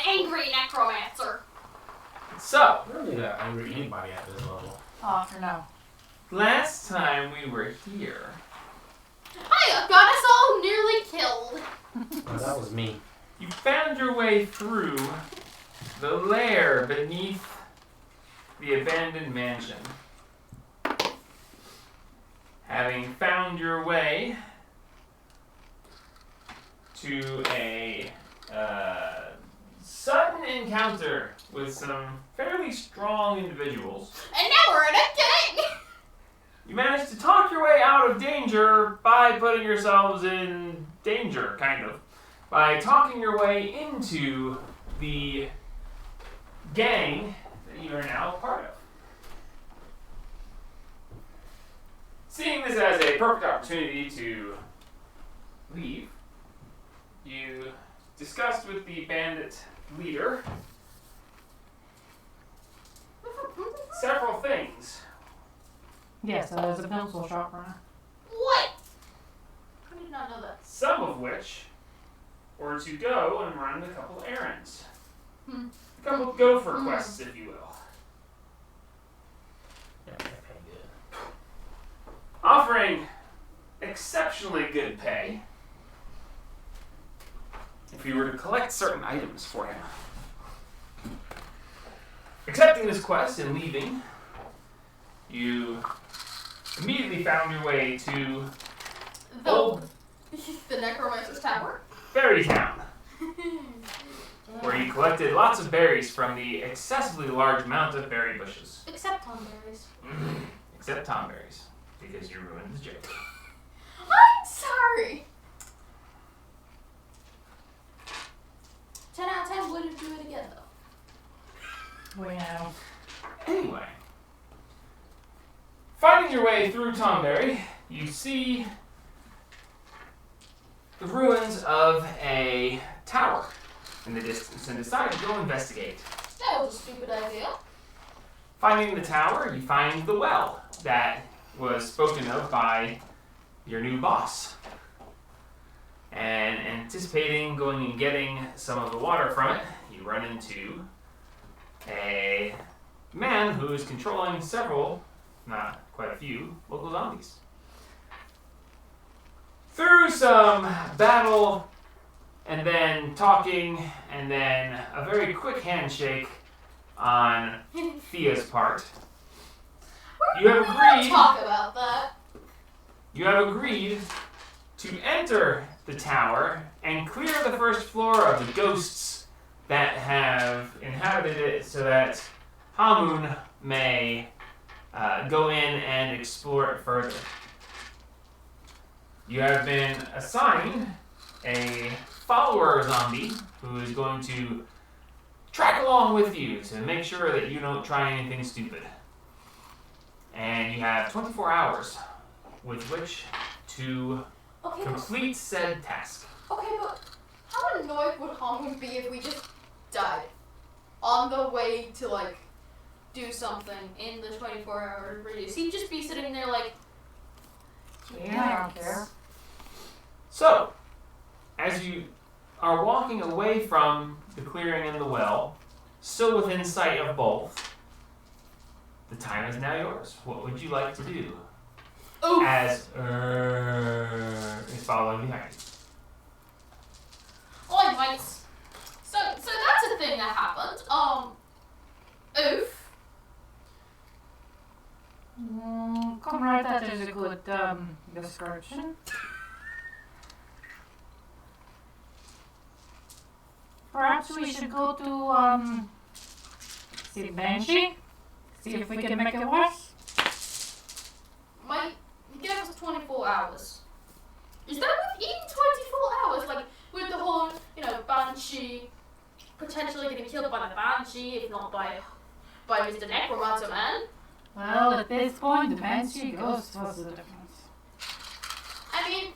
angry necromancer. So, I don't think I'm angry anybody at this level. Oh, for now. last time we were here, I got us all nearly killed. Oh, that was me. you found your way through the lair beneath the abandoned mansion. Having found your way to a sudden encounter with some fairly strong individuals, And now we're in a gang. you managed to talk your way out of danger by putting yourselves in danger, kind of. By talking your way into the gang that you are now a part of. Seeing this as a perfect opportunity to leave, you discussed with the bandit leader several things. Yes, there's a pencil sharpener. What? I did not know that. Some of which were to go and run a couple errands. A couple gopher quests, if you will. Yeah, that pay good. Offering exceptionally good pay if you were to collect certain items for him. Accepting this quest and leaving, you immediately found your way to Old The necromancer's tower. Berry Town, where you collected lots of berries from the excessively large amount of berry bushes. Except tomberries. Except tomberries, because you ruined the joke. I'm sorry. 10 out of 10 wouldn't do it again though. We know. Anyway, finding your way through Tomberry, you see the ruins of a tower in the distance and decide to go investigate. That was a stupid idea. Finding the tower, you find the well that was spoken of by your new boss. And anticipating going and getting some of the water from it, you run into a man who is controlling several, not quite a few, local zombies. Through some battle, and then talking, and then a very quick handshake on Thea's part, you have We'll agreed. talk about that. You have agreed to enter the tower and clear the first floor of the ghosts that have inhabited it, so that Hamun may go in and explore it further. You have been assigned a follower zombie who is going to track along with you to make sure that you don't try anything stupid. And you have 24 hours with which to Okay, complete said task. but how annoyed would Hong be if we just died on the way to like do something in the 24-hour radius? He'd just be sitting there like, Yeah, I don't care. So, as you are walking away from the clearing and the well, still within sight of both, the time is now yours. What would you like to do? oof. As is following behind you. Oi, mates. So that's a thing that happened. Oof. Comrade, that is a good description. Perhaps we should go to see Banshee? See if we can make it worse? Mate, you gave us 24 hours. Is that within 24 hours? Like, with the whole, Banshee potentially getting killed by the Banshee, if not by Mr. Necromancer Man? Well, at this point, the Banshee ghost was the difference. I mean,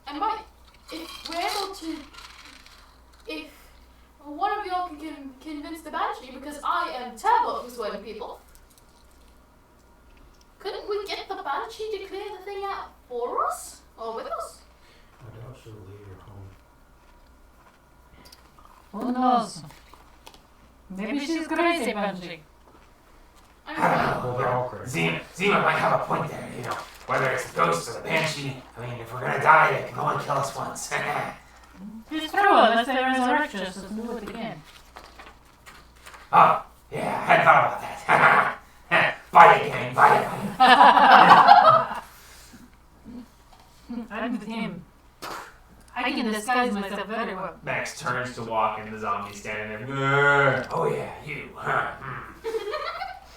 and mate, if we're able to, if one of y'all can convince the Banshee, because I am terrible at persuading people, couldn't we get the Banshee to clear the thing out for us? Or with us? I doubt she'll leave your home. Who knows? Maybe she's crazy, Banshee. I don't know. Well, they're all crazy. Zima might have a point there, you know. Whether it's the ghost or the banshee, I mean, if we're gonna die, they can only kill us once. It's true, unless they resurrect us and do it again. Oh, yeah, I hadn't thought about that. Bye again, bye. I'm with him. I can disguise myself very well. Max turns to walk, and the zombie's standing there. Oh yeah, you.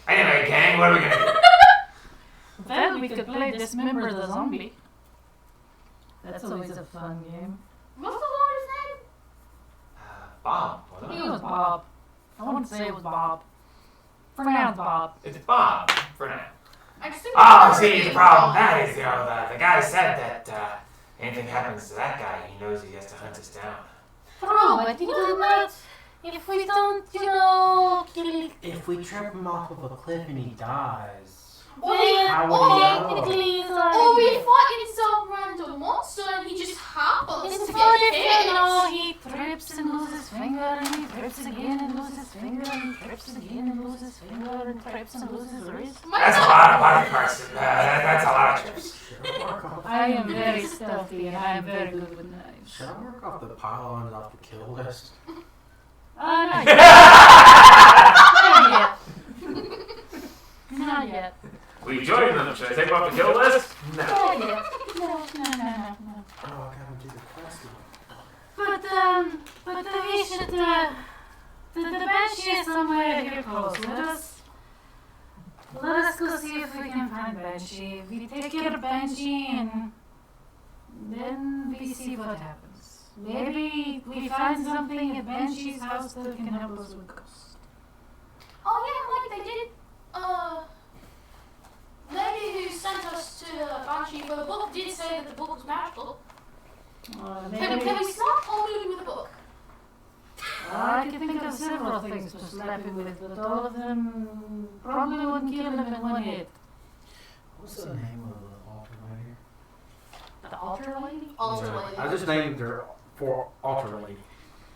Anyway, gang, what are we gonna do? Well, we could play Dismember the Zombie. That's always a fun game. What's the zombie's name? Bob. I think it was Bob. I wouldn't say it was Bob. For now, it's Bob. It's Bob for now. I just think Oh, see, the problem that is, you know, the guy said that anything happens to that guy, he knows he has to hunt us down. True, but he did not. If we don't, you know, kill. If we trip him off of a cliff and he dies, Well, how would he know? technically, it's or like. we fight some random monster and he just happens It's to fun get if, hit. you know, he trips and loses finger, and he trips again and loses finger, and trips again and loses finger, and trips and loses wrist. That's a lot of body parts. That's a lot of trips. I am very stealthy and I am very good with knives. Should I work off the pylon off the kill list? Not yet. Not yet. We joined them. Should I take them off the kill list? No. Not yet. No. Oh, I gotta do the quest. But we should, the Banshee is somewhere here close. Let us go see if we can find Banshee. We take care of Banshee and then we see what happens. Maybe we find something at Banshee's house that can help us with ghosts. Oh yeah, like they did. Lady who sent us to Banshee for the book did say that the book was magical. Can we slap Olmoon with a book? I can think of several things to slap him with, but all of them probably wouldn't kill him in one hit. What's the name of the altar lady? The Altar Lady? Altar Lady. I just named her for altar lady.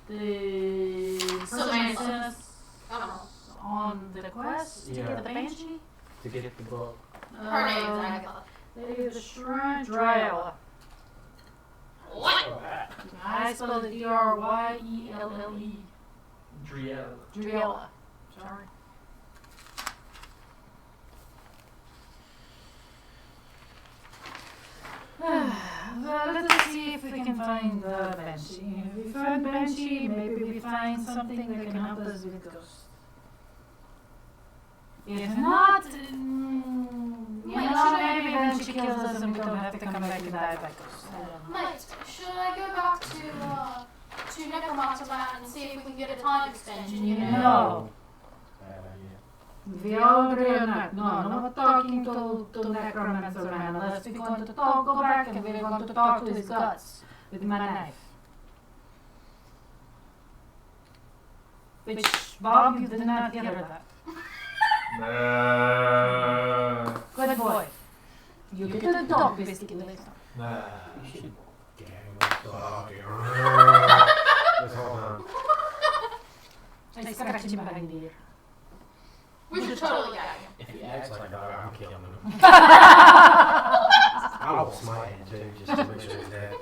The Samantha. person sent us I don't know. on the quest to Yeah. get the Banshee? To get the book. Her name is Agatha. Lady of the Shrine, Dryella. What? I spelled it Dryelle. Driel. Dryella. Sorry. Well, let's see if we can find the Banshee. If we find Banshee, maybe we find something that can help us with ghosts. If not, you know, maybe Banshee kills us and we don't have to come back and die by ghosts. I don't know. Mate, should I go back to Necromancer Man and see if we can get a time extension, you know? No. Bad idea. We all agree on that. No, no more talking to Necromancer Man unless we're going to talk, go back and we're going to talk to his guts with my knife. Which, Bob, you did not hear that. Good boy. You get the dog biscuit later. You should gang up the dog here. Just hold on. I scratch him behind the ear. We should totally gag him. If he acts like a dog, I'll kill him. I will smite him too, just to make sure he's dead.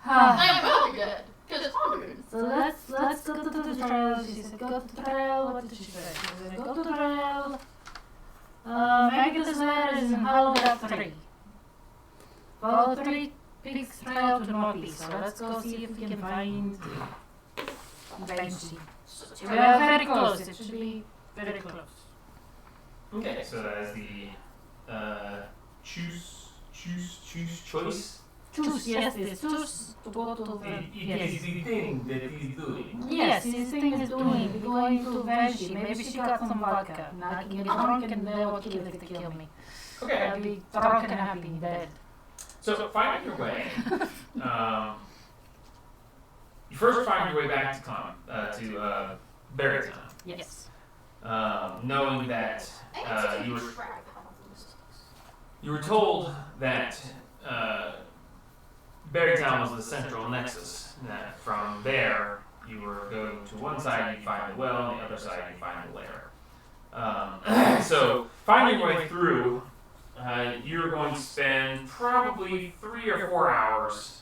I will be good, because it's hungry. So let's go to the trail. She said, go to the trail. What did she say? She said, go to the trail. Magnus Lair is in Hollow Up 3. Follow 3 Peaks Trail to the northeast. So let's go see if we can find Banshee. We are very close. It should be very close. Okay, so that is the choose choice. Choose, yes, this. Choose to go to the. It Yes. is the thing that he's doing. Yes, this thing is doing. We're going to Banshee. Maybe she got some vodka. And I can get drunk and they will kill it to kill me. Okay. I'll be drunk and happy in bed. So finding your way, you first find your way back to Berrytown, Yes. knowing that I need to you were keep track of this. you were told that Berrytown was the central nexus. That from there you were going to one side, you find the well, on the other side, you find the lair. So finding your way through, you're going to spend probably 3 or 4 hours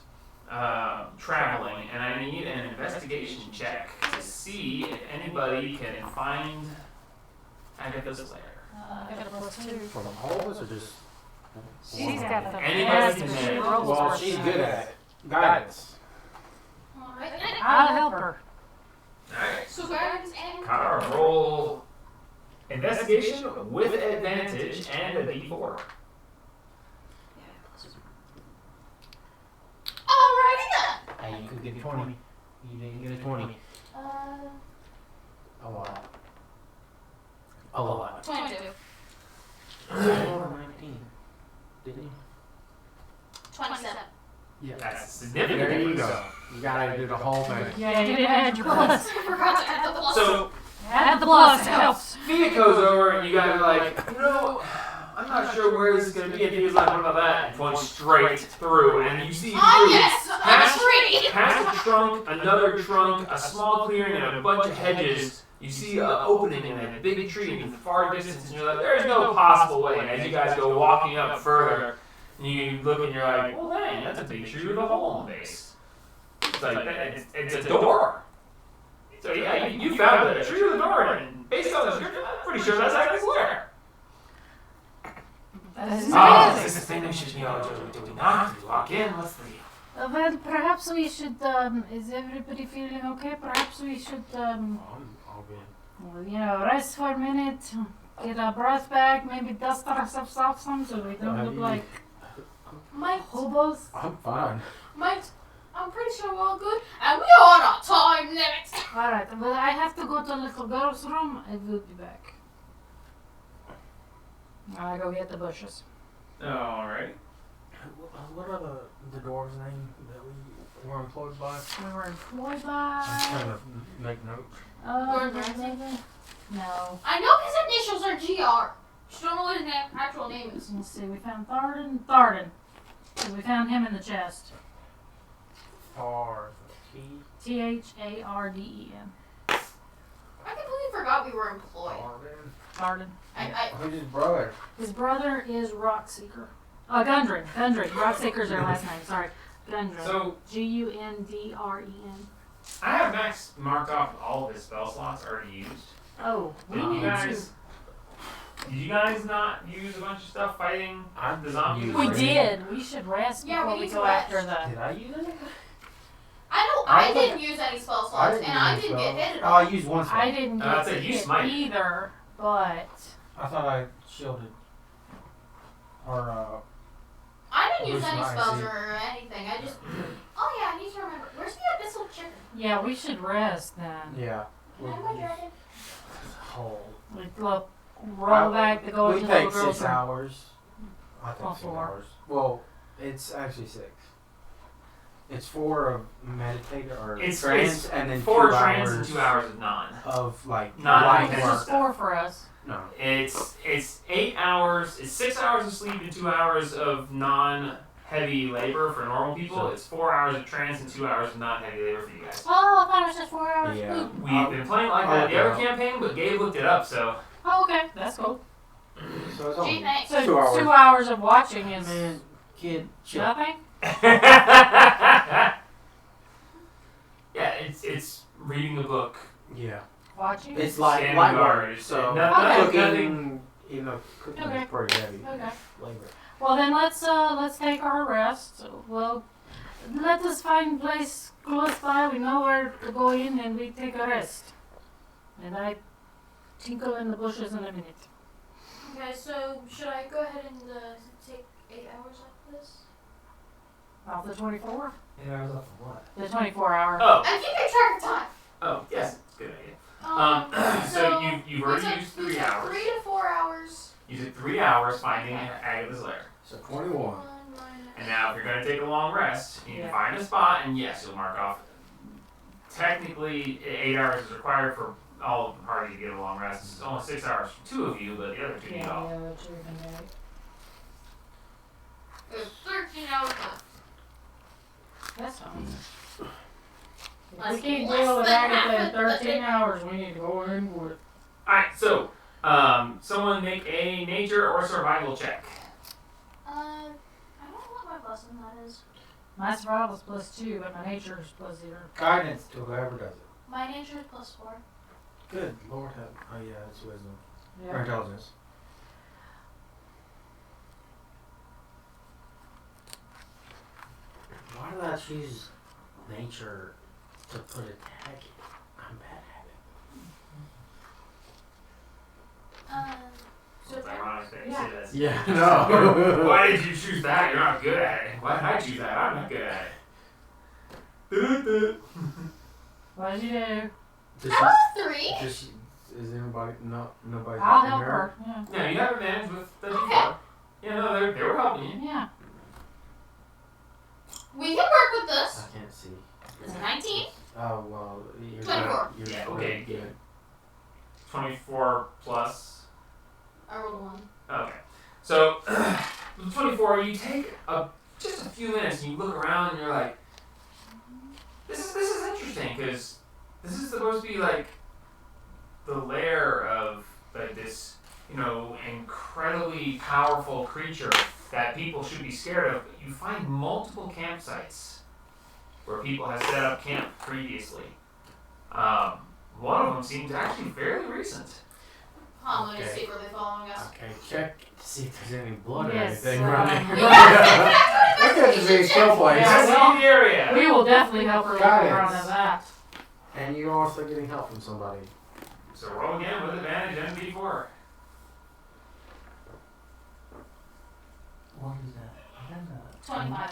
traveling, and I need an investigation check to see if anybody can find Agatha's lair. I got a +2. For the whole of us or just? She's got the Anybody best, can but she manage. rolls Well, worse she's than good us. at it. Guidance. Alright. I'll help her. Alright. So guys and Kara, roll investigation with advantage and a d4. alrighty then. Hey, you could get 20. You didn't get a 20. A lot. A lot. 22. You rolled a 19. Didn't you? 27. Yeah. That's significant. There you go. You gotta do the whole thing. Yeah, you didn't add your plus. I forgot to add the plus. So, Add the plus, helps. Fia goes over, and you guys are like, I'm not sure where this is going to be. And Fia's like, what about that? And points straight through, and you see yes, I'm past, free. past a trunk, another trunk, a small clearing, and a bunch of hedges. You see an opening in a big tree in the far distance, and you're like, there's no possible way. And as you guys go walking up further, you look and you're like, well, dang, that's a big tree with a hole in the base. It's like, it's a door. So yeah, you found a tree with a door, and based on the description, I'm pretty sure that's Agatha's lair. That's Oh, amazing. this is the thing we should be all doing. Do we not? Do we walk in? What's the deal? Well, perhaps we should, is everybody feeling okay? Perhaps we should, I'm all good. well, you know, rest for a minute, get our breath back, maybe dust ourselves off some so we don't look like Mate, hobos. I'm fine. mate, I'm pretty sure we're all good, and we are on a time limit. Alright, well, I have to go to little girl's room. I will be back. I go get the bushes. Alright. What are the dwarves' name that we were employed by? We were employed I'm trying by. to make notes. Gordon Ramsay? No. I know his initials are GR. Just don't know what his actual name is. Let's see, we found Tharden. So we found him in the chest. R T Tharden. I completely forgot we were employed. Tharden. Who's his brother? His brother is Rockseeker. Gundren. Rockseeker's their last name, sorry. Gundren. So, Gundren. I have Max marked off all of his spell slots already used. Oh, we Did you need guys, did you guys not use a bunch of stuff fighting the zombies? to. We did. We should rest Yeah, before we we need go to rest. after the. Did I use any? I know I didn't use any spell slots, and I didn't get hit at all. I used one spell. I didn't I'd get say you hit smite. either, but I thought I shielded. Or I didn't use Where's any my spells seat? or anything. I just. Oh yeah, I need to remember. Where's the abyssal chicken? yeah, we should rest then. yeah. Can I have my dragon? Whole. We roll back to go We into the take little girl's 6 room. hours. I think Or 6 4. hours. Well, it's actually 6. It's 4 of meditator or It's trance, and then 4 2 trans hours and 2 hours of non. of like Non- light This work. is 4 for us. No. It's 8 hours, it's 6 hours of sleep and 2 hours of non-heavy labor for normal people. So- It's 4 hours of trance and 2 hours of non-heavy labor for you guys. Oh, I thought it was just 4 hours. Yeah. We've been playing like that the other campaign, but Gabe looked it up, so. Oh, okay. That's cool. So it's Gee, only thanks. So 2 hours. 2 hours of watching is Man, kid, chill. nothing? Yeah, it's reading a book. Yeah. Watching? It's like Standing light guard. work. So Nothing- cooking, nothing- you know, cooking Okay. is pretty heavy Okay. labor. Well, then let's take our rest. Well, let us find a place close by. We know where to go in, and we take a rest. And I tinkle in the bushes in a minute. Okay, so should I go ahead and take 8 hours off this? Off the 24? 8 hours off of what? The 24 hour. Oh, I'm keeping track of time. oh, yes, good idea. So you've already used 3 hours. 3 to 4 hours. You took 3 hours finding Agatha's lair. So 21. And now if you're going to take a long rest, you need to Yeah. find a spot, and yes, you'll mark off. Technically, 8 hours is required for all of the party to get a long rest. It's only 6 hours for 2 of you, but the other 2 need off. that's even right. There's 13 hours left. That's fine. If we can't deal with Agatha in 13 hours, we need to go in with it. Alright, so someone make a nature or survival check. I don't know what my plus in that is. My survival's +2, but my nature is +0. Guidance to whoever does it. My nature is +4. Good Lord. Oh yeah, it's wisdom. Or Yeah. intelligence. Why did I choose nature to put attack it? I'm bad at it. So It's ironic that you say that. Yeah, no. Why did you choose that? You're not good at it. Why did I choose that? I'm not good at it. What did you do? Does I she, was 3. does she, is anybody, no, nobody I'll helping help her. Yeah. Yeah, you have advantage with the Okay. D4. Yeah, no, they were helping you. Yeah. We can work with this. I can't see. It's a 19. Oh, well, you're 24. You're Yeah, good. okay. Good. 24 plus. I rolled a 1. Okay. So, with 24, you take just a few minutes and you look around and you're like, this is interesting because this is supposed to be like the lair of like this, incredibly powerful creature that people should be scared of. You find multiple campsites where people have set up camp previously. One of them seems actually fairly recent. I'm gonna Okay. see where they're following us. Okay, check to see if there's any blood Yes, or anything um, running. Yeah. That could just be a kill place. Yeah. That's in the area. We will definitely help her look Guidance. around at that. And you're also getting help from somebody. So roll again with advantage and D4. What is that? 25.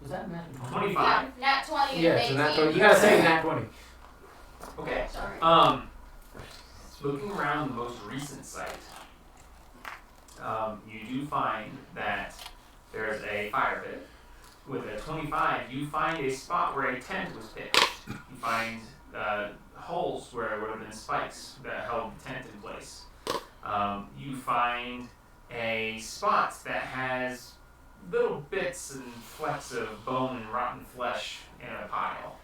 Was that nat 25. Yeah, nat 20 Yeah, and it's a 18. nat 20. You gotta say nat 20. Okay. Sorry. Looking around the most recent site, you do find that there's a fire pit. With a 25, you find a spot where a tent was pitched. You find holes where there would have been spikes that held the tent in place. You find a spot that has little bits and flecks of bone and rotten flesh in a pile.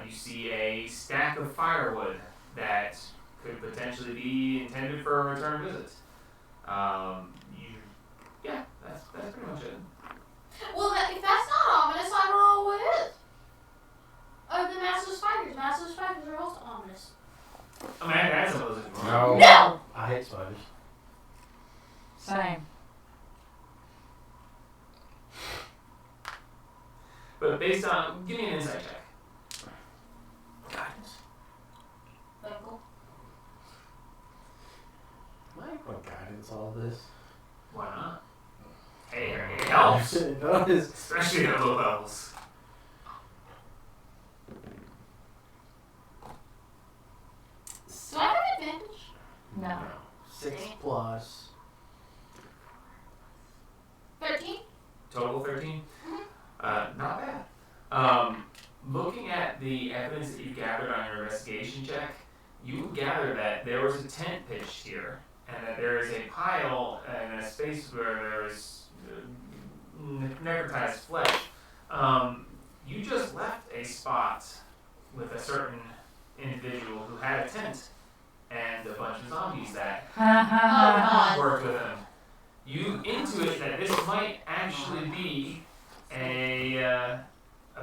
You see a stack of firewood that could potentially be intended for a return visit. That's pretty much it. Well, if that's not ominous, I don't know what is. Oh, the massive spiders. Massive spiders are also ominous. I mean, I can add some of those if you No. want. No! I hate spiders. Same. But based on, give me an insight check. Guidance. Uncle. Am I put guidance all this? Why not? Hey, it helps. It does. Especially at low levels. Do I have an advantage? No. 6 plus. 13? Total 13? Not bad. Looking at the evidence that you gathered on your investigation check, you gather that there was a tent pitched here, and that there is a pile and a space where there is necrotized flesh. You just left a spot with a certain individual who had a tent and a bunch of zombies that God. worked with him. You intuit that this might actually be a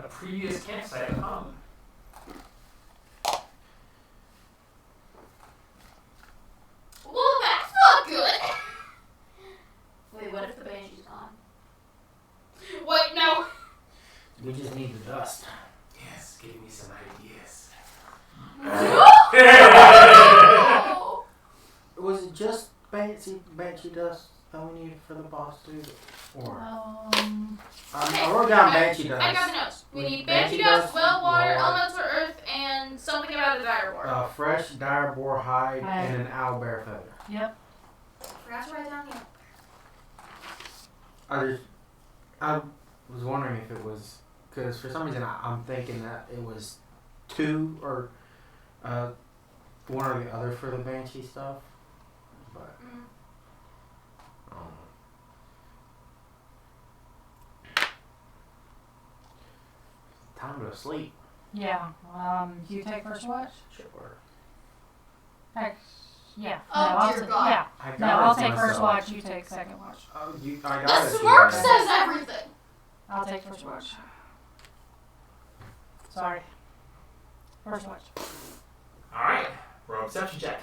previous campsite of common. Well, that's not good. Wait, what if the banshee's gone? Wait, no. We just need the dust. Yes, give me some ideas. No! Was it just banshee dust that we needed for the boss too? Or I wrote down banshee dust. I got the notes. We With need banshee banshee dust, dust, well water, water. elemental earth, and something about a dire war. Fresh dire boar hide Hide. and an owl bear feather. Yep. Forgot to write down the I was wondering if it was because for some reason I'm thinking that it was 2 or one or the other for the banshee stuff, but I don't know. Time to sleep. Yeah. You take first watch? Sure. Heck, yeah. Oh, no, I'll dear ta- God. Yeah. I got No, it I'll to take first myself. watch. You take second watch. Oh, I got The it. to smirk you. says everything. I'll take first watch. Sorry. First watch. Alright, roll a perception check.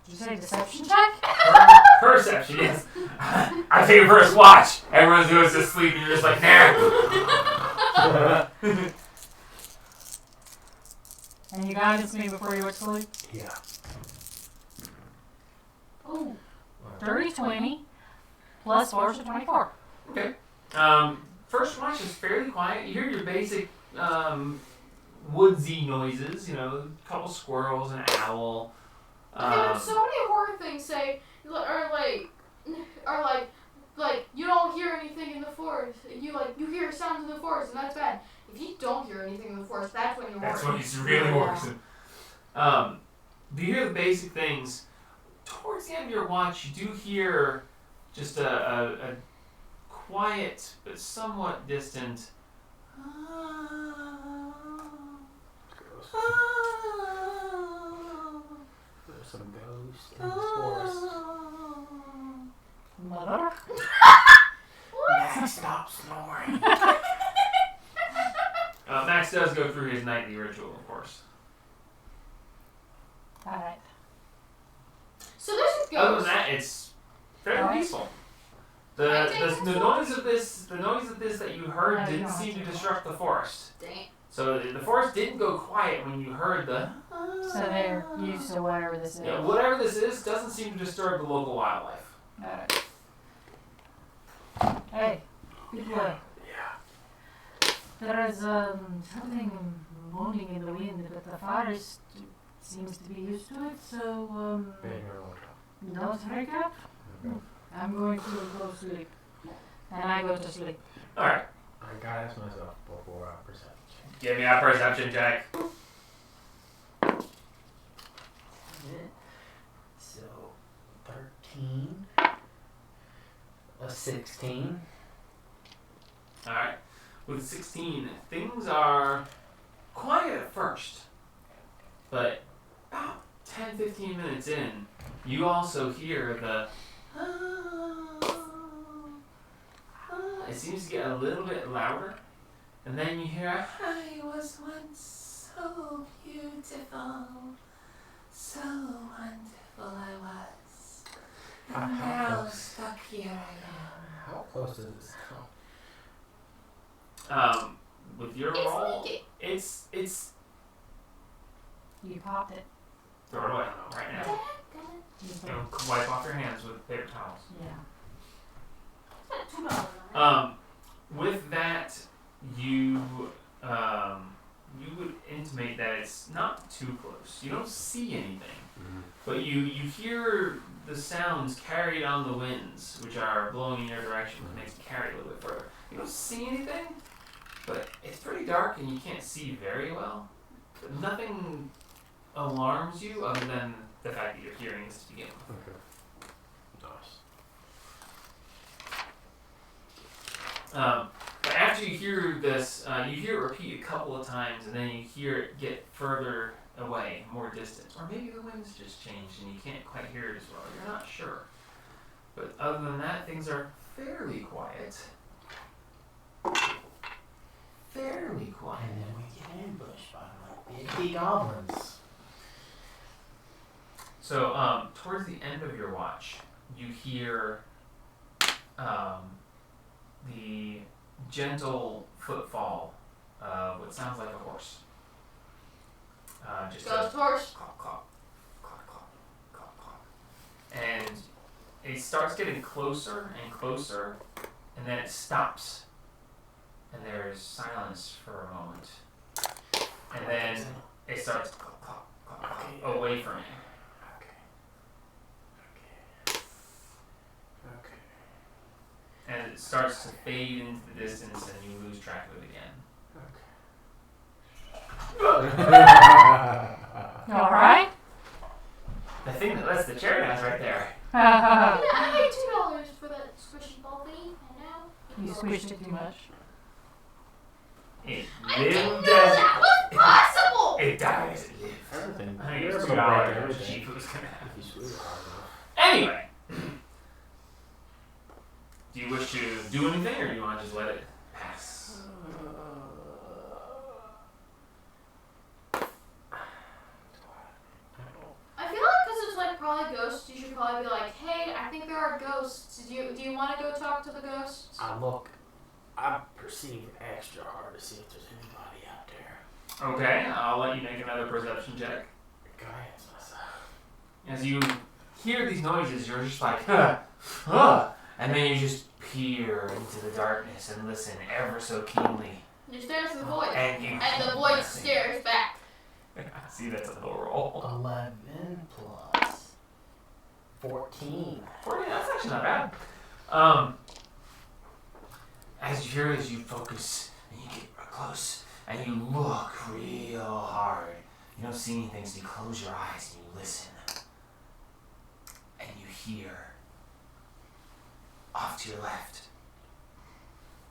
Did you say deception check? Perception, yes. I take a first watch. Everyone goes to sleep and you're just like, nah. And you guided me before you went to sleep? Yeah. Ooh. 30, 20, plus 4 so 24. Okay. First watch is fairly quiet. You hear your basic woodsy noises, you know, a couple squirrels, an owl. Okay, but so many horror things say, are like you don't hear anything in the forest. You hear sounds in the forest, and that's bad. If you don't hear anything in the forest, that's when you're That's worried. when he's really worrisome. Do you hear the basic things? Towards the end of your watch, you do hear just a quiet but somewhat distant. There's some ghosts in the forest. Mother? Max, stop snoring. Max does go through his nightly ritual, of course. Alright. So there's a Other than ghost. that, it's fairly Alright. peaceful. I The think that's noise of this that you heard No, you didn't don't seem have to to. disrupt the forest. Dang. So the forest didn't go quiet when you heard the. So they're used to whatever this is. Yeah, whatever this is doesn't seem to disturb the local wildlife. Alright. Hey, good boy. Yeah. There is something moaning in the wind, but the forest seems to be used to it, so Been here a long time. don't freak out. Okay. I'm going to go sleep. And I go to sleep. Alright, I gotta ask myself before I perception. give me a perception check. So, 13. A 16. Alright, with 16, things are quiet at first. But about 10-15 minutes in, you also hear the. It seems to get a little bit louder, and then you hear, I was once so beautiful, so wonderful I was, and now stuck here I How close is this sound? am. With your It's roll, leaking. it's You popped it. throw it away right now. You You know, wipe off your hands with paper towels. Yeah. $2. With that, you would intimate that it's not too close. You don't see anything, but you hear the sounds carried on the winds, which are blowing in your direction, which makes it carry a little bit further. You don't see anything, but it's pretty dark and you can't see very well. But nothing alarms you other than the fact that you're hearing this to begin with. Okay. Nice. But after you hear this, you hear it repeat a couple of times, and then you hear it get further away, more distance. Or maybe the wind's just changed and you can't quite hear it as well. You're not sure. But other than that, things are fairly quiet. Fairly quiet. And then we get ambushed by like big goblins. So, towards the end of your watch, you hear the gentle footfall of what sounds like a horse. Just Ghost a horse. clop, clop, clop, clop, clop, clop. And it starts getting closer and closer, and then it stops. And there's silence for a moment. And then it starts clop, clop, clop, clop, away from you. And it starts to fade into the distance, and you lose track of it again. Alright. The thing that lets the cherry down's right there. Yeah, I paid $2 for that squishy ball thingy, and now You squished it too much. It I didn't know lived that was possible! It died as it lived. Everything. I think You're it's able to break $2 everything. cheap. It was gonna happen. If you sleep hard enough. Anyway, do you wish to do anything, or do you want to just let it pass? I feel like because it's like probably ghosts, you should probably be like, hey, I think there are ghosts. Do you want to go talk to the ghosts? I perceive extra hard to see if there's anybody out there. Okay, I'll let you make another perception check. Go ahead, myself. As you hear these noises, you're just like, and then you just peer into the darkness and listen ever so keenly. You stare at the void, And the void stares back. See, that's a little roll. 11 plus 14. 40, that's actually not bad. As you focus and you get real close and you look real hard, you don't see anything, so you close your eyes and you listen. And you hear, off to your left,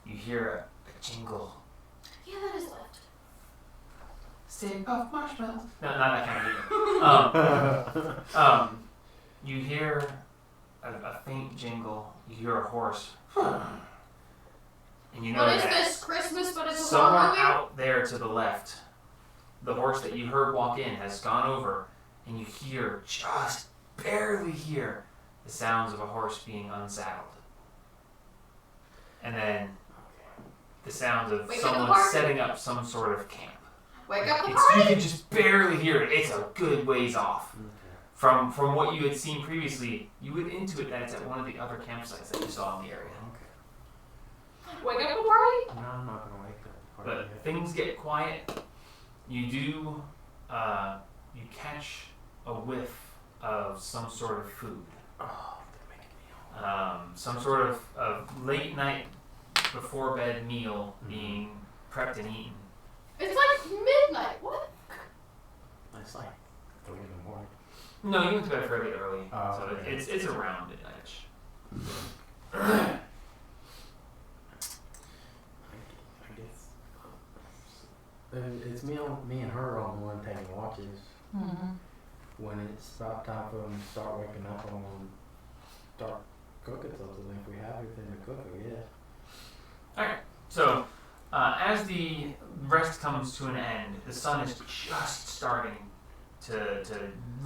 you hear a jingle. Yeah, that is left. Stay puff marshmallows. No, not that kind of jingle. You hear a faint jingle. You hear a horse. And you know What is that this, Christmas, but it's a somewhere horror movie? out there to the left, the horse that you heard walk in has gone over, and you hear, just barely hear, the sounds of a horse being unsaddled. And then the sounds of Wake up someone the party. setting up some sort of camp. Wake up the You party! can just barely hear it. It's a good ways off. From what you had seen previously, you would intuit that it's at one of the other campsites that you saw in the area. Wake up the party! No, I'm not gonna wake up. But things get quiet. You do, you catch a whiff of some sort of food. Oh, they're making me Some sort of late night before bed meal being prepped and eaten. It's like midnight. What? It's like 3 in the morning. No, you went to bed fairly early, Oh, so okay. it's around midnight-ish. I guess. It's me and her on the one taking watches. Mm-hmm. When it's about time for them to start waking up, I'm gonna start cooking something. If we have anything to cook, I guess. Alright, so as the rest comes to an end, the sun is just starting to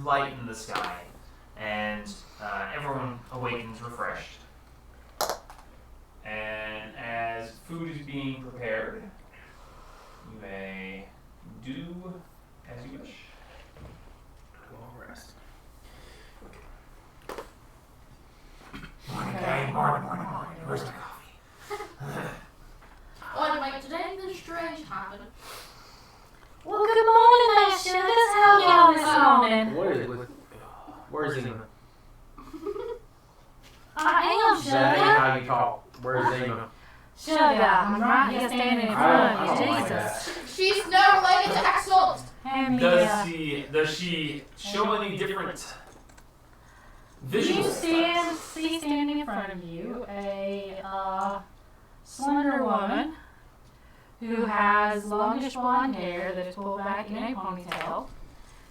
lighten the sky, and everyone awakens refreshed. And as food is being prepared, you may do as you wish. Long rest. Morning, gang. Morning. Where's my coffee? Oh, and like today the strange happened. Well, good morning there, sugars. How y'all this morning? What is it? Where's Zima? I am That ain't sugar. how you talk. Where's Zima? Sugar, I'm right here standing in front I of don't you, like Jesus. that. She's now related to Axel. Hand me Does she show any different You visuals? see standing in front of you a slender woman who has longish blonde hair that is pulled back in a ponytail.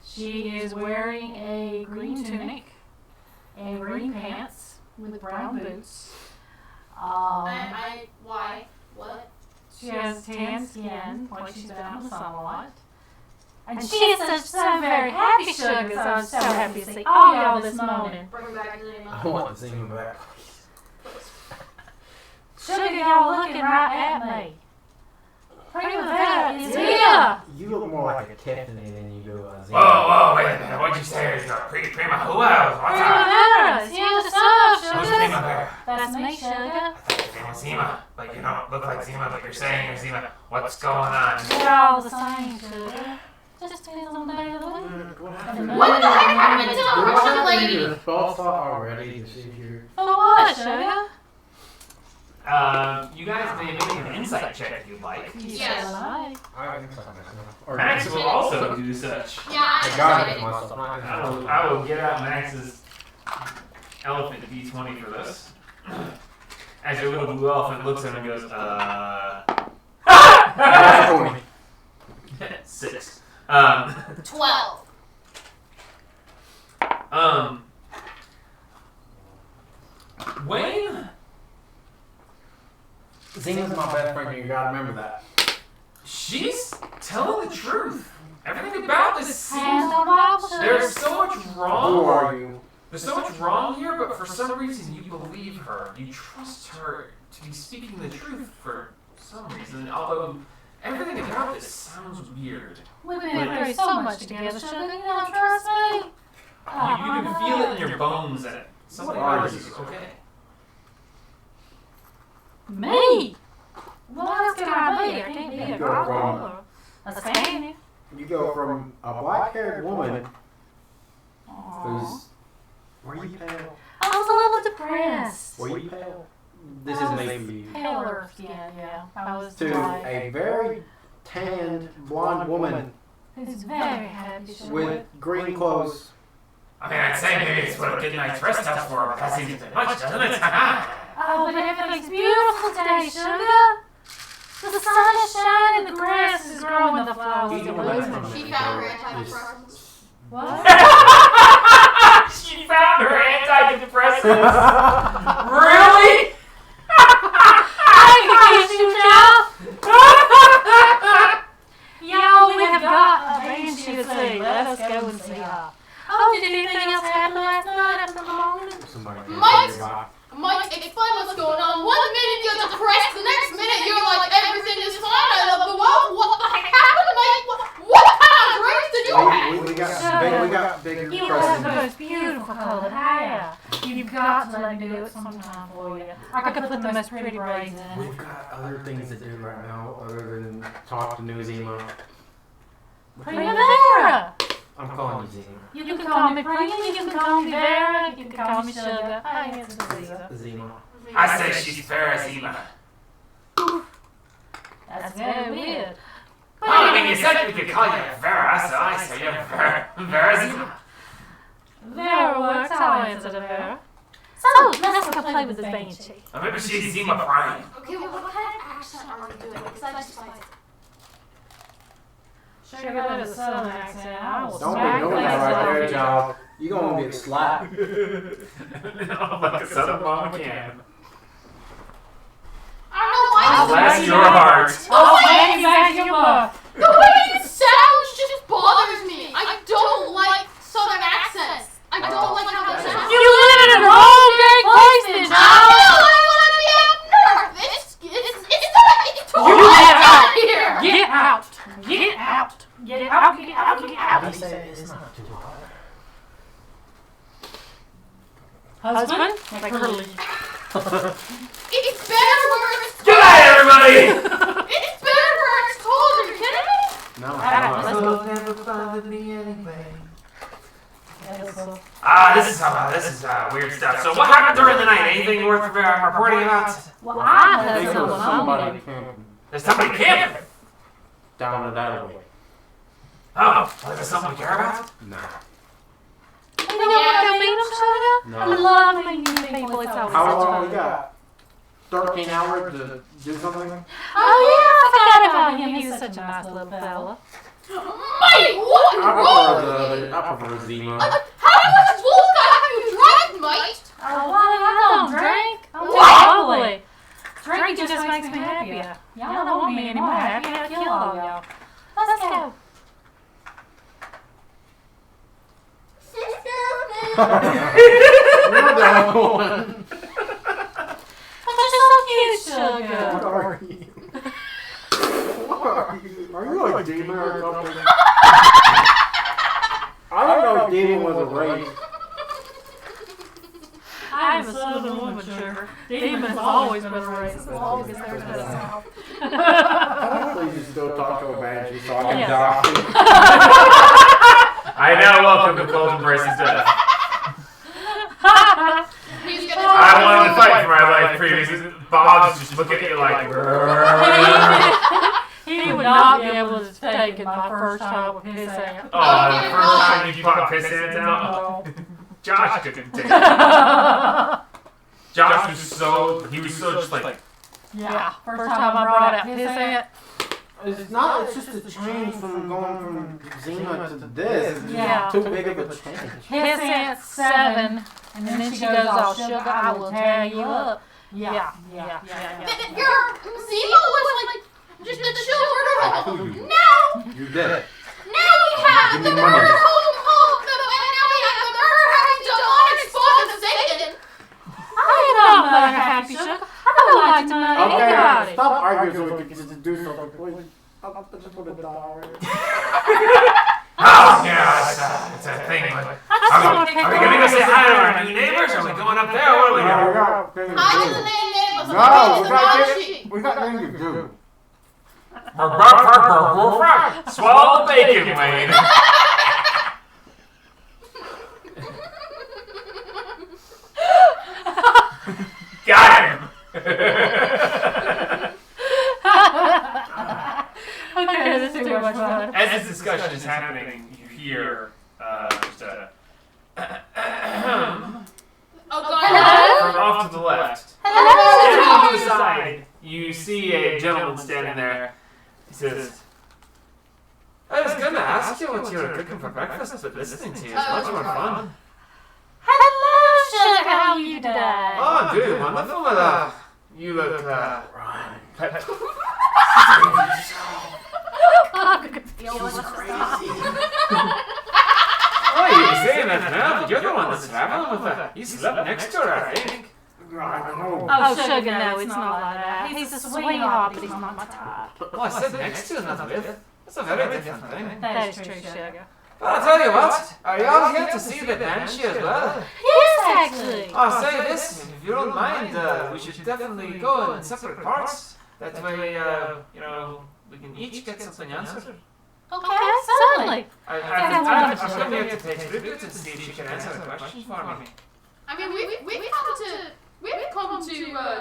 She is wearing a green tunic and green pants with brown boots. Why? What? She has tan skin, like she's been out in the sun a lot. And she is so very happy, sugar, so I'm so happy to see all y'all this morning. Bring back Zima. I want Zima back. Sugar, y'all looking right at me. Primavera is here! You look more like a Tiffany than you do a Zima. Whoa, wait a minute. What'd you say? Prima, who else? What's up? Primavera is here to serve, Who's sugar. Primavera? That's me, sugar. I thought your name was Zima, but you don't look like Zima, but you're saying you're Zima. What's going on? We're all the same, sugar. Just depends on the day of the week. What the heck happened to the Russian lady? The false thought already to see here. For what, sugar? You guys may make an insight check if you'd like. Yes. I think so myself. Or Max will also do such. Yeah, I I got it decided. myself. I will get out Max's elephant D20 for this. As your little blue elephant looks at him and goes, That's 20. 6. 12. Wayne, Zena's my best friend, you gotta remember that. she's telling the truth. Everything about this Hands seems... on Bible. There's so much Who wrong. are you? There's so much wrong here, but for some reason you believe her. You trust her to be speaking the truth for some reason, although everything about this sounds weird. We've been through so much together, sugar. You don't trust me? You can feel it in your bones that something about this is okay. Me? What else can I be? I can't be a You go girl from- or a Spanish. You go from a black-haired woman Aw. who's... Were you pale? I was a little depressed. Were you pale? This is made for you. Paler skin, yeah. I was To like, a very tanned blonde woman who's very happy. Sugar. with green clothes. I mean, I'd say maybe it's what a good night's rest up for, but that seems a bit much, doesn't it? Oh, but everything's beautiful today, sugar. The sun is shining, the grass is growing, the flowers are blooming. She found her antidepressants. What? She found her antidepressants. Really? I can kiss you, child. Y'all, we have got a banshee to see. Let us go and see her. Oh, did anything else happen last night after the morning? Somebody Mike! Mike, explain what's going on. One minute you're depressed, the next minute you're like, everything is fine, I love the world. What the heck happened, Mike? What kind of drinks did you have? We got bigger You have the presents. most beautiful colored hair. You've got to let me do it sometime for you. I could put the most pretty braids in it. We've got other things to do right now other than talk to New Zima. Primavera! I'm calling you Zima. You can call me Prima, you can call me Vera, you can call me Sugar. I am Zima. Zima. I say she's Farazima. That's very weird. Oh, I mean, you said we could call you Vera, so I say you're Farazima. Vera works, I'll answer to Vera. So, let's go play with this banshee. Or maybe she's Zima Prime. Okay, well, what kind of accent are we doing? Because I just like... Sugar, that is a southern accent. I will Don't be smack doing faces that right off there, you. child. You gonna get slapped. No, like a southern mom can. I don't know why I'll this- Bless your heart. I'll smack you back in your butt. The way it sounds just bothers me. I don't like southern accents. I don't like how they sound. You live in a wrong dang place, then, I child. want to be up north. It's too You hot get out here. Get out! Get out! Get out! Get out! Get out! He said it's not too hot. Husband? Like curly. It's better where it's Good night, everybody! It's better where it's cold. Are you kidding me? No, Alright, it's let's not. go. never bothered me anyway. This This is weird stuff. So what happened during the night? Anything worth reporting about? Well, I They heard killed someone somebody on it. camping There's somebody camping. down in that way. Oh, was there something we care about? No. You don't want to meet him, Sugar? No. I love meeting new people. It's always How such long fun. we got? 13 hours to do something? Oh, yeah, I forgot about him. He was such a nice little fella. Mate, what? I prefer Zima. How much vodka have you drank, mate? Oh, why I don't drink? I'm too ugly. Drinking just makes me happier. Y'all don't want me any more happy. I'll kill all y'all. Let's go. You're the only one. But you're so cute, Sugar. What are you? What are you? Are you a demon or something? I don't know if demon was a race. I am a southern woman, Sugar. Demon has always been a race as long as there's been a South. Please just go talk to a banshee so I can Yes. die. I now welcome the Golden Brace's death. He's gonna I wanted to fight for my life previously. Bob's just looking at you like. He would not be able to take it my first time with his hand. Oh, the first time you pop his hands out, Josh couldn't take it. Josh was so, he was so just like, Yeah, first time I brought out his hand, It's not. It's just a change from going from Xena to this. It's Yeah. too big of a change. His aunt's 7, and then she goes all sugar, I will tear you up. Yeah. Your Zemo was like just the children. Now You did it. we have Give the me murder money. home, and now we have the murder having demonic spawn of Satan. I ain't all about happy sugar. I don't like to murder anybody. Stop arguing so we can just do something, please. I just want to die already. Oh, yeah, it's a thing. I just Are want to we going to go say hi to our new neighbors? Are we going up there? What are we doing? Hi to the neighbors. No, we got things to do. Swallow the bacon, Wayne. Got him. Okay, this is too much fun. As this discussion is happening, you hear just a from off to the left. Standing off to the side, you see a gentleman standing there. He says, I was going to ask you what you were cooking for breakfast, but listening to you is much more fun. Hello, sugar, how you doing? Oh, I'm doing wonderful. You look, Oh, you're saying that now, but you're the one that's traveling with her. You slept next to her, I think. Oh, sugar, no, it's not like that. He's a sweetheart, but he's not my type. Oh, I said next to, not with. That's a very different thing. That is true, sugar. Well, I'll tell you what. Are you all here to see the Banshee as well? Yes, actually. I'll say this, if you don't mind, we should definitely go in separate parts. That way, we can each get something answered. Okay, certainly. I've come here to pay tribute and see if she can answer a question for me. I mean, we've come to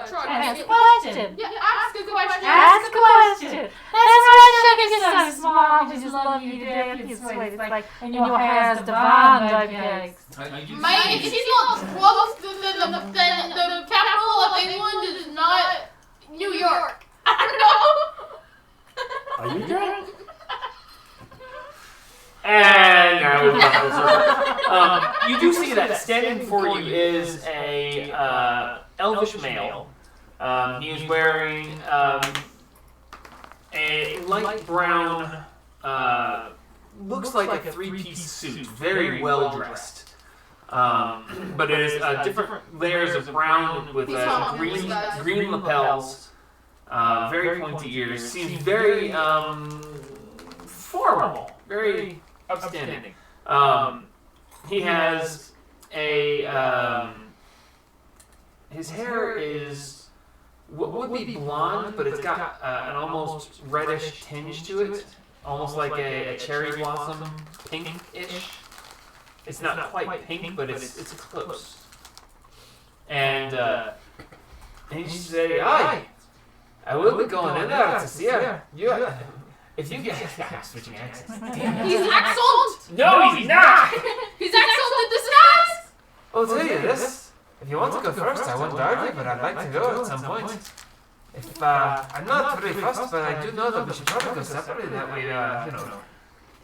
try Ask to a question. Yeah, ask a question. Ask a question. That's why sugar is so small. I just love you to death. You're sweet. It's like, and your hair is divine, baby cakes. Mate, if she's not close to the capital of England is not New York. I don't know. Are you drunk? And now we're you do see that standing before you is a elvish male. He is wearing a light brown, looks like a three-piece suit, very well dressed. But it is different layers of brown with green lapels, very pointy ears. Seems very formal, very upstanding. He has his hair is what would be blonde, but it's got an almost reddish tinge to it, almost like a cherry blossom pink-ish. It's not quite pink, but it's close. And he say, "Aye, I will be going in there to see her. If you get switching accents. He's excellent. No, he's not. He's excellent in disguise. I'll tell you this. If you want to go first, I won't argue, but I'd like to go at some point. If I'm not very fussed, but I do know that we should probably go separately. That way,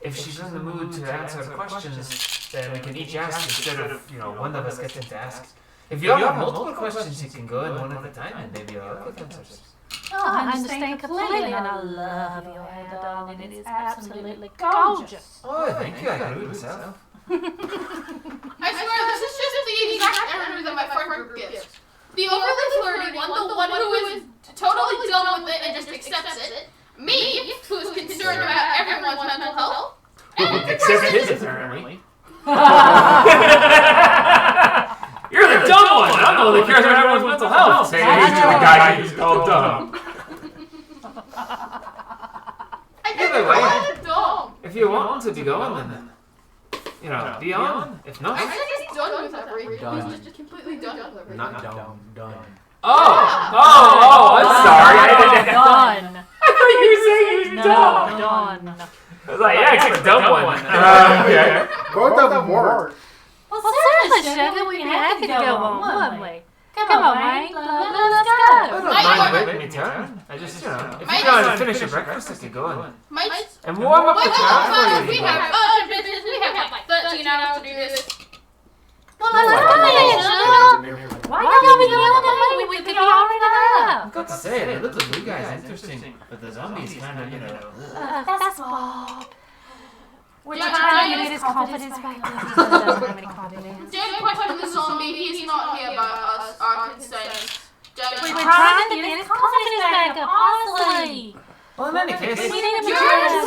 if she's in the mood to answer questions, then we can each ask instead of one of us getting to ask. If you have multiple questions, you can go in one at a time, and maybe I'll get answers." Oh, I understand completely, and I love your hair, darling. It is absolutely gorgeous. Oh, thank you. I agree with myself. I swear, this is just the exact energy that my friend group gives. The overly flirty one, the one who is totally done with it and just accepts it. Me, who is concerned about everyone's mental health. And Except his, apparently. You're the dumb one! I'm the one that cares about everyone's mental health! Say, he's the guy who's called dumb. Either way, if you want to be going, then, be on. If not... I think he's done with everything. He's just completely done with everything. Not dumb, done. Oh, I'm sorry. Done. I thought you were saying he was dumb. Done. I was like, yeah, it's like a dumb one. Okay. Both of them work. Well, certainly, sugar, we had to go on, wouldn't we? Come on, Mike. Let's I go. don't mind waiting my turn. I just, if you guys finish your breakfast, I could go and warm up the crowd for We you. have urgent business. We have like 13 hours to do this. Well, let's go then, sugar. Why y'all be yelling at me? We could be already there. I've got to say, it looks like you guys interesting, but the zombies kind of, That's Bob. We're trying to get his confidence back. He doesn't have any confidence. Don't question the zombie. He's not here by us. Our consent. We're trying to get his confidence back up, honestly. Well, in any case, We need him to You're dress. I'm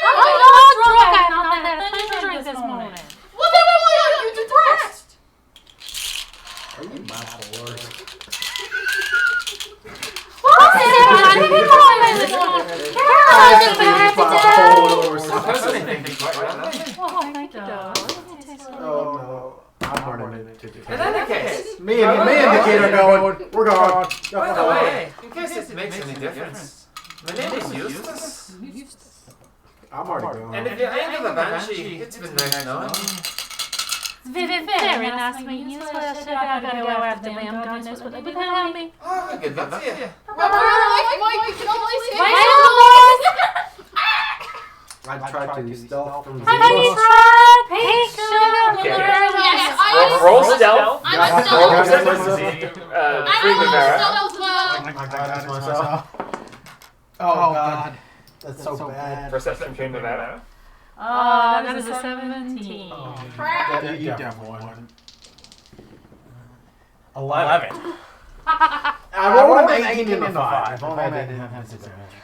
I'm not drunk. I'm not that drink this morning. Well, then why are you depressed? Are you bipolar? What is it? I think people on this morning. Caroline's just been happy today. Oh, thank you, darling. Oh no. I'm running into the in any case, Me and the kid are going. We're going. by the way, in case it makes any difference, my name is Eustace. I'm already going. And if you're into the Banshee, it's been nice knowing you. Very nice meeting you. Well, shit, I gotta go after them. God knows what they've been telling me. Oh, good luck to you. Well, Mike, we can only see Wait a boys! I tried to stealth from Have you tried pink sugar blueberry? Yes, I Roll stealth. I'm Got still. it. I'm still. I got this myself. Oh god. That's so bad. Perception Primavera. That is a 17. You definitely won. 11. I rolled an 18 and a 5. If only I didn't have disadvantage.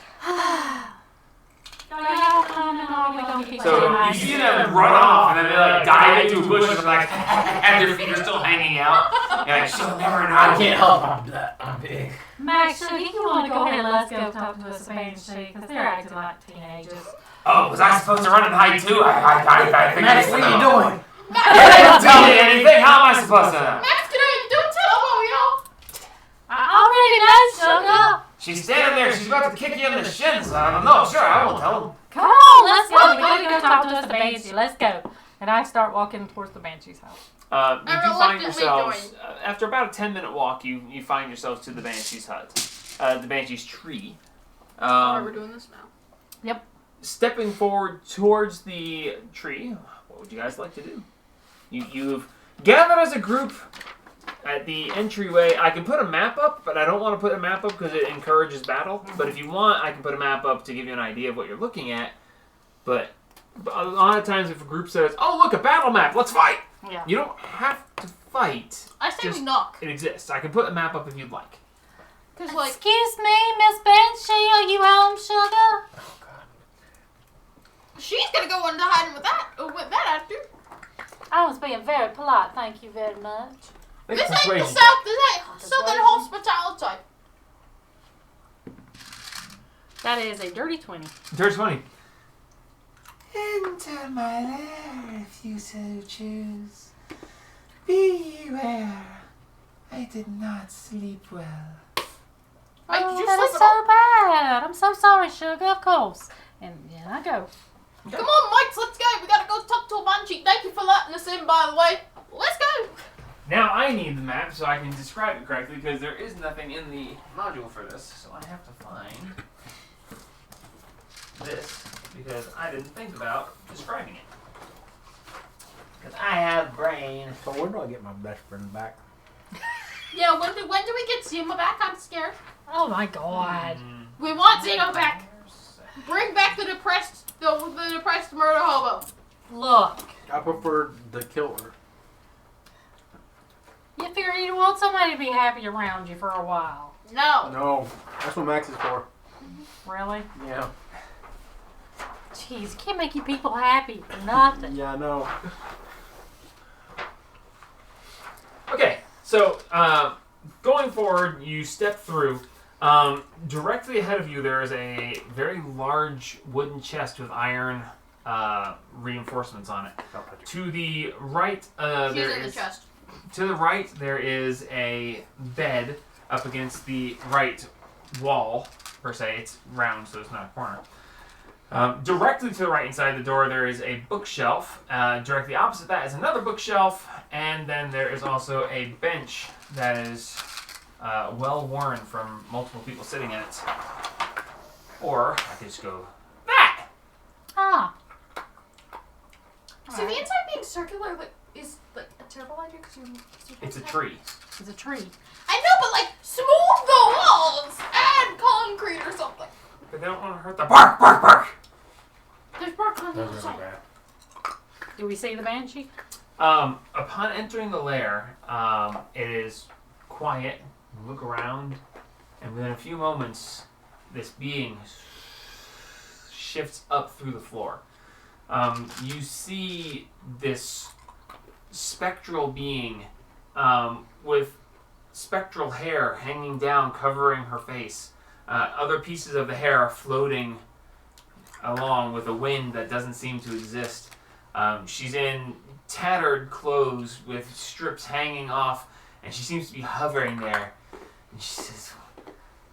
So you see them run off, and then they like dive into a bush, and like, and their feet are still hanging out. You're like, she'll never know. I can't help. I'm big. Max, so you want to go ahead and let's go talk to us Banshee, because they're acting like teenagers. Oh, was I supposed to run and hide too? I think Max, what are you doing? You didn't tell me anything. How am I supposed to know? Max, don't tell them what we all. I already know, sugar. She's standing there. She's about to kick you in the shins. I don't know. Sure, I won't tell them. Come on, let's go. We gotta go talk to us Banshee. Let's go. And I start walking towards the Banshee's house. You do find reluctantly yourselves, after about a 10-minute walk, you find yourselves to the Banshee's hut. The Banshee's tree. We're doing this now. Stepping forward towards the tree, what would you guys like to do? You've gathered as a group at the entryway. I can put a map up, but I don't want to put a map up because it encourages battle. But if you want, I can put a map up to give you an idea of what you're looking at. But a lot of times if a group says, oh, look, a battle map, let's fight! Yeah. You don't have to fight. I say Just- we knock. It exists. I can put a map up if you'd like. Cause like, Excuse me, Miss Banshee, are you home, sugar? she's gonna go into hiding with that attitude. I was being very polite, thank you very much. Make This ain't the persuasion. South. This ain't Southern hospitality. That is a dirty 20. Dirty 20. Enter my lair if you so choose. Beware, I did not sleep well. Mike, did you that sleep is at so all? bad. I'm so sorry, sugar, of course. And yeah, I go. Come on, Mike, let's go. We gotta go talk to a banshee. Thank you for letting us in, by the way. Let's go. Now I need the map so I can describe it correctly because there is nothing in the module for this, so I have to find this because I didn't think about describing it. Because I have brain. So where do I get my best friend back? Yeah, when do we get Zima back? I'm scared. Oh my god. We want Zeno back. Bring back the depressed murder hobo. Look, I prefer the killer. you figure you want somebody to be happy around you for a while. No. No, that's what Max is for. Really? Yeah. Jeez, can't make you people happy for nothing. Yeah, I know. Okay, so going forward, you step through. Directly ahead of you, there is a very large wooden chest with iron reinforcements on it. To the right, She's in the chest. To the right, there is a bed up against the right wall, per se. It's round, so it's not a corner. Directly to the right inside the door, there is a bookshelf. Directly opposite that is another bookshelf, and then there is also a bench that is well worn from multiple people sitting in it. Or I could just go that. Ah. So the inside being circular is like a terrible idea because It's a tree. It's a tree. I know, but like smooth the walls, add concrete or something. But they don't want to hurt the bark, bark, bark. There's bark on the Those other are side. bad. Do we see the banshee? Upon entering the lair, it is quiet. You look around, and within a few moments, this being shifts up through the floor. You see this spectral being with spectral hair hanging down, covering her face. Other pieces of the hair are floating along with a wind that doesn't seem to exist. She's in tattered clothes with strips hanging off, and she seems to be hovering there. And she says,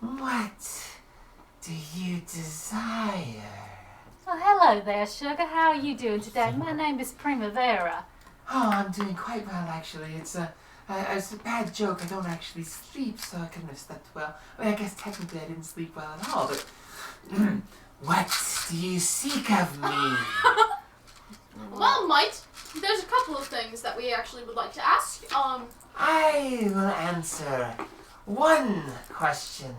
"What do you desire?" Oh, hello there, Sugar. How are you doing today? My name is Primavera. Oh, I'm doing quite well, actually. It's a bad joke. I don't actually sleep, so I couldn't have slept well. I mean, I guess technically I didn't sleep well at all, but... What do you seek of me? Well, mate, there's a couple of things that we actually would like to ask. I will answer one question,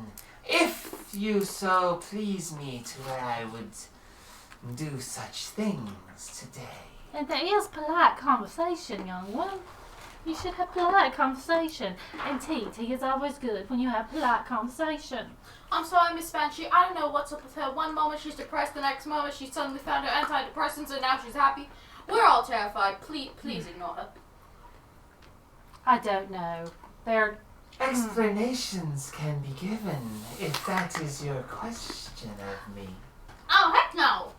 if you so please me to where I would do such things today. And there is polite conversation, young one. You should have polite conversation. And tea is always good when you have polite conversation. I'm sorry, Miss Banshee. I don't know what's up with her. One moment she's depressed, the next moment she suddenly found her antidepressants, and now she's happy. We're all terrified. Please ignore her. I don't know. They're... Explanations can be given, if that is your question of me. Oh, heck no!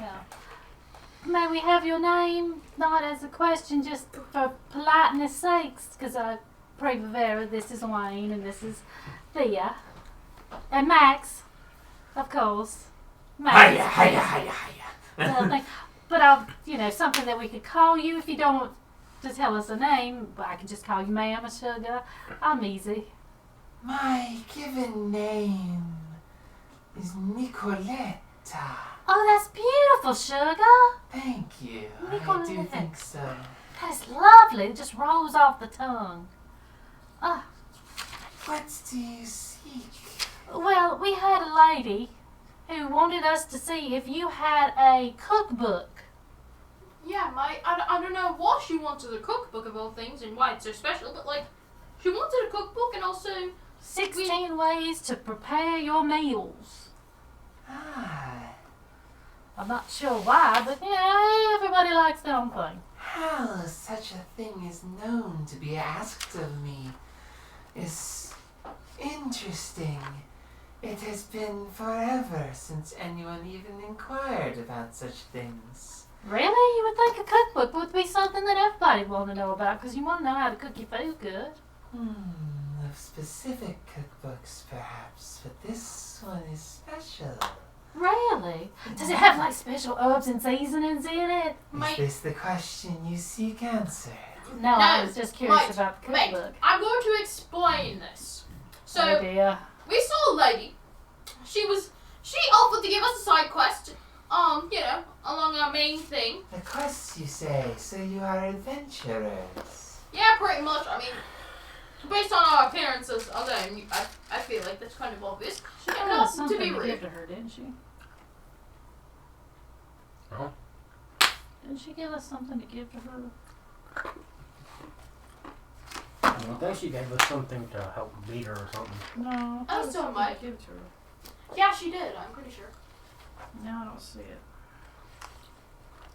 yeah. May we have your name? Not as a question, just for politeness sakes, because Primavera, this is Wayne, and this is Thea. And Max, of course. Max. Hiya. But something that we could call you if you don't want to tell us a name. But I can just call you ma'am or sugar. I'm easy. My given name is Nicoletta. Oh, that's beautiful, sugar. Thank you. I do Nicoletta. think so. That is lovely. It just rolls off the tongue. Ah. What do you seek? Well, we had a lady who wanted us to see if you had a cookbook. Yeah, I don't know why she wanted a cookbook of all things and why it's so special, but like, she wanted a cookbook and also 16 ways to prepare your meals. Ah, I'm not sure why, but everybody likes their own thing. how such a thing is known to be asked of me is interesting. It has been forever since anyone even inquired about such things. Really? You would think a cookbook would be something that everybody would want to know about because you want to know how to cook your food good. Of specific cookbooks, perhaps, but this one is special. Really? Does it have like special herbs and seasonings in it? Is this the question you seek answered? No, I was just curious about the Mate, cookbook. I'm going to explain this. So, Oh dear. we saw a lady. She offered to give us a side quest, along our main thing. The quest, you say, so you are adventurers. Yeah, pretty much. I mean, based on our appearances alone, I feel like that's kind of obvious. She And gave not us to something be to rude. give to her, didn't she? Oh. Didn't she give us something to give to her? I think she gave us something to help beat her or something. No. Oh, so something Mike. to give to her. Yeah, she did. I'm pretty sure. No, I don't see it.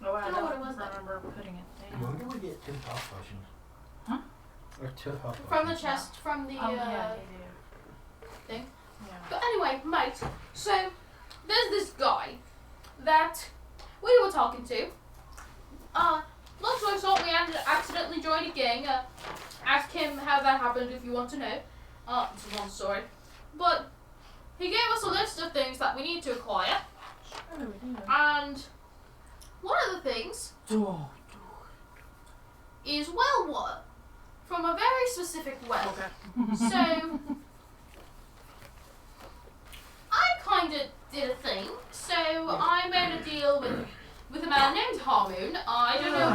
Oh, I I know what it was, don't remember putting it Where down. did we get 2 health potions? Huh? Or 2 health potions? From the chest, from the Oh, yeah, you do. thing. Yeah. But anyway, mate. So there's this guy that we were talking to. Long story short, we accidentally joined a gang. Ask him how that happened if you want to know. It's a long story. But he gave us a list of things that we need to acquire, and one of the things is well water from a very specific well. So I kind of did a thing. So I made a deal with a man named Harmoon. I don't know.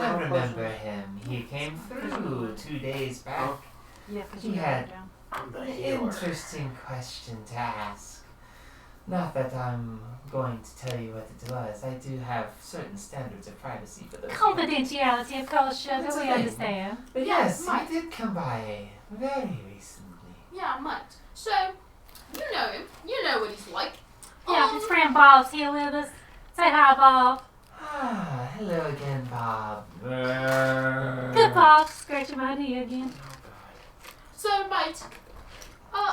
I remember him. He came through 2 days back. Yeah, because He you had down. an interesting question to ask. Not that I'm going to tell you what it was. I do have certain standards of privacy for those. Confidentiality, of course, sugar. That's We okay. understand. But yes, Mike. he did come by very recently. Yeah, Mike. So you know him. You know what he's like. Yeah, his friend Bob's here with us. Say hi, Bob. Ah, hello again, Bob. Good Bob. Scratching my knee again. So, mate.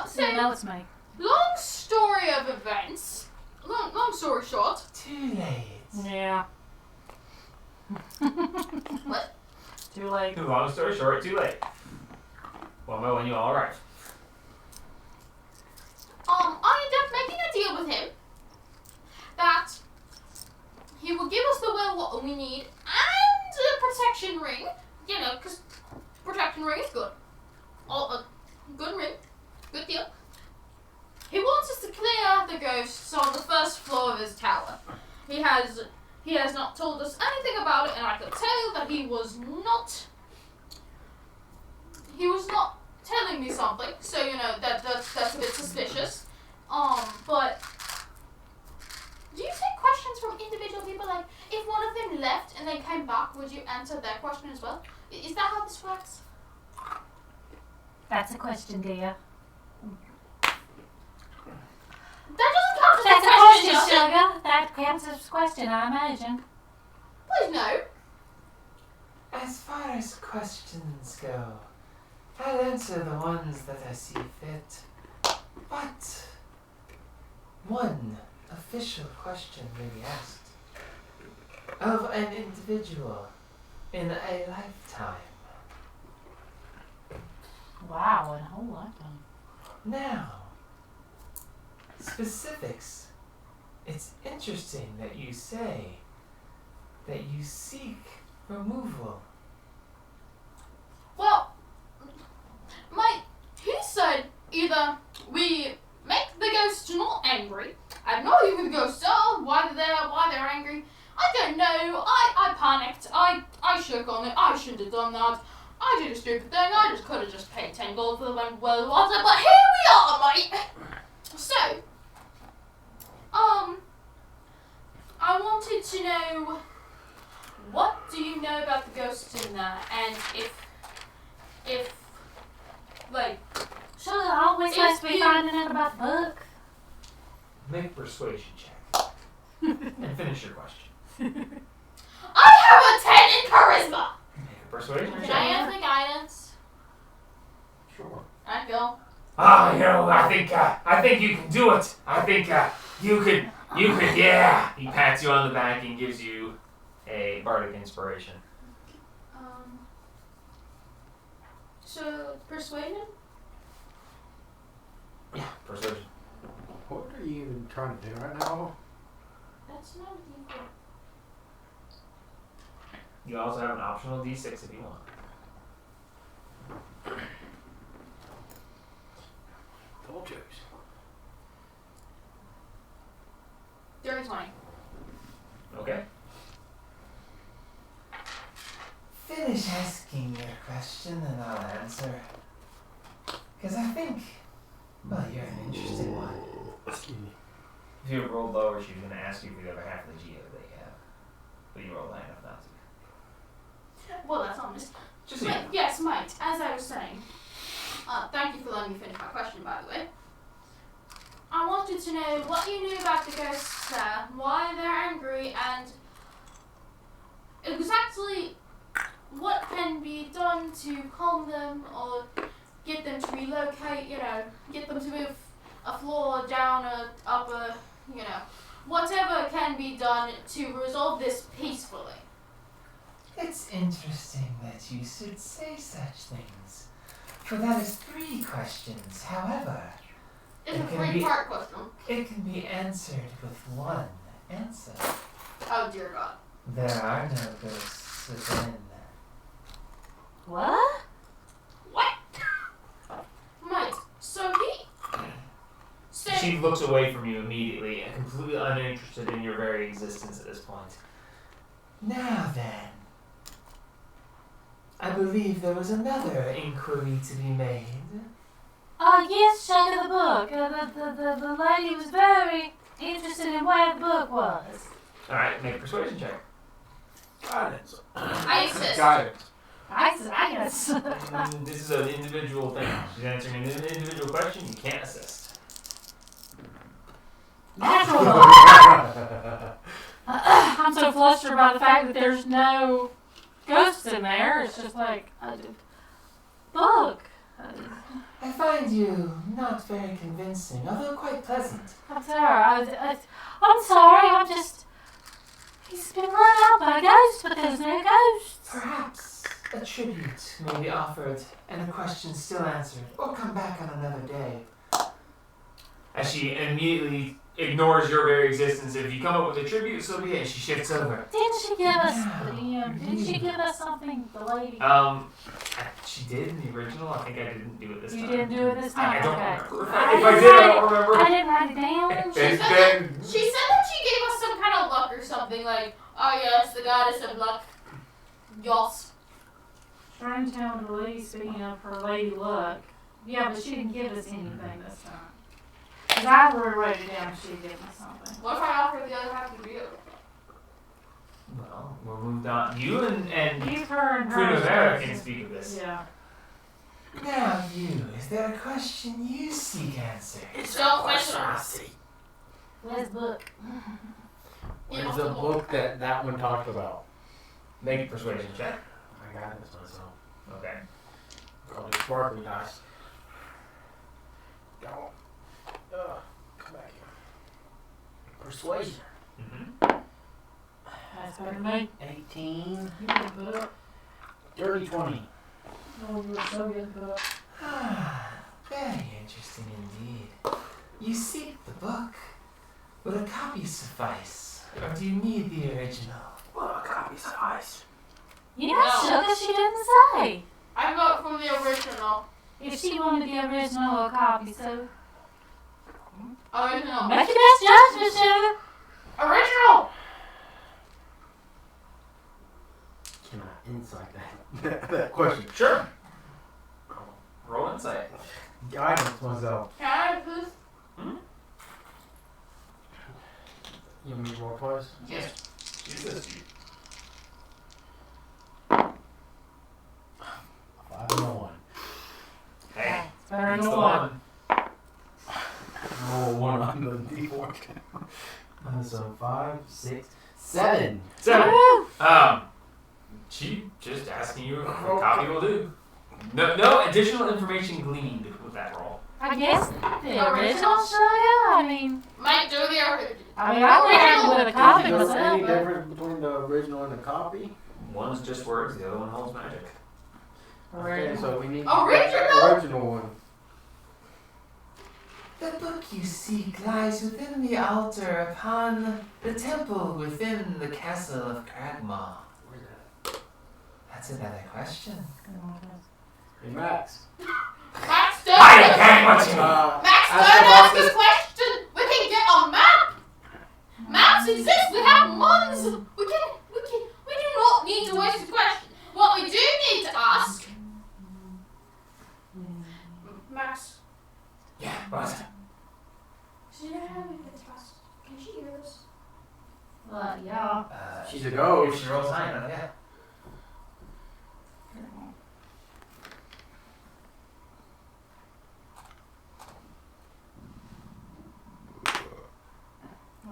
So You know it's me. long story of events. Long story short. Too late. Yeah. What? Too late. Long story short, too late. One by one, you all arrive. I ended up making a deal with him that he will give us the well what we need and a protection ring. You know, because protection ring is good. A good ring. Good deal. He wants us to clear the ghosts on the first floor of his tower. He has not told us anything about it, and I can tell that he was not telling me something. So you know that's a bit suspicious. But do you take questions from individual people? Like, if one of them left and then came back, would you answer their question as well? Is that how this works? That's a question, dear. That doesn't count as That's a a question, question, Justin. sugar. That counts as a question, I imagine. Please no. As far as questions go, I'll answer the ones that I see fit. But one official question may be asked of an individual in a lifetime. Wow, and a whole lifetime. Now, specifics. It's interesting that you say that you seek removal. Well, he said either we make the ghosts not angry. I have no idea who the ghosts are, why they're angry. I don't know. I panicked. I shook on it. I shouldn't have done that. I did a stupid thing. I just could have just paid 10 gold for the well water, but here we are, mate. So, I wanted to know, what do you know about the ghosts in there, and if like, Sugar, always If supposed to be you- finding out about the book. Make a persuasion check. And finish your question. I have a 10 in charisma. Make a persuasion Can I check. have the guidance? Sure. I go. Ah, you know, I think you can do it. I think you could, yeah. He pats you on the back and gives you a bardic inspiration. So persuasion? Yeah, persuasion. What are you even trying to do right now? That's not a D4. You also have an optional D6 if you want. Told you. Dirty 20. Okay. Finish asking your question and I'll answer. Because I think, well, you're an interesting one. Excuse me. If you rolled lower, she was going to ask you for the other half of the geo they have. But you rolled high enough not to. Well, that's honest. Just so you know. Yes, mate. As I was saying, thank you for letting me finish my question, by the way. I wanted to know what you knew about the ghosts there, why they're angry, and exactly what can be done to calm them or get them to relocate, you know, get them to move a floor down or up a, you know, whatever can be done to resolve this peacefully. It's interesting that you should say such things. For that is 3 questions. However, It's a It can be- three-part question. It can be answered with one answer. Oh dear God. There are no ghosts within. What? What? Mike, so he said... She looks away from you immediately, completely uninterested in your very existence at this point. Now then, I believe there was another inquiry to be made. Yes, check the book. The lady was very interested in where the book was. Alright, make a persuasion check. Guidance. I assist. Guidance. I guess. This is an individual thing. She's answering an individual question, you can't assist. Natural. I'm so flustered by the fact that there's no ghosts in there. It's just like a book. I find you not very convincing, although quite pleasant. I'm sorry. I'm sorry. I'm just. He's been run out by ghosts, but there's no ghosts. Perhaps a tribute may be offered and a question still answered, or come back on another day. As she immediately ignores your very existence, if you come up with a tribute, so be it. She shifts over. Didn't she give us? Didn't she give us something? The lady. She did in the original. I think I didn't do it this time. You didn't do it this time. I don't Okay. remember. If I did, I don't remember. I didn't write it down. And She said that she gave us some kind of luck or something, like, oh yes, the goddess of luck. Yos. Trying to tell the lady, speaking of her lady luck. Yeah, but she didn't give us anything this time. Because I wrote it down and she gave us something. What if I offer the other half to you? Well, we're moved on. You and Use her and her. Primavera can speak of this. Yeah. Now you, is there a question you seek answered? It's don't question us. Where's the book? Where's the book that one talked about? Make a persuasion check. I got this myself. Okay. Probably sparkly dice. Go. Come back here. Persuasion. Mm-hmm. That's better than me. 18. You can put up. Dirty 20. Oh, you're so good to put up. Very interesting indeed. You seek the book. Would a copy suffice? Or do you need the original? Well, a copy suffice. You know, No. Sugar, she didn't say. I vote for the original. If she wanted the original or copy, so. Original. Make your best judgment, Sugar. Original! Can I insight that question? Sure. Roll insight. Guidance myself. Can I boost? You want me to roll twice? Yes. She assists you. 5 and a 1. Hey. Better It's than the one. one. Roll 1 on the D4. So 5, 6, 7. 7. Woo! She just asking you if a copy will do. No additional information gleaned with that roll. I guess the original Sugar. I mean, Mike, do the original. I wouldn't have with a copy Is there myself. any but- difference between the original and the copy? One's just words, the other one holds magic. Okay, so we need Original? the original one. The book you seek lies within the altar upon the temple within the castle of Cragmaw. Where's that? That's another question. Hey, Max. Max, don't Hi, Kang, what you Max, ask don't about ask us this- questions. We can get a map. Maps exist. We have ones. We do not need to waste a question. What we do need to ask. Max. Yeah, what? She never had me this fast. Can she hear this? Yeah. She's a If ghost. she rolls high enough, yeah.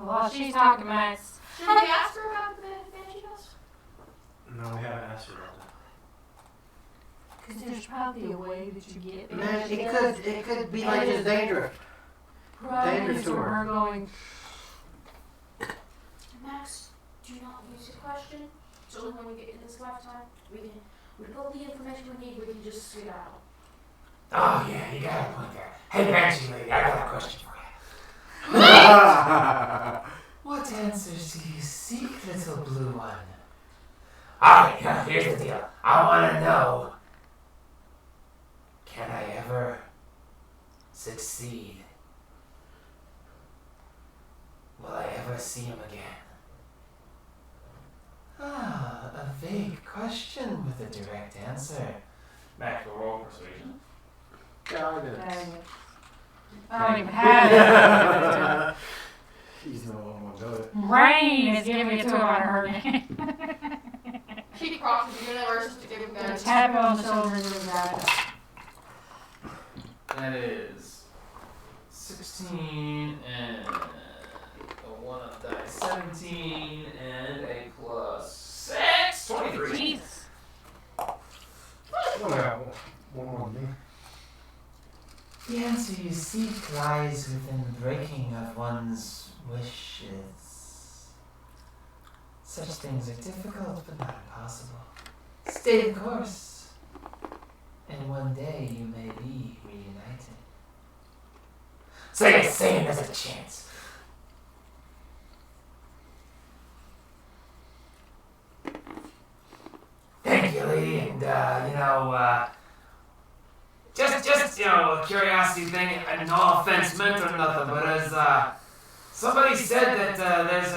Well, she's talking, Max. Should we ask her about the banshee dust? No, we haven't asked her about Because there's probably a way that you get that. Man, it could be like just dangerous. Probably dangerous to from her. her going. Max, do not use the question. So when we get in this lifetime, we got all the information we need. We can just get out. Oh, yeah, you got a point there. Hey, Banshee lady, I got a question for you. What answers do you seek, little blue one? Alright, now here's the deal. I want to know, can I ever succeed? Will I ever see him again? Ah, a vague question with a direct answer. Max will roll persuasion. Got it. I don't even have it. He's no one will do it. Rain is giving it to her on her name. She crosses the universe to give him guns. Tap on the shoulder and you got it. That is 16 and a 1 up die 17 and a plus 6, 23. Jesus. One more me. The answer you seek lies within the breaking of one's wishes. Such things are difficult, but not impossible. Stay the course, and one day you may be reunited. So you're saying there's a chance? Thank you, lady, and just a curiosity thing, and no offense meant or nothing, but as somebody said that there's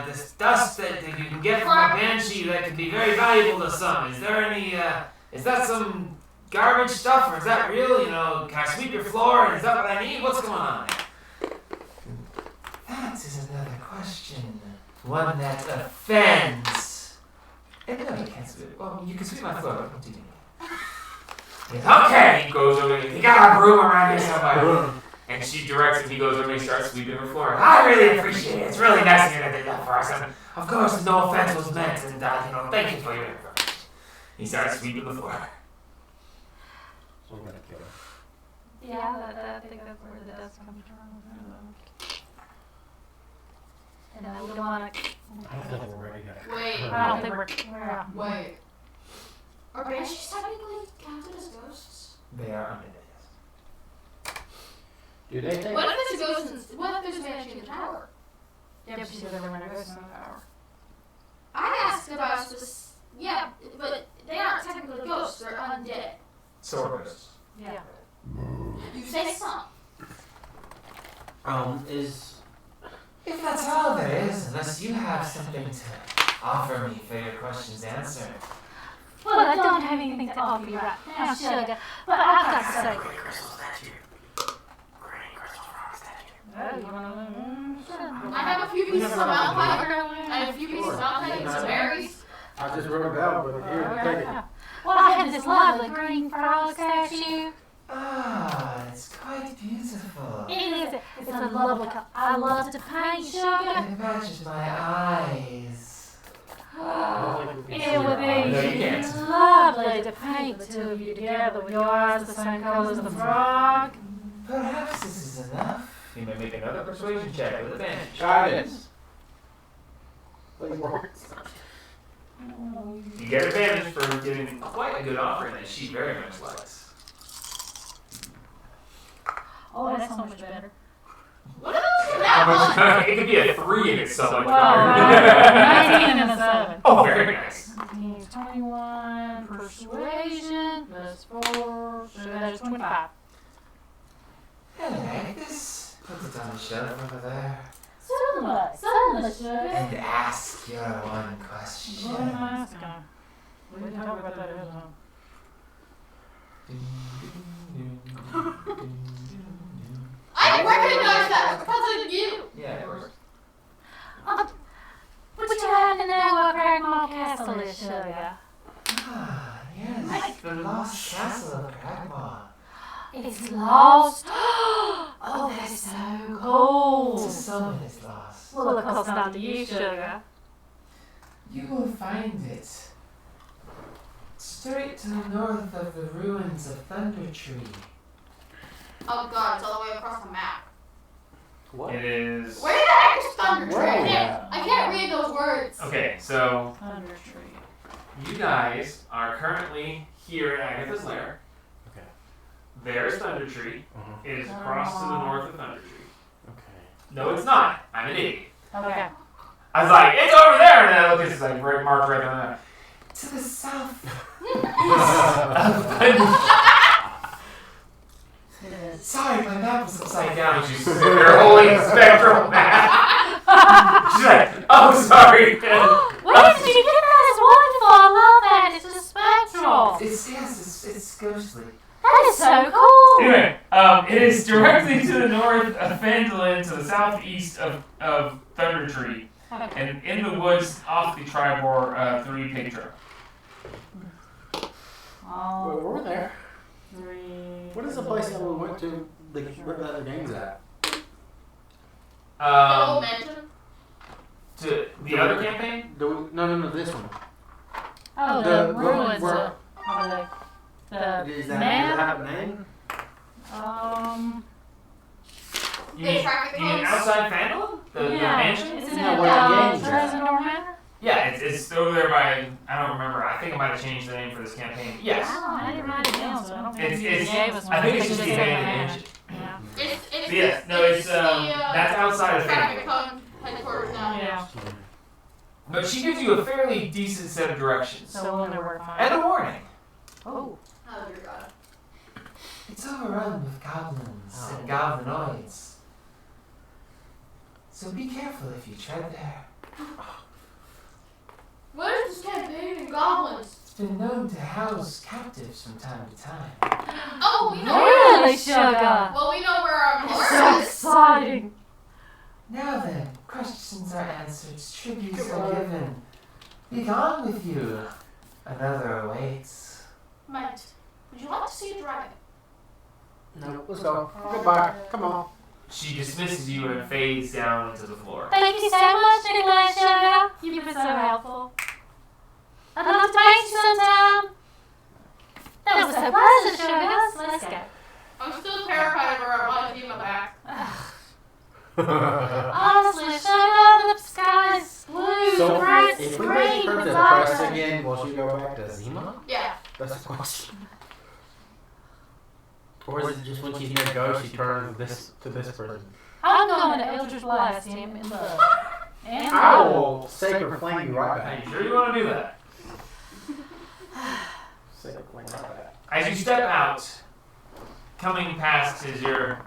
this dust that you can get from a banshee that could be very valuable to some. Is there any, is that some garbage stuff, or is that real? Can I sweep your floor? Is that what I need? What's going on there? That is another question. One that offends. No, you can't sweep. Well, you can sweep my floor, but what do you mean? Okay, he goes over. You got a broom around here somewhere. And she directs, and he goes over and starts sweeping her floor. I really appreciate it. It's really nice of you to do that for us. And of course, no offense was meant, and thank you for your information. He starts sweeping the floor. So we're gonna kill her. Yeah, I think that's where the dust comes from. And we don't want to. I don't think we're ready yet. Wait. I don't think we're. Wait. Are banshees technically counted as ghosts? They are undead. Do they think? What if there's a ghost in, what if there's a banshee in the tower? Yeah, but she said there were no ghosts in the tower. I asked about yeah, but they aren't technically ghosts, they're undead. Sword ghosts. Yeah. You say some. Is If that's all there is, unless you have something to offer me for your question's answer. Well, I don't have anything to offer you right now, sugar, but I've got to say. Granny Crystal statue. Granny Crystal frog statue. Oh, you want I have a few pieces of mountain pipe. I have a few pieces of mountain pipe and some berries. I just wrote it down, but here, take it. Well, I have this lovely green frog statue. Ah, it's quite beautiful. It is. It's a lovely color. I love to paint, sugar. It matches my eyes. It would No, you be can't. lovely to paint the two of you together with your eyes the same color as the frog. Perhaps this is enough. You may make another persuasion check with advantage. Guidance. Like words. You get advantage for giving quite a good offering that she very much likes. Oh, that's so much better. What are those in How that one? much? It could be a 3 and it's so much Well, better. 19 and a 7. Oh, very nice. 21, persuasion, plus 4, so that is 25. I like this. Put it on the shelf over there. Certainly, sugar. And ask your one question. What am I asking? We didn't talk about that, I recognize that because of you. Yeah, of course. Would you like to know what Cragmaw Castle is, sugar? Ah, yes, the lost castle of Cragmaw. It's lost. Oh, that's so cool. To some it is lost. Well, of course not to you, sugar. You will find it straight to the north of the ruins of Thunder Tree. Oh god, it's all the way across the map. What? It is. Where the heck is Thunder Tree? Where? I can't read those words. Okay, so Thunder Tree. you guys are currently here at Agatha's lair. Okay. There's Thunder Tree. It is across to the north of Thunder Tree. Okay. No, it's not. I'm an idiot. Okay. I was like, it's over there, and then I look, it's like right marked right on there. To the south. Sorry, my map was upside down. She's her holy spectral map. She's like, oh, sorry. Where did you get that? It's wonderful. I love that. It's just spectral. It's ghostly. That is so cool. Anyway, it is directly to the north of Phandalin, to the southeast of Thunder Tree, Okay. and in the woods off the Tribor 3 Pedro. Well, we're there. 3. What is the place that we went to? Where the other game's at? Old mansion. To the other campaign? No, this one. Oh, the ruins. The Does that man. have a name? You mean outside Phandalin? The mansion? Isn't Yeah, it where the game's at. Reservoir Manor? Yeah, it's over there by, I don't remember, I think I might have changed the name for this campaign. Yes. I didn't write it down, so I don't think It's, you it's, gave us one. I think it's just It the abandoned said mansion. Yeah. It's Yeah, no, it's, that's outside of traffic Phandalin. cone headquarters now. Yeah. But she gives you a fairly decent set of directions. So we'll know where to find And it. a warning. Oh. Oh dear God. It's overrun with goblins and goblinoids. So be careful if you tread there. What is this campaign in goblins? It's been known to house captives from time to time. Oh, we know. Really, sugar? Well, we know where our It's so Mars is. exciting. Now then, questions are answered, tributes are given. Be gone with you. Another awaits. Mate, would you like to see a dragon? No, let's go. Goodbye. Come on. She dismisses you and fades down into the floor. Thank you so much, Nicolai Sugar. You've been so helpful. I'd love to meet you sometime. That was so pleasant, Sugar. Let's go. I'm still terrified of her. I want to be in my back. Honestly, Sugar, the sky's blue, So, the bright if we spring, make her the depressed vibrant. again, will she go back to Zima? Yeah. That's the question. Or is it just when she's made go, she turns to this person? I'm going to Eldritch Blast him in love. And I will sacred flame you right Are back. you sure you want to do that? Sacred flame right back. As you step out, coming past is your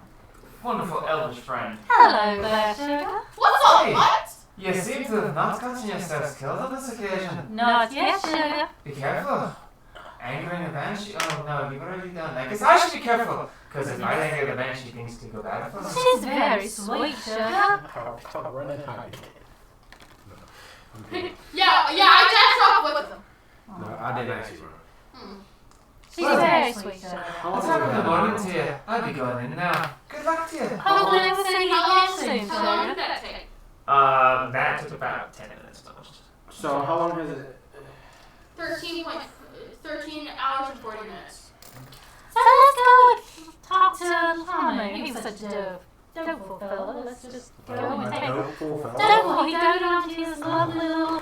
wonderful elvish friend. Hello there, Sugar. What's up, Hey. what? You seem to have not gotten yourselves killed on this occasion. Not yet, Sugar. Be careful. Angering a banshee? Oh no, you've already done that. Guess I should be careful. Because if I anger the banshee, things could go bad for us. She's very sweet, Sugar. I'll run and hide. Yeah, I dashed off with them. No, I didn't actually run. She's very sweet, Sugar. Let's have a good morning to you. I'll be going in now. Good luck to you. Hopefully we'll see you How again long soon, did Sugar. that take? That took about 10 minutes most. So how long has it? 13 hours and 40 minutes. So let's go talk to Tommy. He was such a dopeful fellow. Let's just go and take Full fella. Dopeful. He doted on his lovely little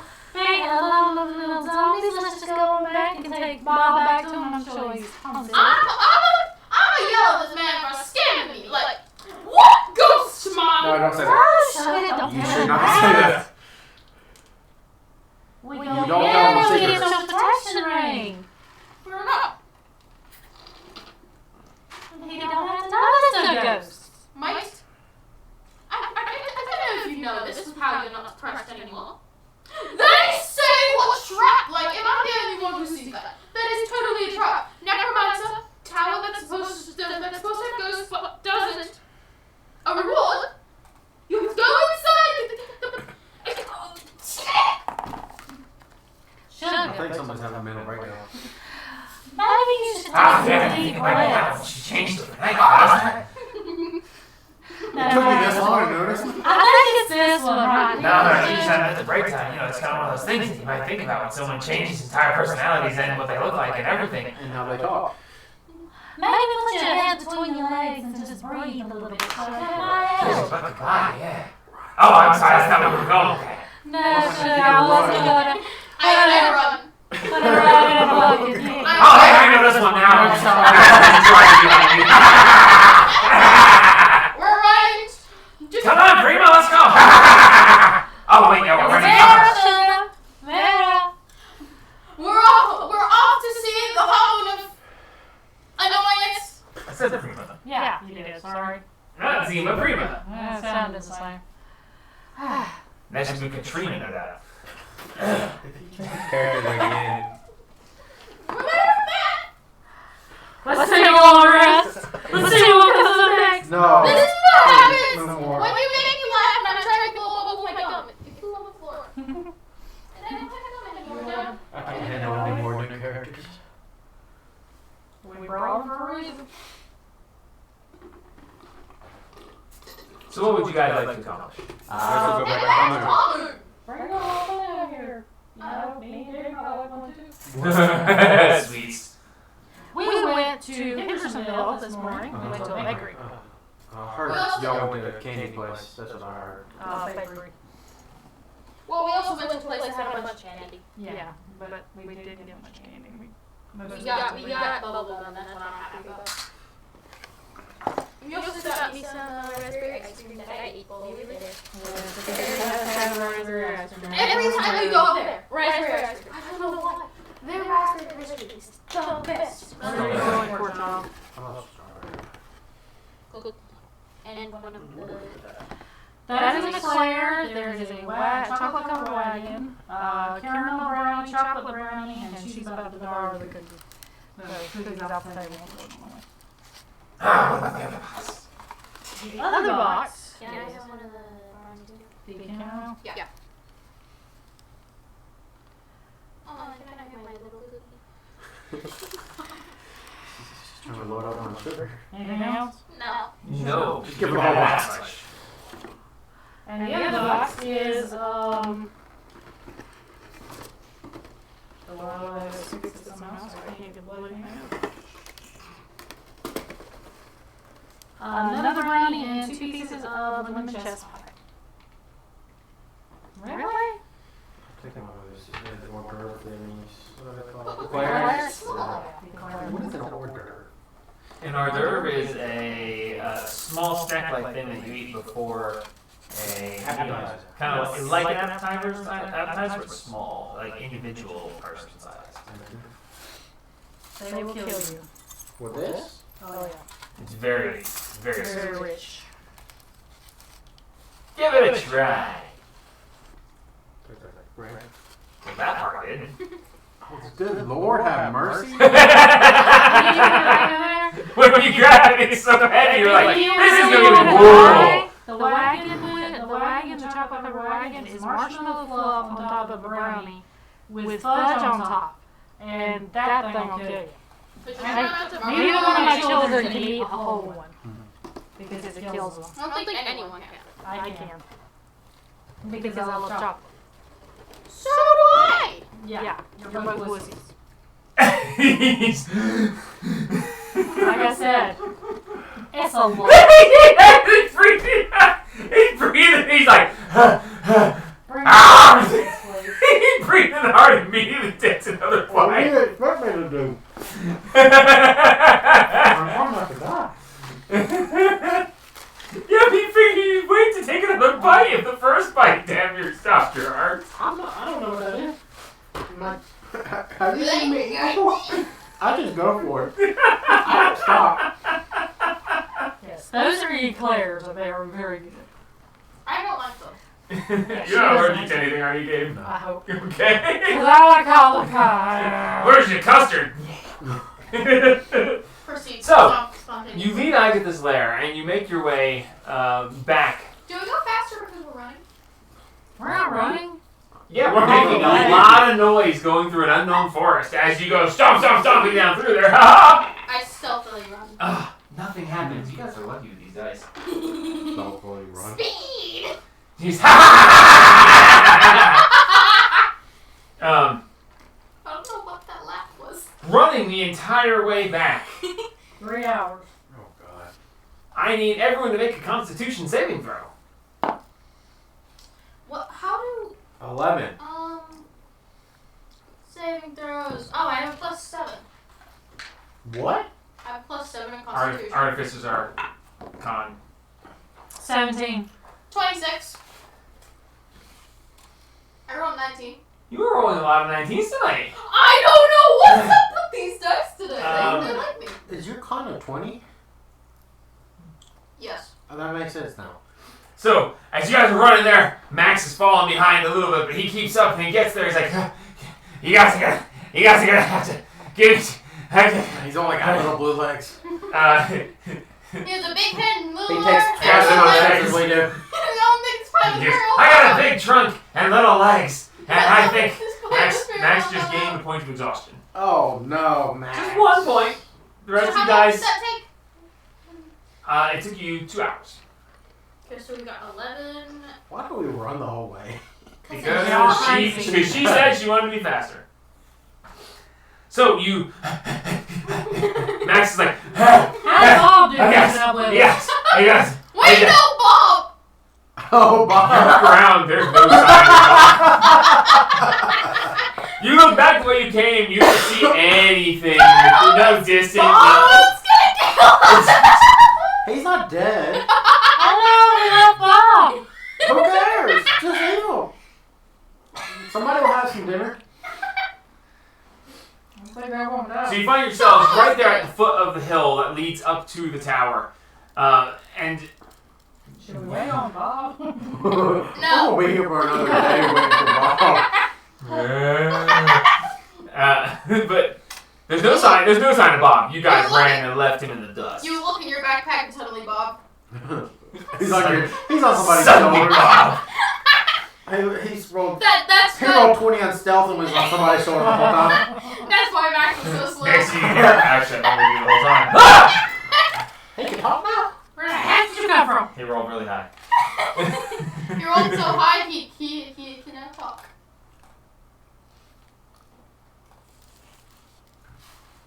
zombies. Let's just go on back and take Bob back to him. I'm sure he's homesick. I'm gonna yell at this man for scamming me. Like, what ghost mom? No, don't say that. Oh, Sugar, don't You tell should him not say that. that. We You don't don't get tell him him secrets. your protection ring. Fair enough. He don't have to know there's no ghosts. Mike, I don't know if you know this is how you're not depressed anymore. They say what trap, like, am I the only one who sees that? That is totally a trap. Necromancer, tower that's supposed to have ghosts but doesn't. A reward? You go inside I Sugar. think someone's having a mental breakdown. Maybe you should Ah, take yeah, I some think deep about it now. breaths. She changed overnight, doesn't it? It took me this long to notice. I think it's this one right No, each time at the break time, you know, it's kind of one of those things that you might think about when someone changes entire personalities and what they look like and everything. And how they talk. Maybe put your head between your legs and just breathe a little bit. So Here's a no, bucket guy, yeah. Oh, I'm sorry, that's not where we're going. Okay. sugar, I wasn't gonna I run. put it right in a bucket. Oh, hey, I know this one now. I'm sorry. We're right. Just Come on, Prima, let's go. Oh wait, no, we're running. Vera. We're off to see the Halloween of Annoyance. I said the Prima. Yeah, you did. Sorry. Not Zima Prima. That sounded the same. That should be Katrina, no doubt. Character again. Remember that? Let's take a long rest. Let's see what comes up next. No. This is what happens No more. when you make me laugh and I'm trying to blow up my gum. You flew on the floor. And I don't have gum anymore, no? I can't handle any more new characters. We brought him for a reason. So what would you guys like to accomplish? Let's go back That's on Palmer. Bring it all out here. You know, me and Jake probably want to. Sweet. We went to Hendersonville this morning. We went to a bakery. I heard y'all went to a candy place. That's what I heard. Bakery. Well, we also went to a place that had a bunch of candy. Yeah, but we didn't get much candy. We got bubble gum, that's what I'm happy about. You also got me some raspberry ice cream that I ate while we were there. Every time we go there, raspberry ice cream. I don't know why. Their raspberry ice cream is the best. I'm not sorry. And one of the... That is an eclair. There is a chocolate covered wagon, caramel brownie, chocolate brownie, and she's about to devour the cookies. The cookies off the table. Ah, what about the other box? The other box. Can I have one of the brownies too? The caramel. Yeah. Oh, can I have my little cookie? Trying to load up on sugar. Anything else? No. No. Just give her You all have that that much. And the other box is the one that has 6 somehow, so I can't get blood in there. Another brownie and 2 pieces of lemon chestnut. Really? I think one of those is the hors d'oeuvre things. What are they called? Eclairs? What is an hors d'oeuvre? An hors d'oeuvre is a small snack-like thing that you eat before a Appetizer. kind of like an appetizer, but small, like individual person size. They will kill you. For this? Oh yeah. It's very, very Very sweet. rich. Give it a try. Right. Well, that part did. Good Lord, have mercy. When you grab it, it's so heavy, you're like, this is going to be whoa. The chocolate covered wagon is marshmallow fluff on top of a brownie with fudge on top. And that thing will kill you. Neither one of my children can eat a whole one. Because it kills them. I don't think anyone can. I can. Because I love chocolate. So do I! Yeah, you're both wussies. He's Like I said, it's a lot. He's breathing. He's breathing. He's like, Bring ah! it back, please. He's breathing hard immediately takes another What do bite. you expect me to do? I'm not to die. Yeah, he figured you'd wait to take another bite if the first bite damn near stopped your heart. I don't know what that is. Have you seen me? I just go for it. I don't stop. Yes, those are eclairs, and they are very good. I don't like them. You're not allergic to anything, are you, Gabe? I hope. Okay. Because I like all the kind. Where's your custard? Proceed. So, Spontaneous. You lead Agatha's lair, and you make your way back. Do we go faster because we're running? We're not running. Yeah, we're making a lot of noise going through an unknown forest as you go stomping down through there. I stealthily run. Nothing happens. You guys are lucky with these dice. Stealthily run. Speed! He's I don't know what that laugh was. running the entire way back. 3 hours. Oh God. I need everyone to make a Constitution saving throw. What? How do 11. saving throws? Oh, I have a +7. What? I have +7 in Constitution. Artificers are con. 17. 26. I rolled 19. You were rolling a lot of 19s tonight. I don't know what's up with these dice today. They like me. Is your con a 20? Yes. Oh, that makes sense now. So, as you guys are running there, Max is falling behind a little bit, but he keeps up and he gets there. He's like, you guys are gonna have to get it. He's only got little blue legs. He has a big head and little He hair. takes twice as much legs as we do. I got a big trunk and little legs, and I think Max just gained a point of exhaustion. Oh no, Max. Just 1 point. The rest of you How long guys, does that take? it took you 2 hours. Okay, so we got 11. Why do we run the whole way? Because Y'all she said she wanted to be faster. So you, Max is like, How did Bob do yes, up with yes, yes. Wait, no, Bob! Oh, You Bob. look around, there's no sign of Bob. You look back the way you came, you don't see anything. No distance. Bob's gonna kill us! He's not dead. I know, we love Bob. Who cares? Just leave him. Somebody will have some dinner. So you find yourselves right there at the foot of the hill that leads up to the tower. And Should we wait on Bob? We'll be here for another day waiting for Bob. but there's no sign of Bob. You guys ran and left him in the dust. You look in your backpack and suddenly Bob. He's on somebody's Suddenly shoulder. Bob. He's rolled. That's He good. rolled 20 on stealth and was on somebody's shoulder the whole time. That's why Max was so slow. Next thing you hear, actually, I'm gonna do the whole time. He can talk now. Where the heck did you come from? He rolled really high. He rolled so high he can now talk.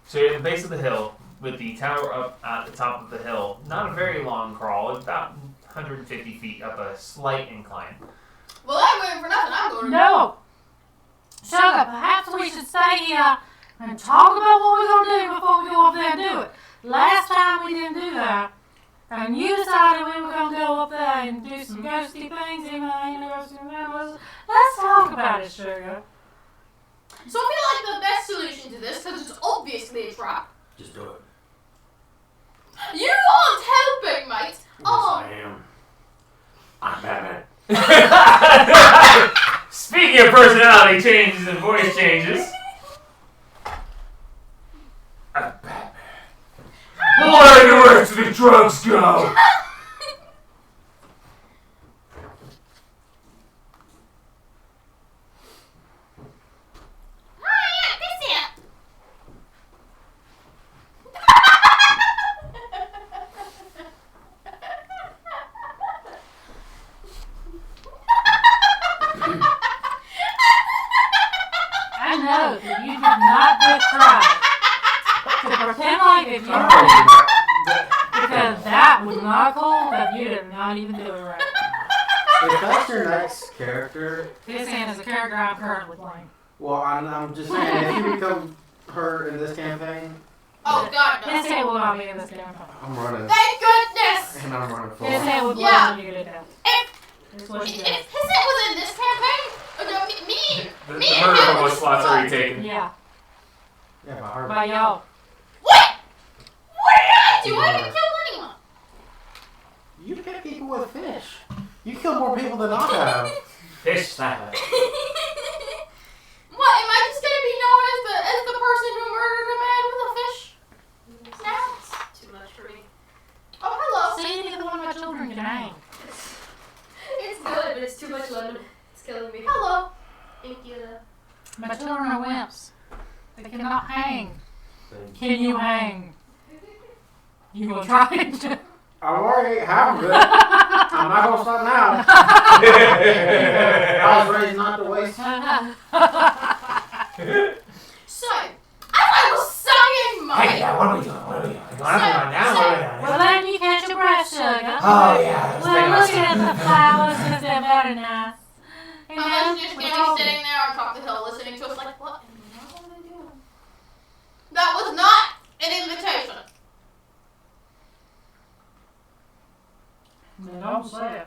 So you're at the base of the hill with the tower up at the top of the hill. Not a very long crawl. It's about 150 feet up a slight incline. Well, I'm waiting for nothing. I'm going to No. Sugar, perhaps we should stay here and talk about what we're going to do before we go up there and do it. Last time we didn't do that, and you decided we were going to go up there and do some ghosty things, even though I ain't never seen that. Let's talk about it, Sugar. So I feel like the best solution to this, because it's obviously a trap. Just do it. You aren't helping, mate. Yes, I am. I'm Batman. Speaking of personality changes and voice changes. I'm Batman. Where do the drugs go? I know that you did not just try to pretend like that you did, because that was not cool, but you did not even do it right. If that's your next character, This hand is a character I'm currently playing. well, I'm just saying, if you become her in this campaign, Oh, God, no. His hand will not be in this campaign. I'm running. Thank goodness! And I'm running His forward. hand would Yeah. blow you to death. If That's what his she head does. was in this campaign, oh, no, me The and murder him one was slot's fun. already taken. Yeah, Yeah, by her. by y'all. What? What did I do? I didn't kill anyone. You pick people with fish. You kill more people than I have. Fish slapper. What, am I just gonna be known as the person who murdered a man with a fish? Now? Too much for me. Oh, hello. See, neither one of my children can hang. It's good, but it's too much lemon. It's killing me. Hello. Thank you. My children are wimps. They cannot hang. Can you hang? You will try it. I already have them. I'm not gonna stop now. I was raised not to waste. So, as I was saying, Hey, Mike. yeah, what are we doing? What are we doing? Going up and going down? What are we doing? Well, then you catch your breath, sugar. Oh, yeah. Let's Well, take look our at the flowers because they're very nice. And I was then just we gonna talk. be sitting there on top of the hill listening to us like, what in the world are they doing? That was not in an invitation. Then don't say it.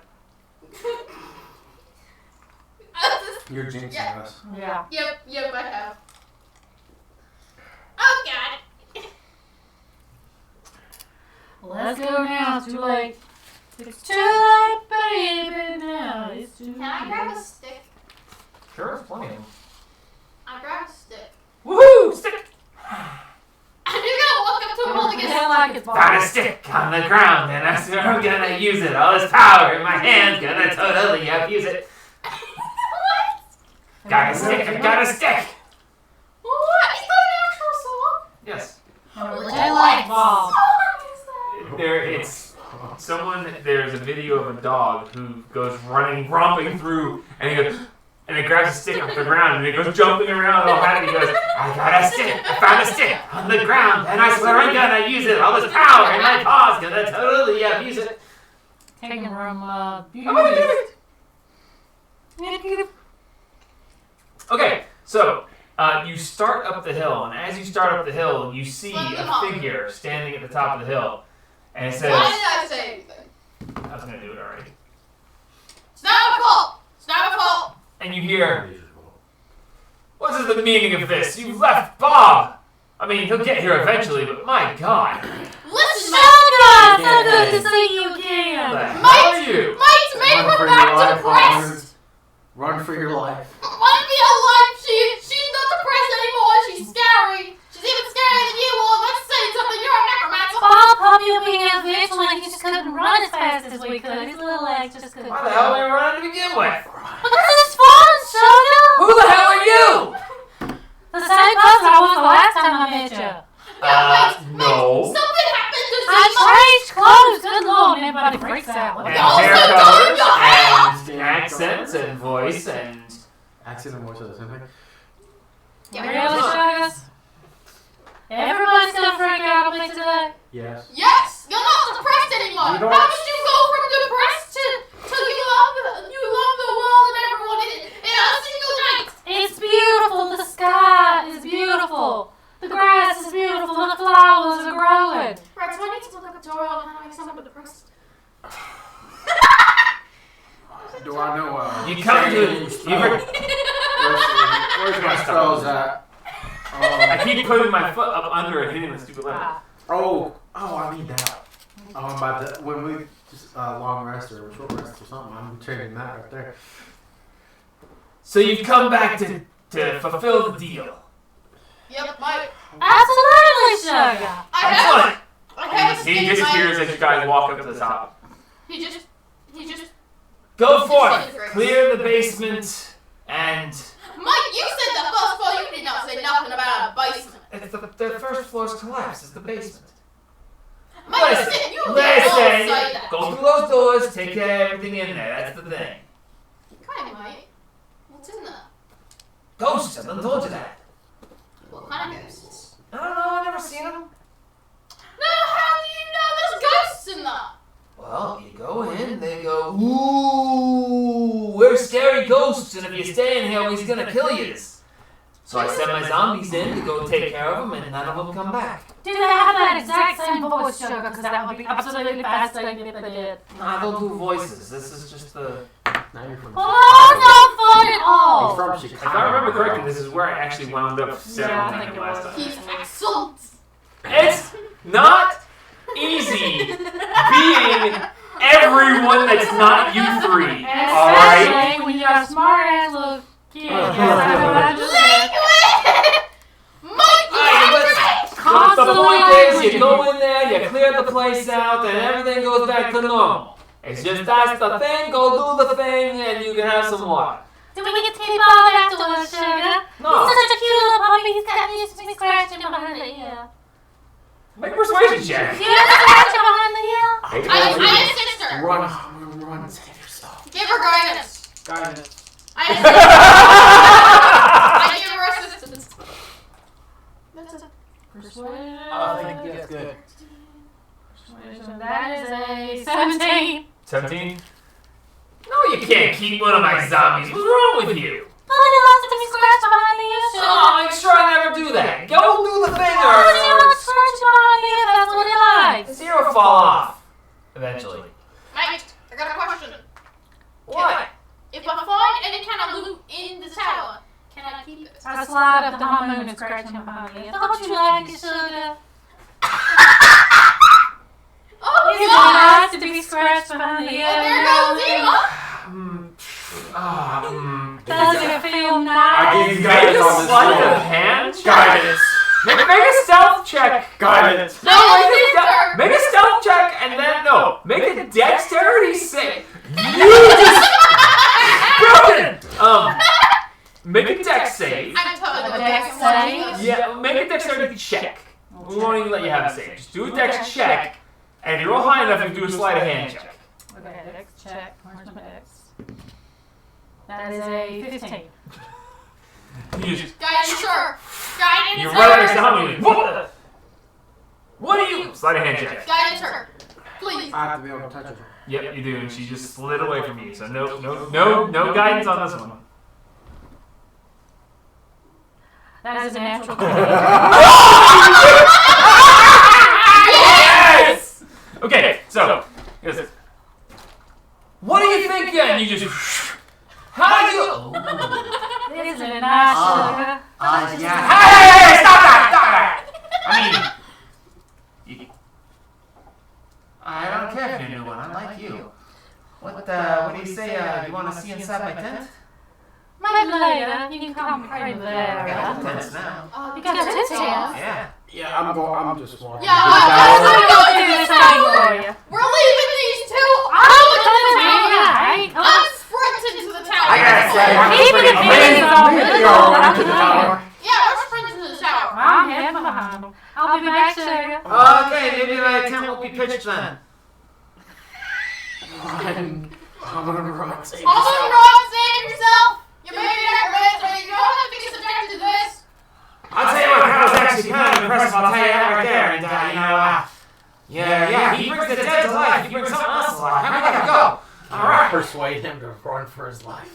You're jinxing Yeah. us. Yeah. Yep, I have. Oh god. Let's go now. It's too late. It's too late, baby. Now it's too Can I grab a stick? Sure, there's plenty of them. I grab a stick. Woohoo! Stick! I'm just gonna walk up to him holding Pretend it. like it's Found a stick on the ground, and I'm gonna use it. All this power in my hands, gonna totally abuse it. Got a stick, I got a stick! What? Is that an actual song? Yes. Pretend like Bob. There's a video of a dog who goes running, romping through, and he goes, and it grabs a stick off the ground, and it goes jumping around all happy. He goes, I got a stick, I found a stick on the ground, and I swear I'm gonna use it. All this power in my paws, gonna totally abuse it. Taking from okay, so you start up the hill, and as you start up the hill, you see a figure standing at the top of the hill, and it says, Why did I say anything? I was gonna do it already. It's not my fault. It's not my fault. And you hear, what is the meaning of this? You've left Bob! I mean, he'll get here eventually, but my God! Listen, Shut up! So good to see you again. What the hell are you? Mike's made her back depressed. Run for your life. Want to be alive? She's not depressed anymore. She's scary. She's even scarier than you are. Let's say something. You're a necromancer. Bob Puppy will be here eventually. He just couldn't run as fast as we could. His little legs just couldn't. Why the hell are we running to begin with? Because it's fun, Sugar! Who the hell are you? The same person I was the last time I met you. No. Something happened to I Zima. changed clothes. Good lord, everybody freaks out. And Also, hair don't colors, your hair. and accents, and voice, and... Accent and voice are the same thing. Yeah, Really, Sugar? Everybody's gonna freak out on me today. Yes. Yes, you're not depressed anymore. You don't- How did you go from depressed to you love the world and everyone in a single night? It's beautiful. The sky is beautiful. The grass is beautiful. The flowers are growing. Right, so I need to look up a tutorial on how to make someone depressed. Do I know? You come to... Where's my spells at? I keep putting my foot up under and hitting the stupid lemon. Oh, I need that. I'm about to, when we just long rest or short rest or something, I'm trading that right there. So you've come back to fulfill the deal. Yep, Mike. Absolutely, Sugar. I have a He stick, disappears Mike. as you guys walk up to the top. He just. Go forth, clear the basement, and... Mike, you said the first floor. You did not say nothing about a basement. It's the first floor's collapse, it's the basement. Mike, Listen, you did not say that. go through those doors, take care of everything in there, that's the thing. Come on, Mike. What's in there? Ghosts, I done told you that. What kind of ghosts? I don't know, I've never seen them. No, how do you know there's ghosts in there? Well, you go in, they go, ooh, we're scary ghosts, and if you stay in here, he's gonna kill you. So I sent my zombies in to go take care of them, and none of them come back. Do they have that exact same voice, Sugar? Because that would be absolutely fascinating if they did. Nah, they'll do voices. This is just the... Now you're from. Oh, no fun at all. He's from If Chicago. I remember correctly, this is where I actually wound up Yeah, I settling think him it last was. time. He's excellent. It's not easy being everyone that's not you three. And Alright? especially when you're a smart ass little kid. Yes, I know what I just said. Mike, you Alright, have let's- to Constantly The point is, language. you go in there, you clear the place out, and everything goes back to normal. It's just that's the thing, go do the thing, and you can have some water. Do we get to keep all afterwards, Sugar? No. He's such a cute little puppy. He's got used to me scratching behind the ear. Make a persuasion check. You ever scratch him behind the ear? I assist her. Run, save yourself. Give her guidance. Guidance. I give her assistance. That's a Persuasion. I think that's good. Persuasion. That is a 17. 17? No, you can't keep one of my zombies. What's wrong with you? But he loves to be scratched behind the ear, Sugar. Oh, make sure I never do that. Go do the thing, Why do you or... want to scratch behind Moon and scratching him behind the ear. Don't you like it, sugar? Oh, Isn't it God! nice to be scratched behind the ear? And there goes Eva! Does it feel I nice? give you Make guidance a on this sleight roll. of hand check. Guidance. Make a stealth check. Guidance. No, Make a stealth check and then make a dexterity save. You just broken. Make a dex save. I'm totally A going dex to save? Yeah, make a dexterity check. We won't even let you have a save. Just do a dex check, and if you roll high enough, you can do a sleight of hand check. Okay, dex check. Where's my dex? That is a 15. You just Guidance, sir! Guidance, you sir! run next to him. What are you? Sleight of hand check. Guidance, sir! Please! I have to be able to touch it. Yep, you do, and she just slid away from you. So no guidance on this one. That is a natural 20. Yes! Okay, so here's this. What do you think? Yeah, and you just. How do you? Isn't it nice, sugar? Yeah. Hey! Stop that! I mean, I don't care if you're a new one. I like you. What do you say? You want to see inside my tent? Maybe later. You can come right I there. got tents now. You got a tent here? Yeah. Yeah, I'm just walking. Yeah, to the I'm tower. I'll do this thing for you. We're leaving these two! I'm I'm sprinting to the tower! I gotta say, Even if it is all Maybe I'll run to the tower. Yeah, we're sprinting to the tower! I'm heading behind them. I'll be back, sugar. Okay, maybe my tent won't be pitched then. I'm gonna run. Save yourself! You made it, but you don't have to get subjected to this! I'll tell you what, that was actually kind of impressive. I'll tell you that right there. And yeah, he brings the dead to life. He brings something else to life. I gotta go. All right. Persuade him to run for his life.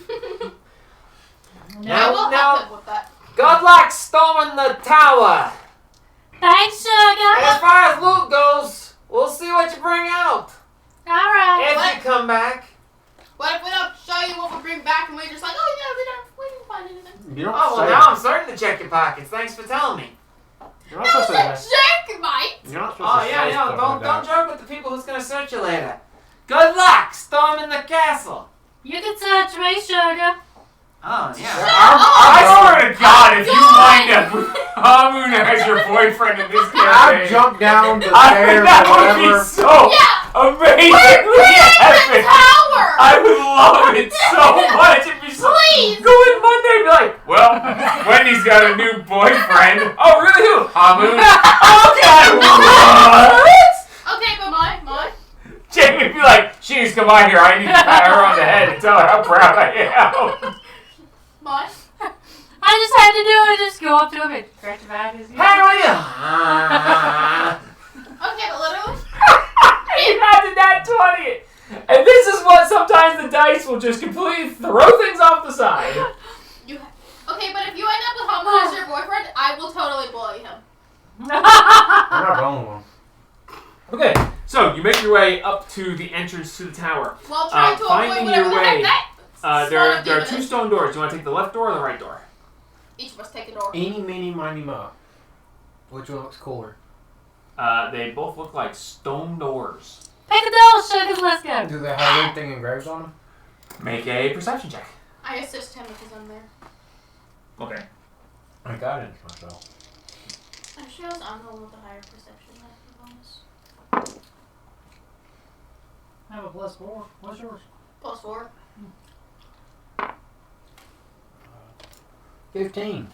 Yeah, we'll help him with that. Good luck storming the tower. Thanks, sugar. As far as loot goes, we'll see what you bring out. All right. If you come back. What if we don't show you what we bring back and we're just like, oh yeah, we didn't find anything? You don't Oh, well, say now that. I'm starting to check your pockets. Thanks for telling me. You're not supposed to That say was a jerk, mate! You're not supposed Oh, to yeah, say yeah. stuff Don't like that. joke with the people who's going to search you later. Good luck storming the castle. You can touch me, sugar. Oh, yeah. I swear to God, if you wind up with Hamun as your boyfriend in this I campaign, jumped down the I stairs that or would be whatever. so Yeah! amazingly epic. Tower! I would love it so much. It'd be so. Please! Go in Monday and be like, well, Wendy's got a new boyfriend. Oh, really? Who? Hamun. Oh, God, what? Okay, but my. Jamie would be like, she needs to come by here. I need to pat her on the head and tell her how proud I am. My. I just had to do it. Just go up to him and scratch your back. How are you? Okay, but literally. You had to nat 20. And this is what sometimes the dice will just completely throw things off the side. Okay, but if you end up with Humble as your boyfriend, I will totally bully him. I'm not going with him. Okay, so you make your way up to the entrance to the tower. While trying to avoid finding whatever your the heck way, that there are two stone doors. Do you want to take the left door or the right door? Each of us take a door. Eeny, meeny, miny, mo. Which one looks cooler? They both look like stone doors. Pick a door, sugars. Let's go. Do they have anything engraved on them? Make a perception check. I assist him because I'm there. Okay. I got it myself. Actually, I'm the one with the higher perception. That's the bonus. I have a +4. What's yours? +4. 15.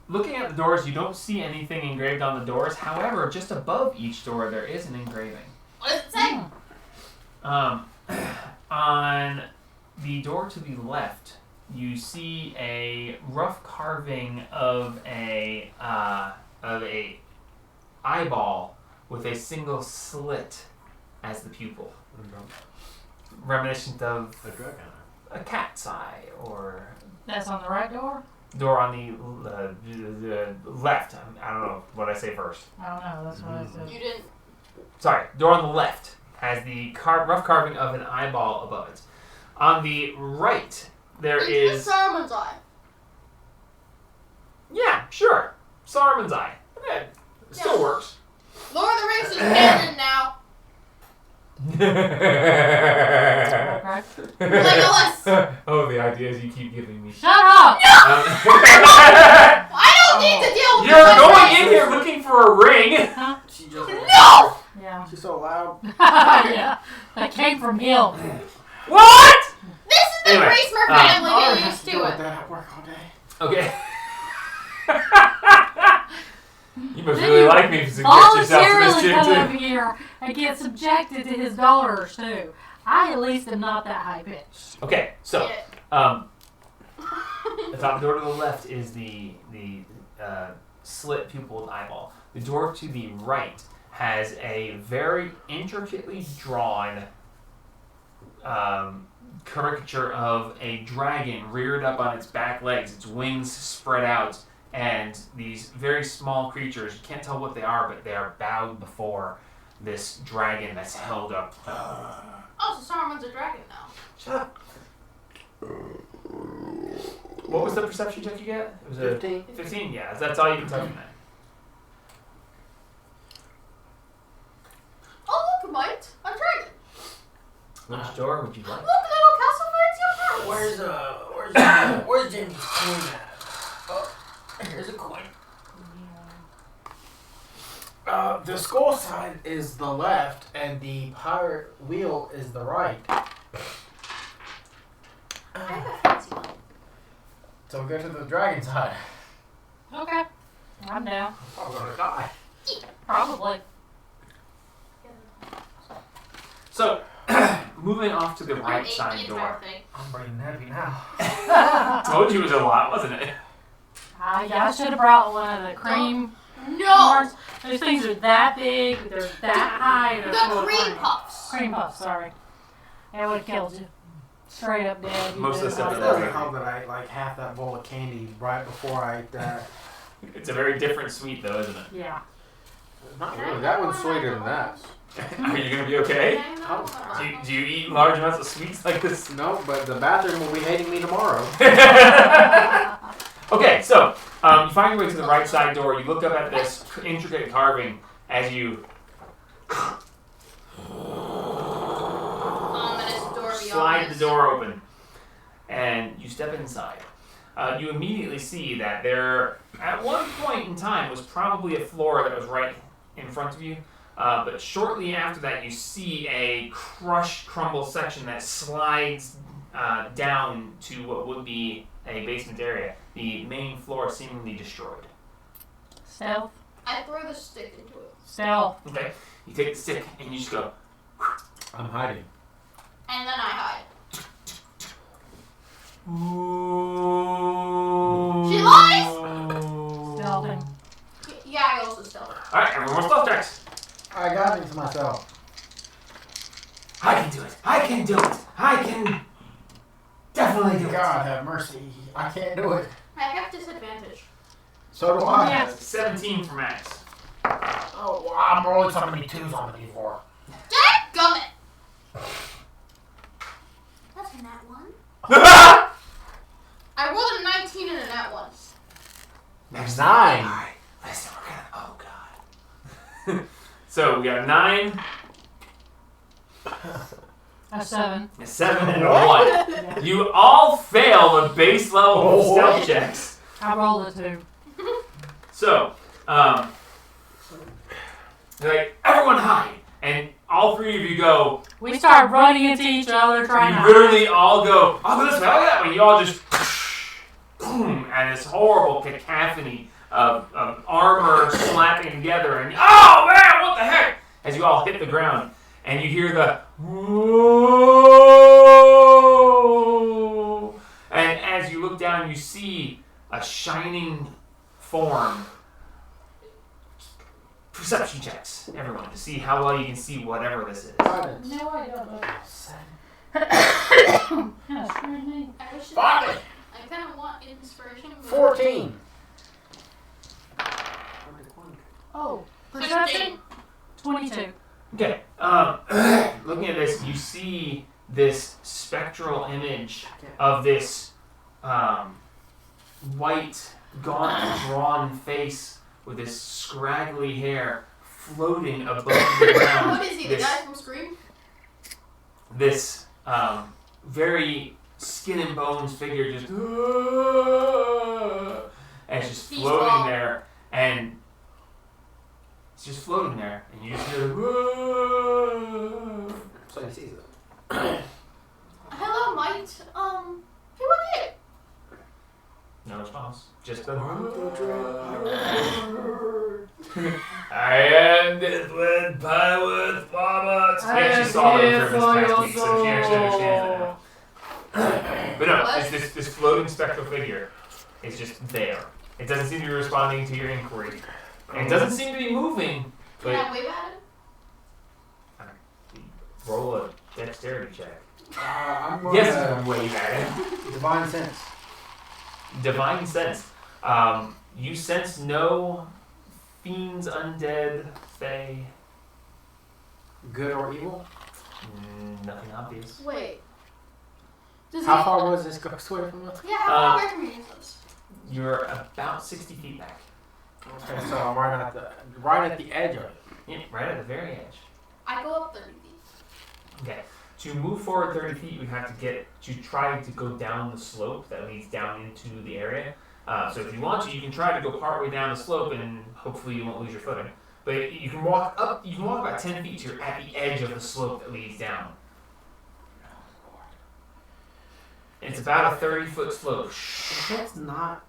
Looking at the doors, you don't see anything engraved on the doors. However, just above each door, there is an engraving. What does it say? On the door to the left, you see a rough carving of a eyeball with a single slit as the pupil, reminiscent of a cat's eye or That's on the right door? door on the left. I don't know what I say first. I don't know. That's what I said. You didn't. Sorry, door on the left has the rough carving of an eyeball above it. On the right, there It's is the Saruman's eye. Yeah, sure. Saruman's Eye. Okay. It still works. Lord of the Rings is canon now. Legolas. Oh, the ideas you keep giving me. Shut up! I don't need to deal with You're this. going in here looking for a ring. She just No! Yeah. she's so loud. Yeah. That came from him. What? This is the Anyway, Reismer family. I Get have used to to deal with it. that at work all day. Okay. You must really like me to suggest yourself to Voluntarily this chick come over too. here and get subjected to his daughters too. I at least am not that high pitched. Okay, so Yeah. the top door to the left is the slit pupiled eyeball. The door to the right has a very intricately drawn caricature of a dragon reared up on its back legs, its wings spread out, and these very small creatures, you can't tell what they are, but they are bowed before this dragon that's held up. Oh, so Saruman's a dragon now. Shut up. What was the perception check you get? It was a 15. 15, yeah. That's all you can tell from that. Oh, look, mate. A dragon. Which door would you like? Look, little castle fancy palace. Where's Jamie's coin at? Oh, here's a coin. The skull side is the left, and the pirate wheel is the right. I have a fancy one. So we go to the dragon side. Okay. I'm down. I'm gonna die. Probably. So, moving off to the I right ate side the entire door. thing. I'm breathing heavy now. Told you it was a lot, wasn't it? I should have brought one of the cream No! bars. Those things are that big, they're that high. They're full The of cream puffs. Cream puffs, sorry. It would have killed you. Straight up dead. You Most of the did stuff It not- doesn't help that I ate like half that bowl of candy right before I ate that. It's a very different sweet, though, isn't it? Yeah. Not really. That one's sweeter than that. Are you going to be okay? Do you eat large amounts of sweets like this? No, but the bathroom will be hating me tomorrow. Okay, so you find your way to the right side door. You look up at this intricate carving as you Ominous door slide the door open, and you step inside. You immediately see that there, at one point in time, was probably a floor that was right in front of you. But shortly after that, you see a crushed, crumbled section that slides down to what would be a basement area. The main floor seemingly destroyed. Stealth. I throw the stick into it. Stealth. Okay, you take the stick and you just go. I'm hiding. And then I hide. She lies! Stealthing. Yeah, I also stealth. All right, everyone, more stealth checks. I got it to myself. I can do it. I can do it. I can definitely do it. God have mercy. I can't do it. I have disadvantage. So do I. Yeah. 17 for Max. Oh, well, I'm rolling so many twos on the D4. Dadgummit! That's a nat 1. I rolled a 19 and a nat 1. Max 9. Alright, listen, we're gonna. Oh, God. So we got a 9, A 7. a 7, and a 1. You all fail the base level of stealth checks. I rolled a 2. So, they're like, everyone hide. And all three of you go, We started running into each other trying you to literally all go, I'll go this way, I'll go that way. You all just, boom, and this horrible cacophony of armor slapping together. And, oh man, what the heck? As you all hit the ground. And you hear the, whoa. And as you look down, you see a shining form. Perception checks, everyone, to see how well you can see whatever this is. Silence. No, I don't know. Kinda screwed me. I wish it Finally. I kind of want inspiration. 14. Oh, perception? 22. Okay, looking at this, you see this spectral image of this white gaunt, drawn face with this scraggly hair floating above the ground. What is he? The guy from Scream? This very skin and bones figure just and it's just He's floating wrong. there, and it's just floating there, and you just hear the So he sees it. Hello, mate. Who are you? no response. Just the I am this with power Mama. yeah, she saw them for this past week, so she actually understands it now. But no, What? this floating spectral figure is just there. It doesn't seem to be responding to your inquiry. And it doesn't seem to be moving. Can I But wave at him? roll a dexterity check. I'm going Yes, to you can wave at it. Divine Sense. Divine sense. You sense no fiends, undead, fae. Good or evil? Nothing obvious. Wait. Does How he? far was this ghost away from us? Yeah, how far away from me is this? You're about 60 feet back. Okay, so I'm right at the edge of it. Yeah, right at the very edge. I go up 30 feet. Okay. To move forward 30 feet, you have to try to go down the slope that leads down into the area. So if you want to, you can try to go partway down the slope, and hopefully you won't lose your footing. But you can walk up. You can walk about 10 feet to at the edge of the slope that leads down. It's about a 30-foot slope. That's not.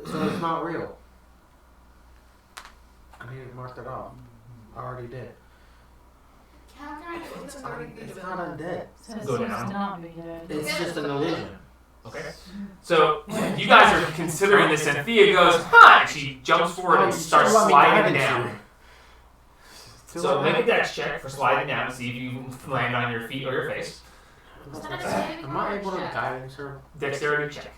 So it's not real. I need to mark that off. I already did. How can I get to 30 feet? It's not undead. Says Go seems down. to not be dead. It's just an illusion. Okay. So you guys are considering this, and Thea goes, "Huh!" And she jumps forward and starts sliding down. So make a dex check for sliding down to see if you land on your feet or your face. Am I able to guidance her? Dexterity check.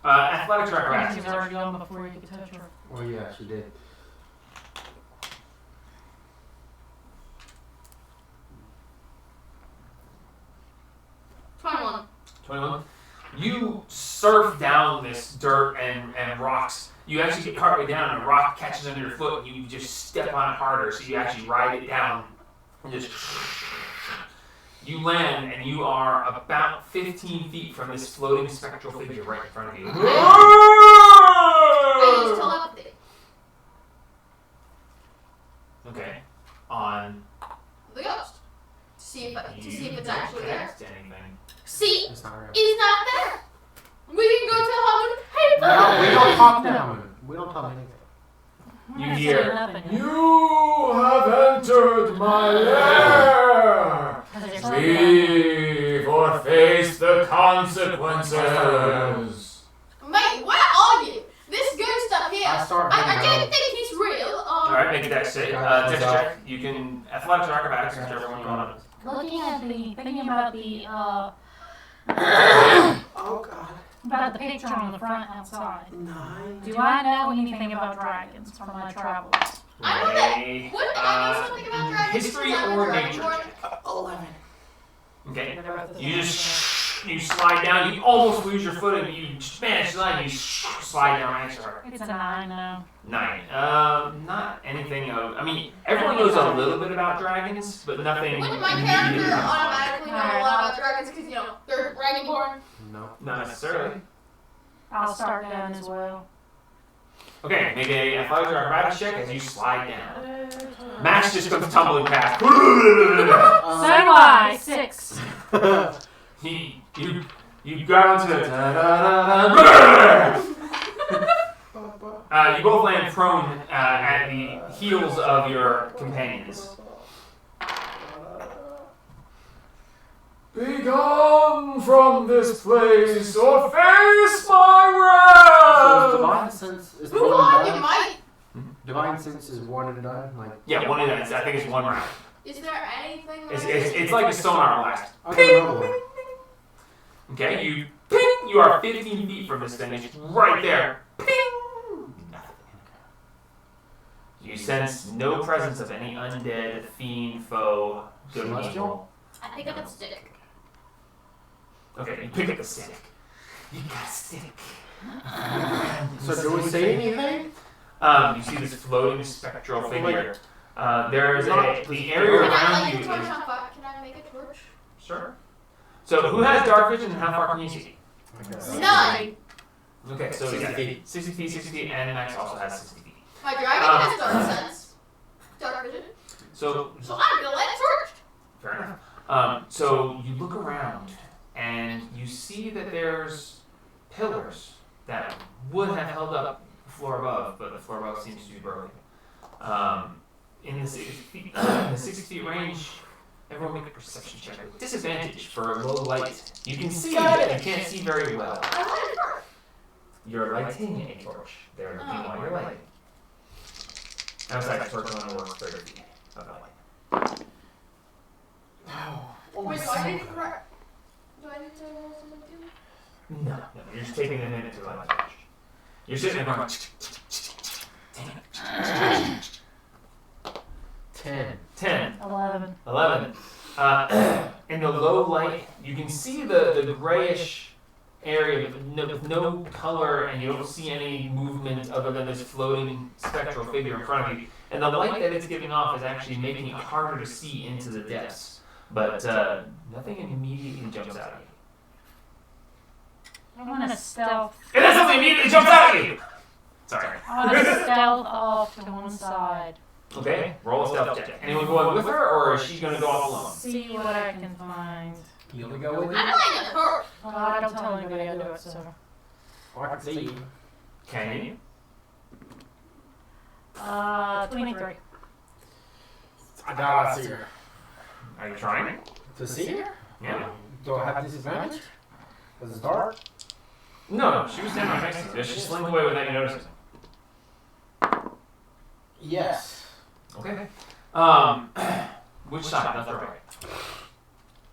Athletics or I think acrobatics. she's already gone before you could touch her. Oh yeah, she did. $21. 21. You surf down this dirt and rocks. You actually get partway down, and a rock catches under your foot, and you just step on it harder, so you actually ride it down. And just you land, and you are about 15 feet from this floating spectral figure right in front of you. I use telepathy. Okay. On. The ghost. To see if it's actually there. Cast anything. See? It's not real. He's not there. We can go tell Hamun, hey, No, we don't talk to him. We don't tell him anything. You Say hear, nothing. You have entered my lair. Because you're saying Leave or face the consequences. Mate, where are you? This ghost up here. I start I hanging don't out. think he's real. alright, make a dex check. Dex check. You can athletics or acrobatics, whichever one you want. looking at thinking about the Oh god. about the picture on the front outside. 9. Do I know anything about dragons from my travels? I know that. Ray, Wouldn't I know something about dragons? history since I'm a or dragonborn? nature check. 11. Okay. You just you slide down. You almost lose your footing. You manage to slide. You slide down next to her. It's a 9 now. 9. Not anything of. I mean, everyone knows a little bit about dragons, but nothing. Wouldn't my immediate character comes to mind. automatically know a lot about dragons because, they're dragonborn? No. Not necessarily. I'll start down as well. Okay, make a athletics or acrobatics check as you slide down. Max just comes tumbling past. So do I. 6. You grab onto it. You both land prone at the heels of your companions. Be gone from this place or face my So wrath. divine sense is Move one on, and you done? might. Divine sense is one and done? Like, Yeah, one of them. I think it's one round. Is there anything It's like a sonar blast. I'll get another one. Okay, you ping. You are 15 feet from this thing. It's right there. Ping. You sense no presence of any undead, fiend, foe, good or Celestial? evil. I pick up a stick. Okay, you pick up the stick. You got a stick. So do we see anything? You see this floating spectral figure. There's the area Can I around light you. a torch Is, on fire? Can I make a torch? sure. So who has dark vision and how far can you see? None. Okay, so 60 yeah, feet. 60 feet, 60 feet, and Max also has 60 feet. My dragon has dark sense. Dark vision. So So I'm gonna light a torch. fair enough. So you look around and you see that there's pillars that would have held up the floor above, but the floor above seems to be broken. In the 60 feet range, everyone make a perception check with disadvantage for low light. You can see, but you can't see very well. I light a torch. You're lighting a torch. They're looking while you're lighting. Outside the torch only works 30 feet of light. Wait, do I need to roll something too? No, you're just taking a minute to light the torch. You're sitting there going, dang it. 10. 10, 11. 11. In the low light, you can see the grayish area with no color, and you don't see any movement other than this floating spectral figure in front of you. And the light that it's giving off is actually making it harder to see into the depths. But nothing immediately jumps out at you. I want to stealth. And then something immediately jumps out at you! Sorry. I want to stealth off to one side. Okay, roll a stealth check. Anyone going with her, or is she going to go off alone? See what I can find. You want to go with I'm lighting a torch. Well, I don't tell anybody I do it, so. I can see you. Can you? 23. I doubt I see her. Are you trying? To see her? Yeah. Do I have disadvantage? Because it's dark? No, she was standing right next to you. She slinked away without you noticing. Yes. Okay. Which side? Left or right?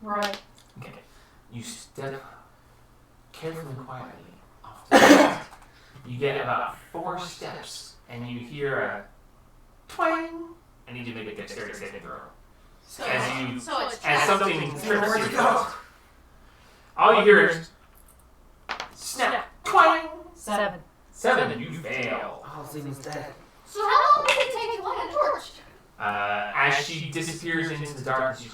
Right. Okay. You step carefully and quietly off to the left. You get about 4 steps, and you hear a twang. I need you to make a dexterity saving throw. So, As you, so it's as trapped. something trips you. All you hear is snap, twang. 7. 7. You fail. Oh, Zina's dead. So how long does it take to light a torch? As she disappears into the darkness, you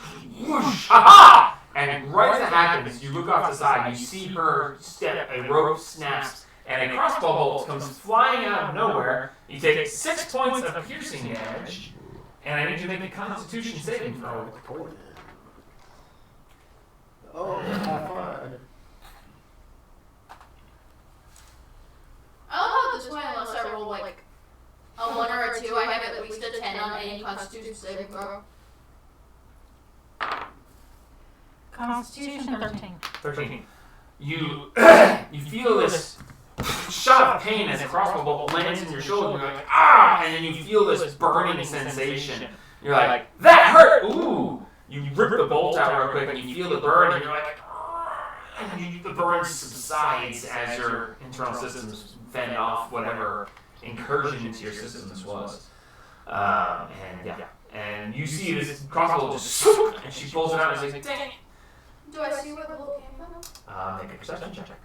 whoosh, aha! And right as that happens, you look off the side, you see her step, a rope snaps, and a crossbow bolt comes flying out of nowhere. You take 6 points of piercing damage, and I need you to make a Constitution saving throw. Oh, have fun. I love how this way, unless I roll like a 1 or a 2, I have at least a 10 on any Constitution saving throw. Constitution 13. 13. You feel this shot of pain as a crossbow bolt lands in your shoulder, and you're like, ah! And then you feel this burning sensation. You're like, that hurt! Ooh! You rip the bolt out real quick, and you feel the burn, and you're like, ah! And the burn subsides as your internal systems fend off whatever incursion into your system this was. And you see this crossbow just swoop, and she pulls it out, and she's like, dang it! Do I see where the bolt came from? Make a perception check.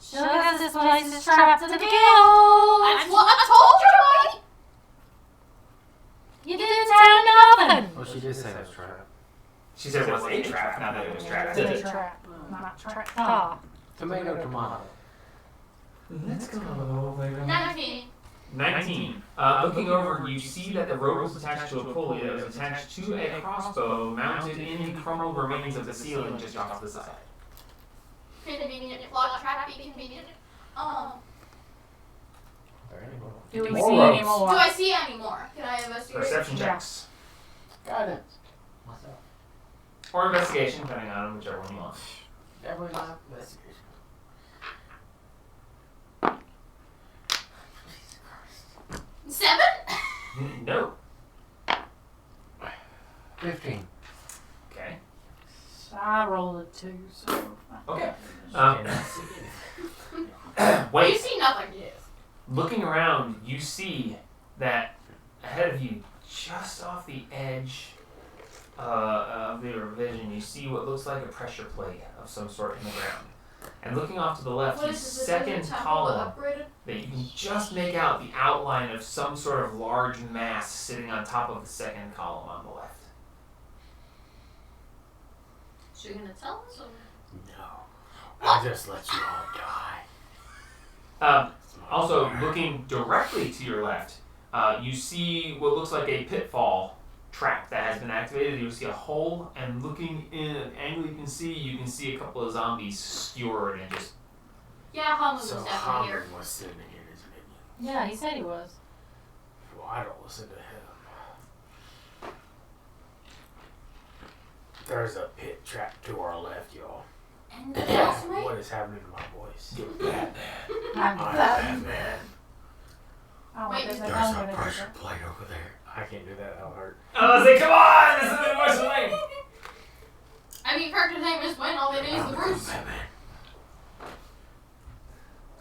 Sugar, this place is trapped to the gills. That's what I told you, Mike! You didn't say nothing. Oh, she did say it was trap. She said it was a trap, not that it was trapped. It's a trap, not trap. Ah. Tomato, tomato. Let's go. 19. 19. Looking over, you see that the rope was attached to a pulley that was attached to a crossbow mounted in the crumbled remains of the ceiling just off to the side. Convenient. Plot trap be convenient. Do we More see ropes. any more? Do I see any more? Can I investigate? Perception checks. Got it. Myself. Or investigation, depending on whichever one you want. Definitely not investigation. Seven? No. 15. Okay. I rolled a 2, so. Okay. You Wait. see nothing. Yes. Looking around, you see that ahead of you, just off the edge of your vision, you see what looks like a pressure plate of some sort in the ground. And looking off to the left, What the is this? second Is it a column upgraded? that you can just make out the outline of some sort of large mass sitting on top of the second column on the left. So you're gonna tell us? Or? No. I'll just let you all die. Also, looking directly to your left, you see what looks like a pitfall trap that has been activated. You see a hole, and looking in an angle you can see a couple of zombies skewered and just. Yeah, Hamlin was So definitely here. Hamlin was sitting in his minion. Yeah, he said he was. Well, I don't listen to him. There's a pit trap to our left, y'all. And that's right. What is happening to my voice? You're Batman. I'm Batman. Oh, Wait, there's There's a a pressure plate over there. I can't do that. That'll hurt. I was like, come on! This is the voice of Wayne! I mean, character's name is Wayne, all they need is the Bruce. Batman.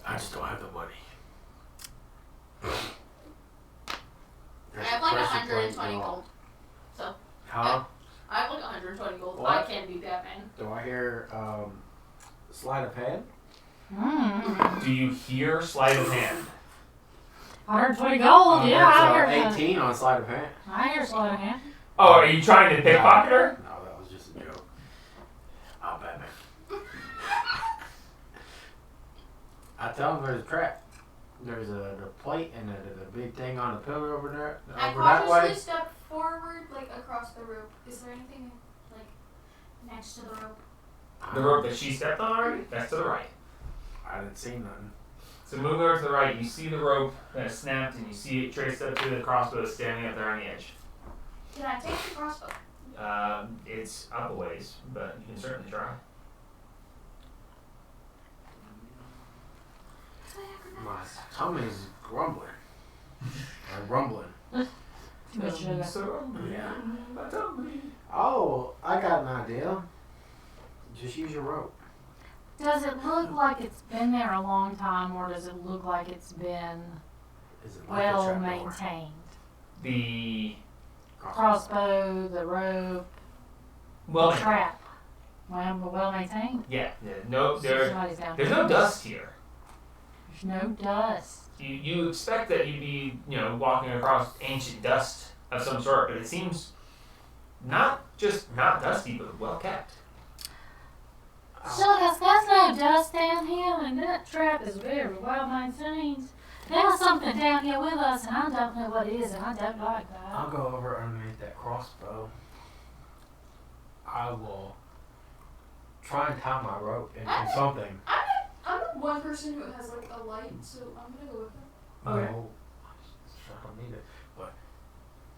I just don't have the money. I have like 120 gold. So, Huh? I have like 120 gold. What? I can be Batman. Do I hear sleight of hand? Do you hear sleight of hand? 120 gold, yeah, I hear That's that. 18 on sleight of hand. I hear slow hand. Oh, are you trying to pickpocket her? No, that was just a joke. I'm Batman. I tell him there's a trap. There's the plate and the big thing on the pillar over there. I Over that way. cautiously step forward, like across the rope. Is there anything like next to the rope? The rope that she stepped on already? That's to the right. I didn't see nothing. So move over to the right, you see the rope that is snapped, and you see it traced up to the crossbow standing up there on the edge. Can I take the crossbow? It's up a ways, but you can certainly try. My tummy's grumbling. Or rumbling. Too much sugar. Yeah. My tummy. Oh, I got an idea. Just use your rope. Does it look like it's been there a long time, or does it look like it's been Is it like a well trapdoor? maintained? The Crossbow, the rope, well, the trap. Well maintained. yeah, no, Somebody's down there's here. no dust here. There's no dust. You expect that you'd be, walking across ancient dust of some sort, but it seems not dusty, but well kept. Shucks, there's no dust down here, and that trap is very well maintained. There's something down here with us, and I don't know what it is, and I don't like I'll that. go over underneath that crossbow. I will try and tie my rope into something. I'm the one person who has like a light, so I'm gonna go with it. Okay. No, I don't need it. But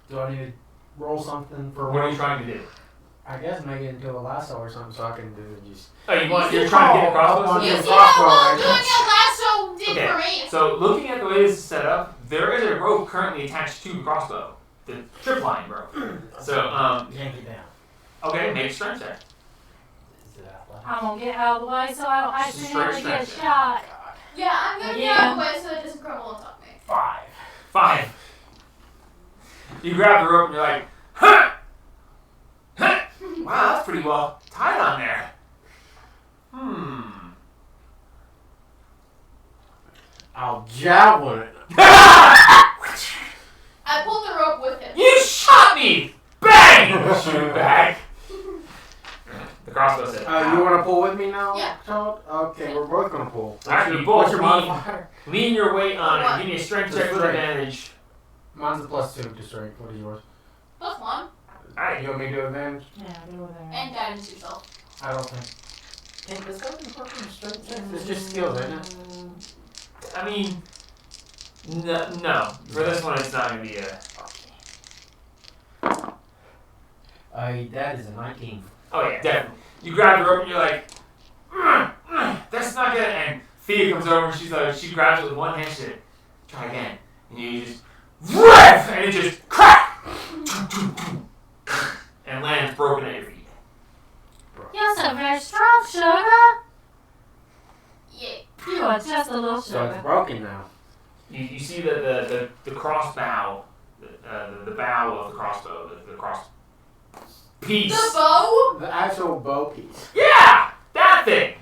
do I need to roll something for What are you trying to do? I guess make it into a lasso or something so I can do it just. Oh, you're trying to get across Up on those? You the see how well crossbow. doing a lasso did Okay, for me? So looking at the way this is set up, there is a rope currently attached to the crossbow. The trip line rope. So, Yank it down. okay, make a strength check. Is it athletic? I'm gonna get out of the way so I don't Just a straight accidentally get strength shot. Yeah, I'm gonna get out of the way so it doesn't crumble on top of me. 5. 5. You grab the rope and you're like, huh! Huh! Wow, that's pretty well tied on there. I'll javelin it. I pulled the rope with him. You shot me! Bang! Shoot back. The crossbow said, You want to pull with me now, Yeah. child? Okay, we're both gonna pull. Alright, you both What's your lean. modifier? lean your weight on What? it. Give me a strength Just check with strength. advantage. Mine's a +2 to strength. What is yours? Plus one. Alright, You want me to do advantage? Yeah, go there. And guidance yourself. I don't think. Hey, does that fucking strength checks? It's just skills, isn't it? I mean, no. For this one, it's not going to be a... That is a 19. Oh, yeah, definitely. You grab the rope and you're like, that's not good. And Thea comes over and she grabs it with one hand. She said, try again. And you just, riff! And it just crack! And lands broken at your feet. You're so very strong, sugar. Yeah. You are just a little So it's sugar. broken now. You see the crossbow, the bow of the crossbow, the cross piece. The bow? The actual bow piece. Yeah! That thing!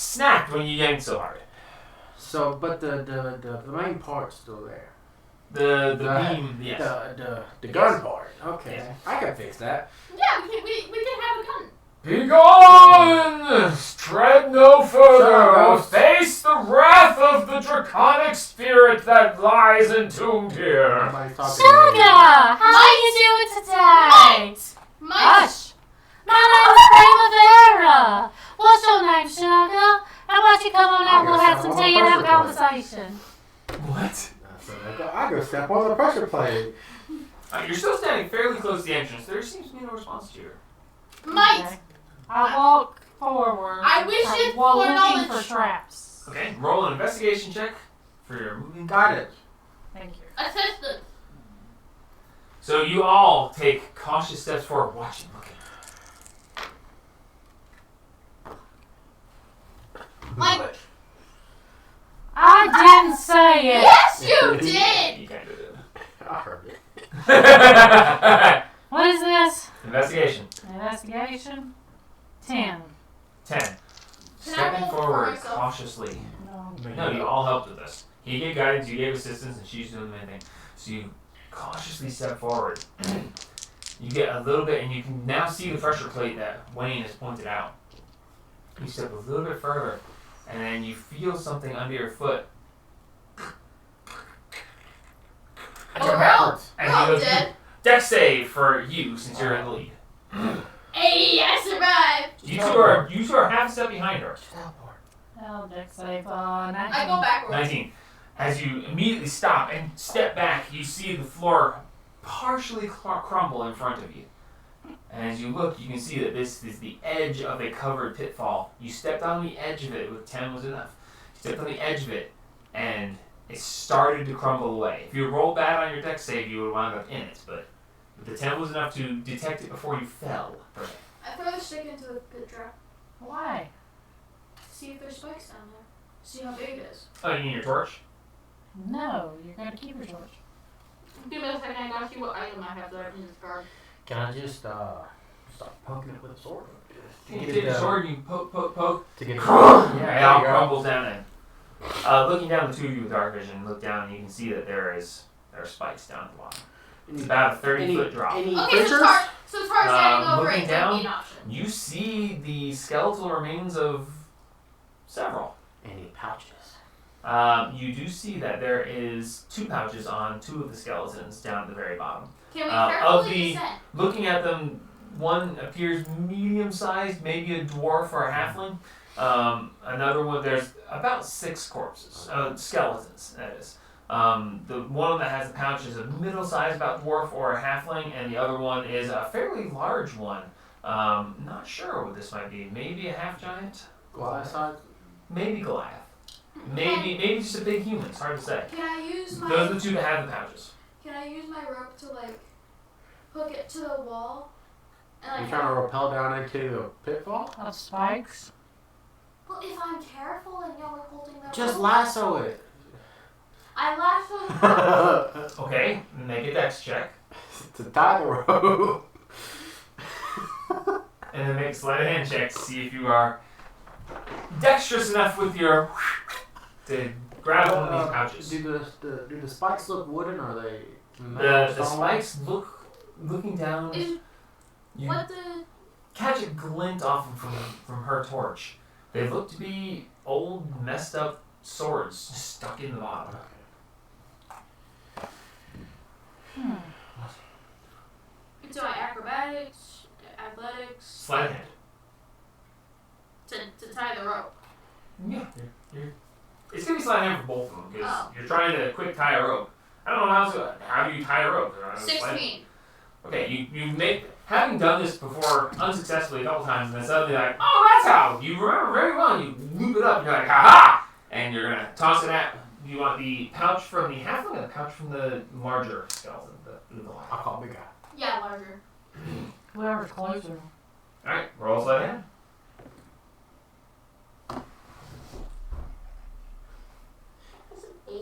snapped when you yanked so hard. So, but the main part's still there. The beam, yes. The gun part. Okay. Yes. I can fix that. Yeah, we can have a gun. Be gone! Tread no further, or face the wrath of the draconic spirit that lies entombed here. Nobody's talking Sugar, how are you doing today? Mike. Hush. My name is Primavera. What's your name, Sugar? How about you come on out and we'll have some tea and have a conversation. What? I go step on the pressure plate. You're still standing fairly close to the entrance. There seems to be no response to you. Mike. Okay. I walk forward. I wish it while for looking knowledge. for traps. Okay, roll an investigation check for your moving. Got it. Thank you. Assistant. So you all take cautious steps forward, watching, looking. Language. I didn't say it. Yes, you did. You kind of did. I heard it. What is this? Investigation. Investigation. 10. 10. Can I Stepping roll for forward myself? cautiously. No. No, you all helped with this. He gave guidance, you gave assistance, and she's doing the main thing. So you cautiously step forward. You get a little bit, and you can now see the pressure plate that Wayne has pointed out. You step a little bit further, and then you feel something under your foot. Oh, we're all And you dead. Dex save for you, since you're in the lead. Hey, I survived. You two are half a step behind her. Oh, deck save. 19. I go backwards. 19. As you immediately stop and step back, you see the floor partially crumble in front of you. And as you look, you can see that this is the edge of a covered pitfall. You stepped on the edge of it, with 10 was enough. You stepped on the edge of it, and it started to crumble away. If you rolled bad on your dex save, you would wind up in it, but the 10 was enough to detect it before you fell. I throw the stick into the pit trap. Why? See if there's spikes down there. See how big it is. Oh, you need your torch? No, you're going to keep your torch. Give me a second. I gotta see what item I have that I can discard. Can I just start poking it with a sword? You take the sword and you poke. To get it. Yeah, it all crumbles down in. Looking down, the two of you with dark vision look down and you can see that there are spikes down at the bottom. It's about a 30-foot drop. Any Okay, pictures? so Tar's standing over looking it down, could be an option. You see the skeletal remains of several. Any pouches? You do see that there is 2 pouches on 2 of the skeletons down at the very bottom. Can we of carefully the- descend? Looking at them, one appears medium-sized, maybe a dwarf or a halfling. Another one, there's about 6 corpses, skeletons, that is. The one that has the pouch is a middle-sized, about dwarf or a halfling, and the other one is a fairly large one. Not sure what this might be. Maybe a half-giant? Glass size? Maybe Goliath. Maybe just a big human. It's hard to say. Can I use my Those are the 2 that have the pouches. Can I use my rope to like hook it to the wall? And You like trying to rappel down into a pitfall? Of spikes? well, if I'm careful and y'all are holding that Just rope, lasso it. I lasso Okay, make a dex check. To tie the rope. And then make sleight of hand check to see if you are dexterous enough with your to grab one of these pouches. Do the spikes look wooden or are they The spikes looking down. Is You what the catch a glint off them from her torch. They look to be old, messed up swords stuck in the bottom. do I acrobatics, athletics Sleight of hand. to tie the rope? Yeah, it's gonna be sleight of hand for both of them because Oh. you're trying to quick tie a rope. I don't know how do you tie a rope? Sleight- 16. Okay, you make having done this before unsuccessfully a couple times, and then suddenly like, oh, that's how you remember very well. You loop it up, and you're like, ha, and you're gonna toss it at. Do you want the pouch from the halfling or the pouch from the larger skeleton, the Goliath? I'll call big guy. Yeah, larger. Whoever's closer. All right, roll sleight of hand. That's an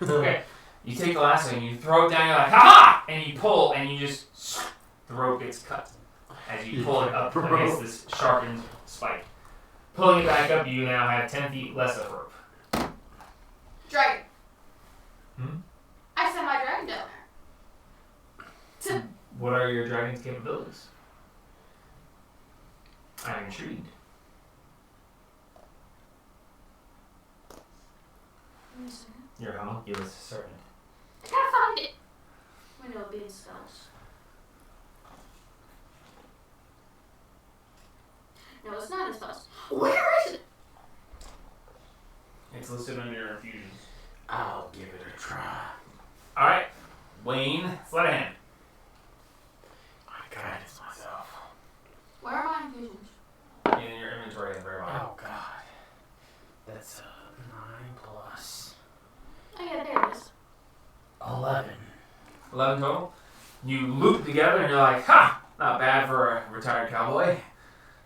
8. Okay, you take the lasso and you throw it down. You're like, ha, and you pull, and you just the rope gets cut as you pull it up against this sharpened spike. Pulling it back up, you now have 10 feet less of rope. Dragon. Hmm? I sent my dragon down there. What are your dragon's capabilities? I'm intrigued. Your homunculus servant. I gotta find it. Window of being spells. No, it's not in spells. Where is it? It's listed under your infusions. I'll give it a try. Alright, Wayne, sleight of hand. I guidance myself. Where are my infusions? In your inventory at the very bottom. Oh god. That's 9 plus Oh yeah, there it is. 11. 11 total. You loop together and you're like, ha! Not bad for a retired cowboy.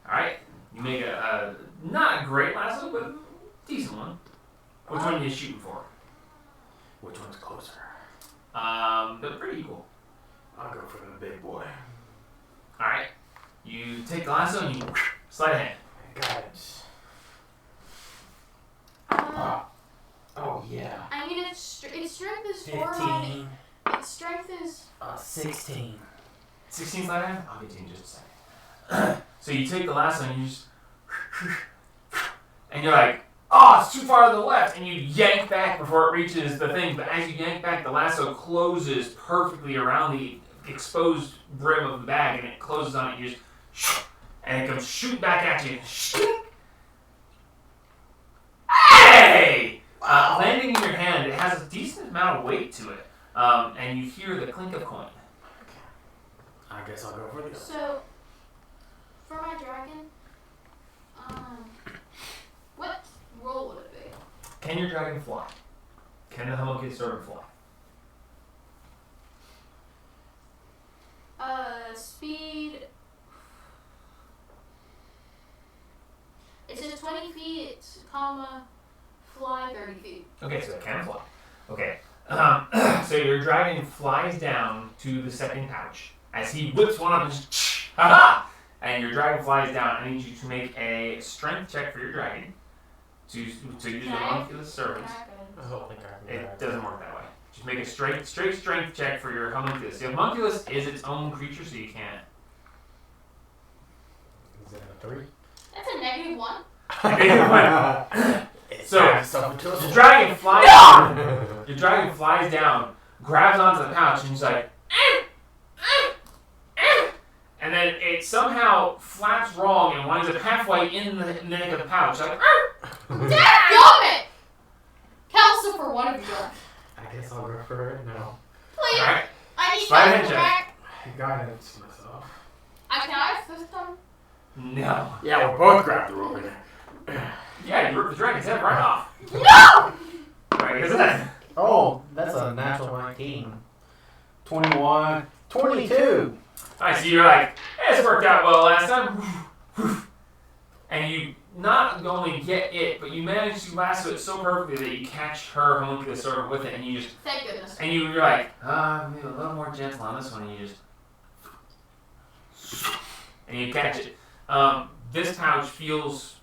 Alright, you make a not a great lasso, but a decent one. Which one are you shooting for? Which one's closer? They're pretty equal. I'll go for the big boy. Alright, you take the lasso and you sleight of hand. Guidance. Uh, Oh yeah. I mean, its strength is 4. 15. Its strength is. 16. 16 sleight of hand? I'll get to you in just a second. So you take the lasso and you just and you're like, oh, it's too far to the left, and you yank back before it reaches the thing, but as you yank back, the lasso closes perfectly around the exposed brim of the bag, and it closes on it, you just and it comes shoot back at you. Hey! Landing in your hand, it has a decent amount of weight to it, and you hear the clink of coin. I guess I'll go for the So, for my dragon, what role would it be? Can your dragon fly? Can the homunculus servant fly? Speed. It says 20 feet, comma, fly 30 feet. Okay, so it can fly. Okay. So your dragon flies down to the second pouch. As he whips one up and just, ha-ha! And your dragon flies down. I need you to make a strength check for your dragon to use the homunculus servant. I don't think I can. It doesn't work that way. Just make a straight strength check for your homunculus. The homunculus is its own creature, so you can't. Is it a 3? That's a -1. So the the dragon flies down. Your dragon flies down, grabs onto the pouch, and he's like, and then it somehow flaps wrong and winds up halfway in the neck of the pouch. Like, Dadgummit! Calcifer, one of you. I guess I'll go for it now. Please. alright. I need Slide ahead Calcifer check. back. Guidance myself. Can I assist him? No. Yeah, we'll both grab the rope in it. Yeah, you ripped the dragon's head right off. No! Right, is that? Oh, that's a natural 19. 21. 22. Alright, so you're like, hey, this worked out well last time. And you not only get it, but you manage to lasso it so perfectly that you catch her homunculus servant with it, and you just, Thank goodness. and you're like, maybe a little more gentle on this one, and you just, and you catch it. This pouch feels,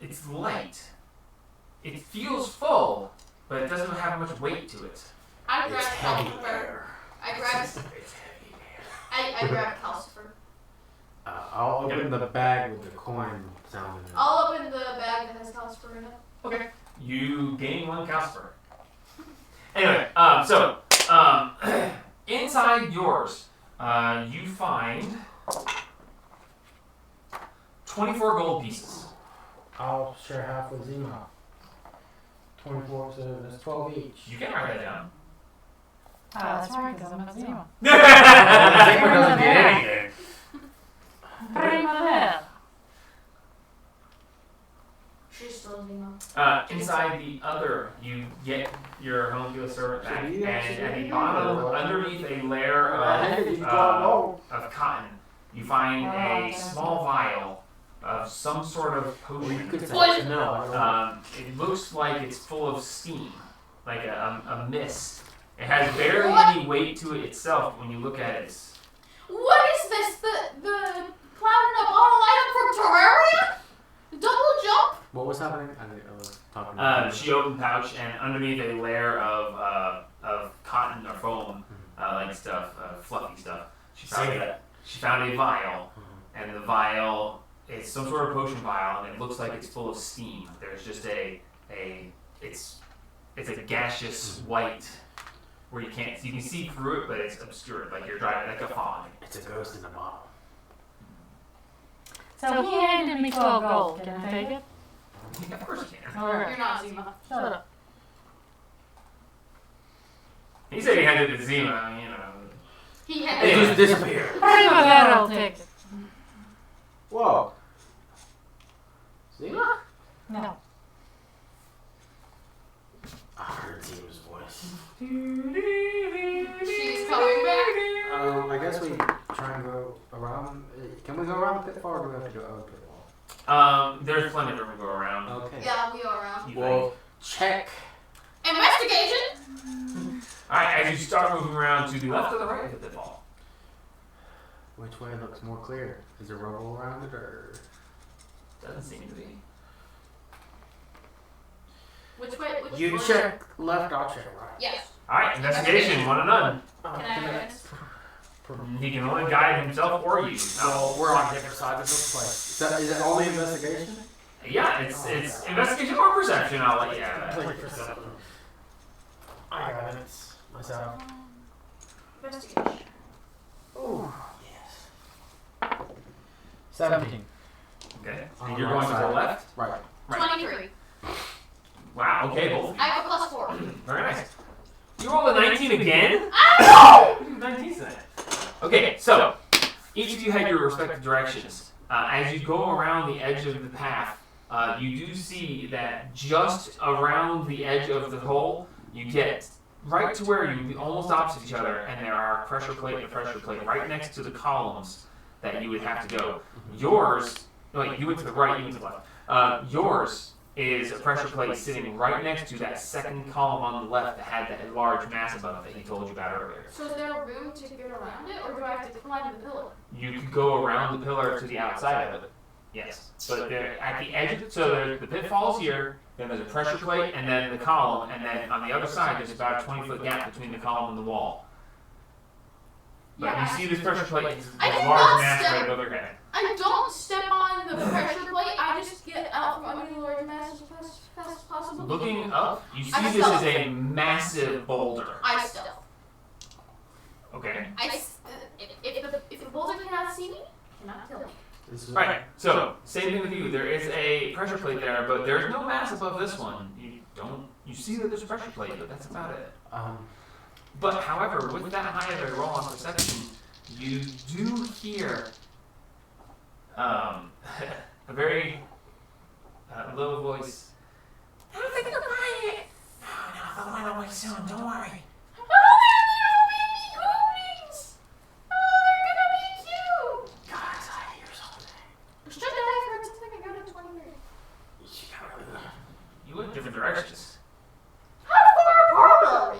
it's light. It feels full, but it doesn't have much weight to it. I grab It's heavy Calcifer. air. I grab. It's heavy air. I grab Calcifer. I'll open the bag with the coin sound in it. I'll open the bag that has Calcifer in it. Okay. You gain 1 Calcifer. Anyway, inside yours, you find 24 gold pieces. I'll share half with Zima. 24, so that's 12 each. You can write that down. That's right, because I'm a Zima. Zima doesn't get anything. Primavera. She's still Zima. Inside the other, you get your homunculus servant back, So and you at actually- the bottom, underneath a layer of cotton, you find a small vial of some sort of potion. Poison. No, I don't know. It looks like it's full of steam, like a mist. It has barely What? any weight to it itself. When you look at it, it's, What is this? The cloud in a bottle item from Terraria? What was happening? I was talking about She opened the pouch, and underneath a layer of cotton or foam, like stuff, fluffy stuff, she found a vial, and the vial is some sort of potion vial, and it looks like it's full of steam. There's just it's a gaseous white, where you can see through it, but it's obscured, like you're driving like a fog. it's a ghost in a bottle. So he handed me 12 gold. Can I take it? Of course you can. Alright. You're not Zima. Shut up. He said he handed it to Zima, you know. He It had just disappeared. I'll take it. Whoa. Zima? No. I heard Zima's voice. She's coming back. I guess we try and go around. Can we go around the pitfall or do we have to go over the pitfall? There's plenty of room to go around. Okay. Yeah, we are around. Well, check. Investigation. Alright, as you start moving around to the left or the right of the pitfall. Which way looks more clear? Is there rubble around it or? Doesn't seem to be. Which way? You check left, I'll check right. Yes. Alright, investigation, 1 and none. Can I guidance? He can only guide himself or you. Well, we're on different sides of this place. Is it only investigation? Yeah, it's investigation or perception, I'll let you have that. Perception. I got it. Myself. Investigation. Oh, yes. 17. Okay, and you're going to the left? Right. 23. Wow, okay, both. I have a +4. Very nice. You rolled a 19 again? Oh! 19 tonight. Okay, so each of you had your respective directions. As you go around the edge of the path, you do see that just around the edge of the hole, you get right to where you almost opposite each other, and there are pressure plate and pressure plate right next to the columns that you would have to go. Yours, no, wait, you went to the right, you went to the left. Yours is a pressure plate sitting right next to that second column on the left that had that large mass above it that he told you about earlier. So is there room to get around it, or do I have to climb the pillar? You could go around the pillar to the outside of it. Yes. But they're at the edge of it, so the pitfall's here, then there's a pressure plate, and then the column, and then on the other side there's about a 20-foot gap between the column and the wall. But Yeah. you see this pressure plate, it's a I did large not mass step- right above your head. I don't step on the pressure plate, I just get out from under the large mass as fast as possible. Looking up, you see I this stealth. is a massive boulder. I stealth. Okay. If the boulder cannot see me, it cannot kill me. Right. So same thing with you. There is a pressure plate there, but there's no mass above this one. You see that there's a pressure plate, but that's about it. But however, with that high of a roll on perception, you do hear a very low voice. I don't think they're buying it. No, they'll went away soon. Don't worry. Guys, I hear something. Should I have heard something? I got a 23. You went different directions. How far apart are we?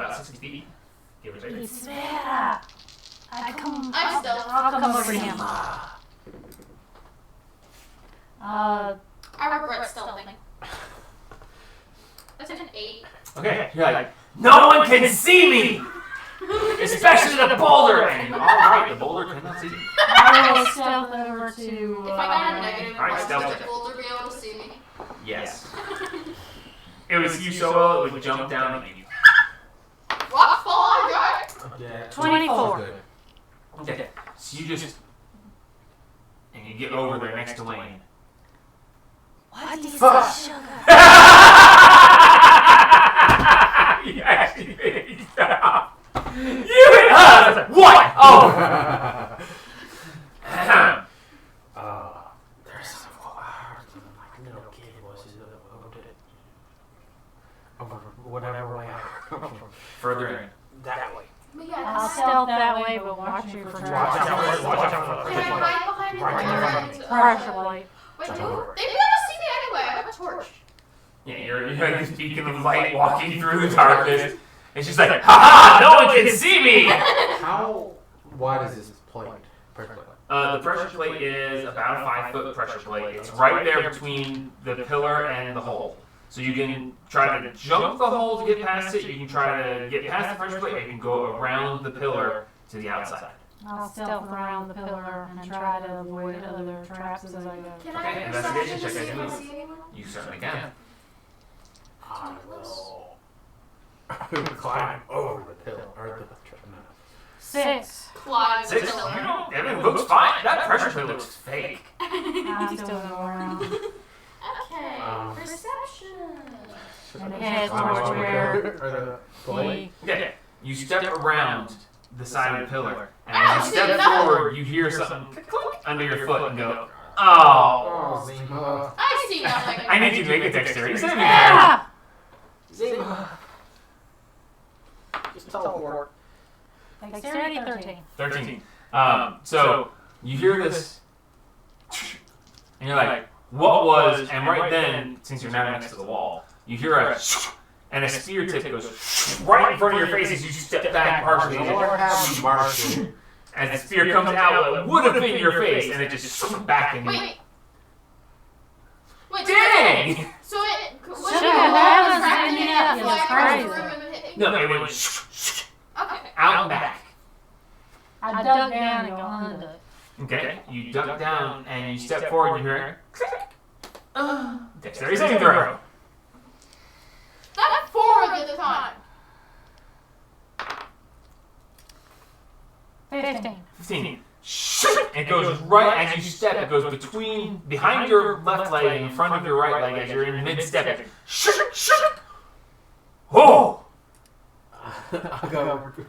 About 60 feet, give or take. It's better. I'm stealth. I'll come over to him. I regret stealthing. That's an 8. Okay, you're like, no one can see me, especially the boulder. And all right, the boulder cannot see you. I will stealth over to. If I got a negative, Alright, would stealth the check. boulder be able to see me? Yes. It was you so well it would jump down and you. Rock fall, I got it. Yeah. 24. Okay, so you just and you get over there next to Lane. What is Fuck. this sugar? You actually made it stop. What? Oh. There's some. I heard some like little kid voices over it. Over whatever way I heard. Further in. That way. But yeah, I'll stealth that way, but watch you for Watch traps. out. Watch out. Can I hide behind the Right. door? Pressure plate. Wait, they'd be able to see me anyway. I have a torch. Yeah, you're like this beacon of light walking through the darkness. And she's like, ha ha, no one can see me! How wide is this plate? Perfect. The pressure plate is about a 5-foot pressure plate. It's right there between the pillar and the hole. So you can try to jump the hole to get past it. You can try to get past the pressure plate. Or you can go around the pillar to the outside. I'll stealth around the pillar and try to avoid other traps as I go. Can Okay, I investigation check, see I if I believe. see anyone? You certainly can. I will climb over the pillar. Or the, no. 6. Climb the 6. You pillar. don't. Everything looks fine. That pressure plate looks fake. I'm still going around. Okay. Perception. And head Climb towards over where the pillar, or the plate. Okay. You step around the side of the pillar, and Ow, as you step Zima. forward, you hear something click under your foot and go, "Oh!" Oh, Zima. I see nothing. I need you to make a dexterity saving throw. Yeah! Zima. Just teleport. Dexterity 13. 13. So you hear this, and you're like, "What was?" And right then, since you're now next to the wall, you hear a, and a spear tip goes right in front of your face as you step back partially. Lord have mercy. As the spear comes out, it would have been your face, and it just back in you. Wait. Wait. Dang! So it. What Shit, did that it was crack ending me up and fly just across the crazy. room and hit me? No, it went Okay. out and back. I dug down and go unduck. Okay, you duck down and you step forward and you hear click. Dexterity saving throw. That's 4 at the time. 15. 15. It goes right as you step. It goes behind your left leg and in front of your right leg as you're in mid-step. Oh! I'll go over with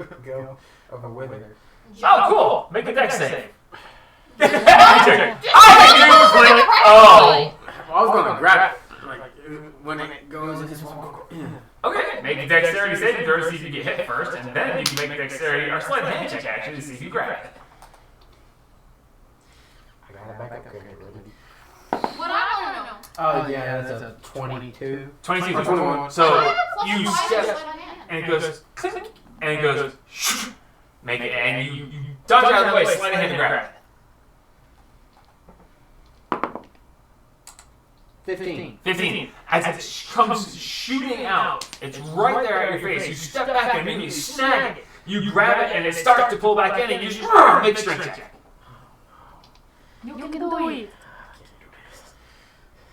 her. Oh, cool! Make a dex save. Oh, Oh! I was gonna grab it. Like, when it goes in this one. Okay, make a dexterity saving throw to see if you get hit first, and then you can make a dexterity or sleight of hand check actually to see if you grab it. I got a backup character ready. What I want to know. Oh, yeah, that's a 22. 22. Or 21. So you Plus step, five sleight of hand. and it goes click, and it goes make it, and you dodge out of the way, sleight of hand, and grab it. 15. 15. As it comes shooting out, it's right there at your face. You step back and immediately snag it. You grab it, and it starts to pull back in, and you just make a strength check. You can do it.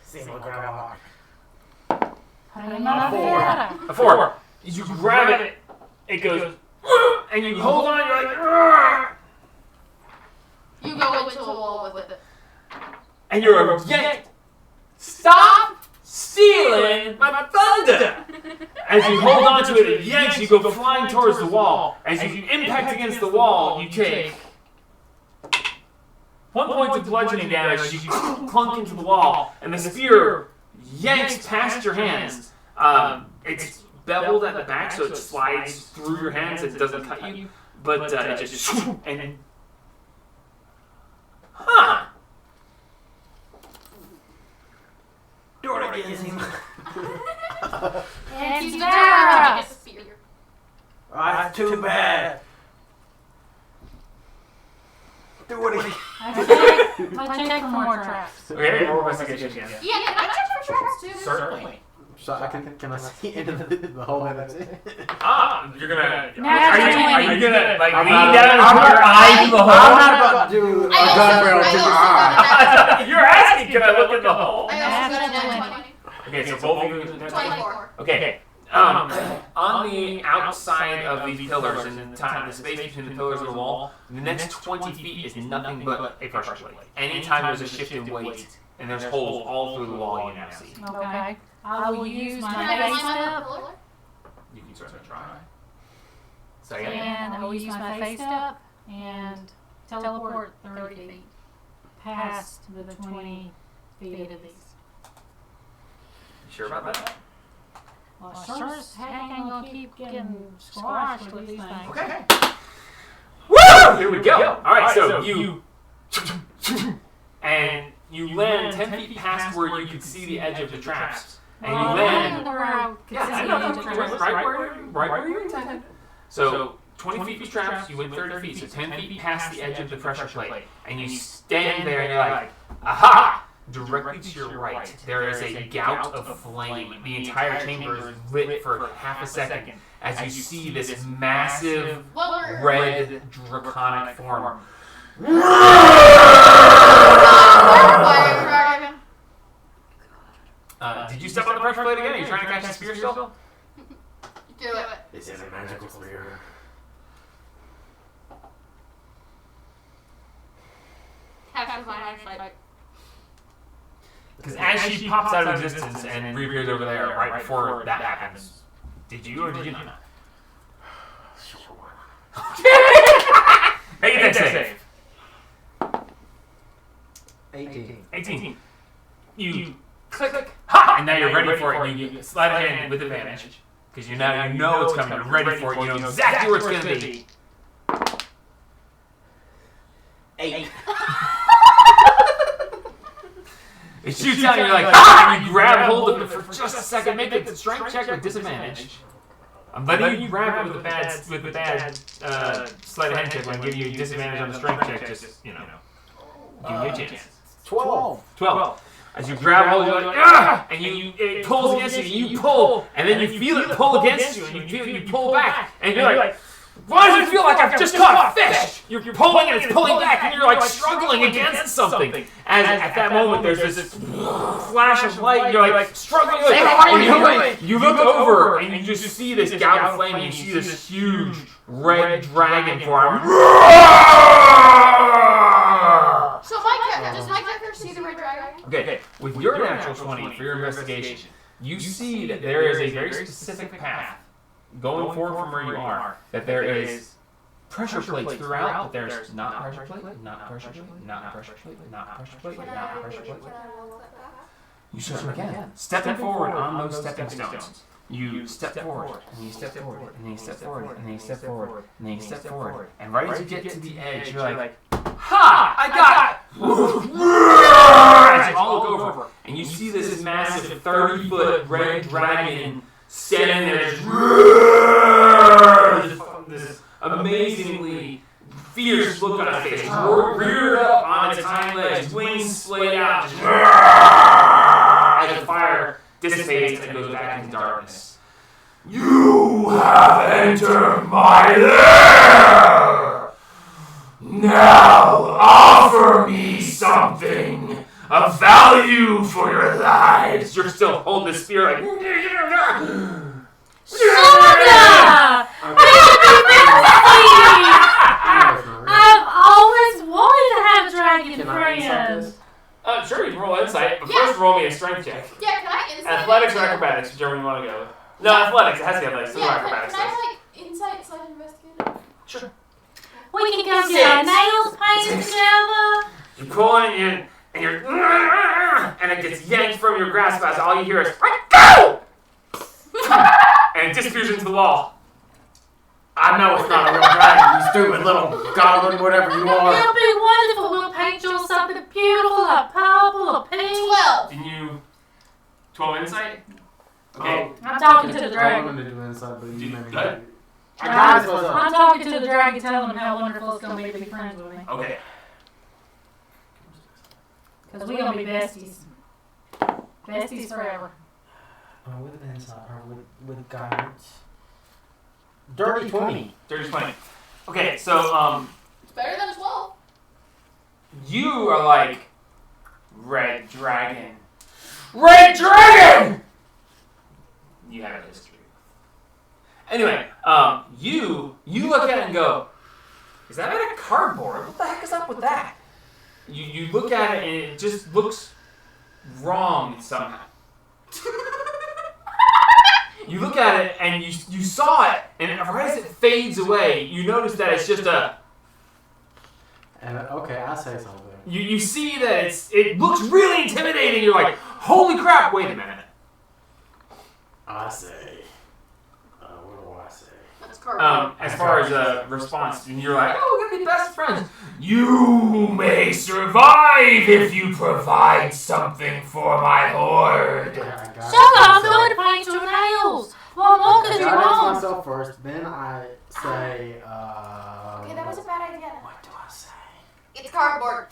See what grab A 4. You grab it, it goes, and you hold on, you're like, You go into a wall with it. and you're yanked. Stop stealing my thunder! As you hold on to it, it yanks, you go flying towards the wall. As you impact against the wall, you take 1 point of bludgeoning damage as you clunk into the wall, and the spear yanks past your hands. It's beveled at the back, so it slides through your hands. It doesn't cut you, but it just and Do it again, Zima. It's You Vera. get the spear. That's too bad. Do it again. I check for more traps. okay. Roll investigation again. Yeah, can I check for traps too? Certainly. So can I see into the hole that's it? You're gonna. Natural Are you 20. gonna like I'm lean not- down and I'm put your not- eye in the I'm hole? not about to do a I also- gun barrel to I my also- eye. You're asking, can I look in the hole? I also got a 20. Okay, so both of you. 24. Okay. On the outside of these pillars and the space between the pillars and the wall, the next 20 feet is nothing but a pressure plate. Anytime there's a shift in weight, and there's holes all through the wall you now see. Okay. I will use my Can I face climb up step, the pillar? You can certainly try. So yeah. and I will use my face step and teleport 30 feet past the 20 feet of these. You sure about that? Well, sure as heck ain't gonna keep getting squashed with these things. Okay. Woo! Here we go. All right, so you and you land 10 feet past where you can see the edge of the traps, and you land. Where I could see Yeah, I the know. edge of the traps. Right where you intended. So 20 feet from traps, you went 30 feet, so 10 feet past the edge of the pressure plate. And you stand there and you're like, aha! Directly to your right, there is a gout of flame. The entire chamber is lit for half a second as you see this massive red draconic form. Did you step on the pressure plate again? Are you trying to catch the spear still? Do it. This is a magical spear. Have my eyesight. Because as she pops out of existence and reappears over there right before that happens, did you or did you not? Make it save. 18. You click, ha! And now you're ready for it. And you slide it in with advantage. Because you know it's coming. You're ready for it. You know exactly where it's going to be. 8. It shoots out and you're like, ah! And you grab hold of it for just a second. Make a strength check with disadvantage. I'm letting you grab it with a bad sleight of hand check. I'm giving you a disadvantage on the strength check. Just, give you a chance. 12. As you grab hold, you're like, ah! And it pulls against you, and you pull, and then you feel it pull against you, and you pull back, and you're like, why does it feel like I've just caught a fish? You're pulling and it's pulling back, and you're like struggling against something. As at that moment, there's this flash of light, and you're like struggling. And you look over, and you just see this gout of flame, and you see this huge red dragon form. So does my character see the red dragon? Okay, with your natural 20 for your investigation, you see that there is a very specific path going forward from where you are, that there is pressure plates throughout, but there's not pressure plate, not pressure plate, not pressure plate, not pressure plate, not pressure plate. You certainly can. Stepping forward on those stepping stones. You step forward, and you step forward, and then you step forward, and then you step forward, and then you step forward. And right as you get to the edge, you're like, ha! I got it! As you all look over, and you see this massive 30-foot red dragon standing there, this amazingly fierce look on its face, reared up on its hind legs, wings splayed out, just as the fire dissipates and goes back into darkness. You have entered my lair! Now offer me something of value for your lives. You're still holding the spear like... Soda! I've always wanted to have dragon friends. Sure, you can roll insight, but first roll me a strength check. Yeah, can I insight? Athletics or acrobatics, whichever you want to go with. No, athletics. It has to be athletics. No acrobatics. Can I insight / investigate? Sure. We can go get our nails painted together. You pull in and it gets yanked from your grasp as all you hear is go! And it disappears into the wall. I know it's not a real dragon, you stupid little goblin, whatever you are. It'll be wonderful. We'll paint you something beautiful, like purple or pink. 12. Didn't you 12 insight? Okay. I'm talking to the I dragon. wanted to do inside, but you made me Good. I'm talking to the dragon, telling him how wonderful it's going to be friends with me. Okay. Because we're going to be besties. Besties forever. with inside, or with guidance. Dirty 20. Dirty 20. Okay, so, It's better than 12. you are like, Red Dragon. Red Dragon! You have a history. Anyway, you look at it and go, is that made of cardboard? What the heck is up with that? You look at it and it just looks wrong somehow. You look at it and you saw it, and right as it fades away, you notice that it's just a... And okay, I'll say something. You see that it looks really intimidating. You're like, holy crap, wait a minute. I say. What do I say? That's cardboard. As far as a response, and you're like, oh, we're gonna be best friends. You may survive if you provide something for my horde. Yeah, I got Shut up, I'm going to paint your nails. Well, what could I you ask want? myself first, then I say, Okay, that was a bad idea. what do I say? It's cardboard.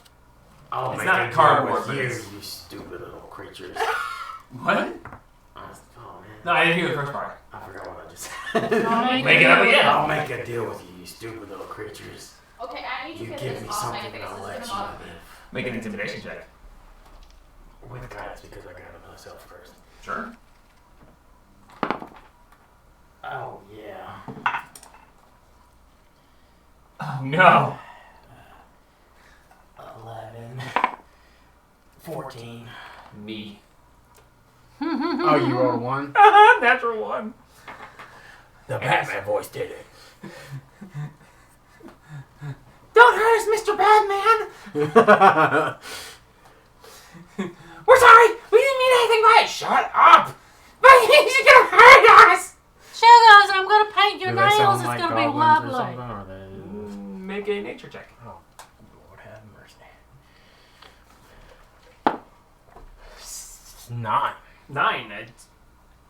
Oh, It's make not a deal cardboard, with but you, it's- you stupid little creatures. What? Oh, man. No, I didn't hear the first part. I forgot what I just I'll said. Make it up again. I'll make a deal with you, you stupid little creatures. Okay, I need to You get give this me off my something face. and I'll This let is you gonna bother me. live. Make an intimidation check. With guys, because I got it myself first. Sure. Oh, yeah. Oh no. 11. 14. Me. Oh, you rolled 1? Natural 1. The Batman voice did it. Don't hurt us, Mr. Badman. We're sorry. We didn't mean anything by it. Shut up. But he's gonna hurt us. Sugars, I'm gonna paint your Do they nails. sound It's like gonna be goblins or lovely. something, or they- Make a nature check. Oh, Lord have mercy. 9. 9. It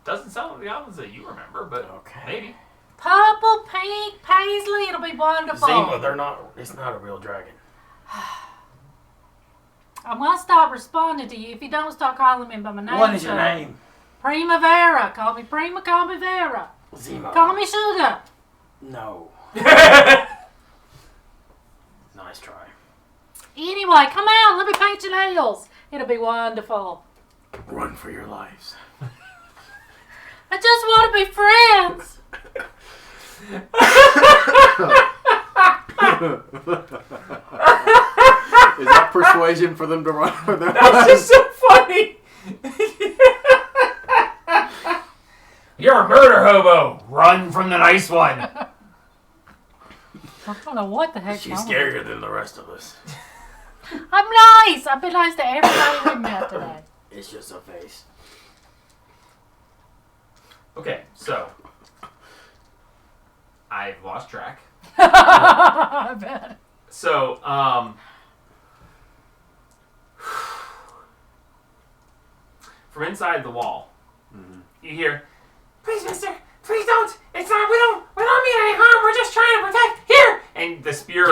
doesn't sound like the goblins that you remember, but Okay. maybe. Purple, pink, paisley. It'll be wonderful. Zima, they're not. It's not a real dragon. I'm gonna stop responding to you if you don't start calling me by my name. What is your Sugar. name? Primavera. Call me Prima. Call me Vera. Zima. Call me Sugar. No. Nice try. Anyway, come out. Let me paint your nails. It'll be wonderful. Run for your lives. I just want to be friends. Is that persuasion for them to run for their That's just so funny. You're a murder hobo. Run from the nice one. I don't know what the heck. She's scarier than the rest of us. I'm nice. I've been nice to everybody we met today. It's just a face. Okay, so I've lost track. I bet. So, from inside the wall, you hear, "Please, mister, please don't. It's not. We don't mean any harm. We're just trying to protect. Here!" And the spear,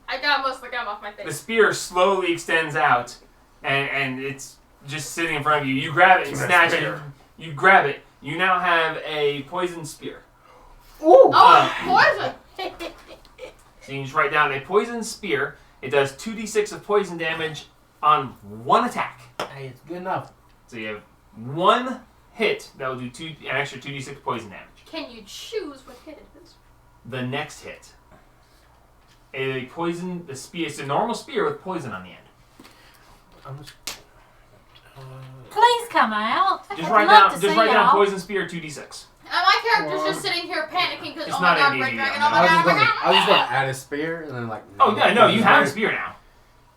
I got most of the gum off my the face. spear slowly extends out, and it's just sitting in front of you. You grab it and snatch it. You grab it. You now have a poison spear. Ooh! Oh, poison! So you can just write down a poison spear. It does 2d6 of poison damage on one attack. Hey, it's good enough. So you have one hit that will do an extra 2d6 poison damage. Can you choose what hit it is? The next hit, a poison. The spear. It's a normal spear with poison on the end. I'm just, Please come out. Just I'd write love down. to Just see write down y'all. poison spear 2d6. My character's just sitting here panicking because, It's oh my not god, an Red AD, Dragon, no. oh my god, oh my god. I was just gonna add a spear and then like. Oh yeah, no, you have a spear now.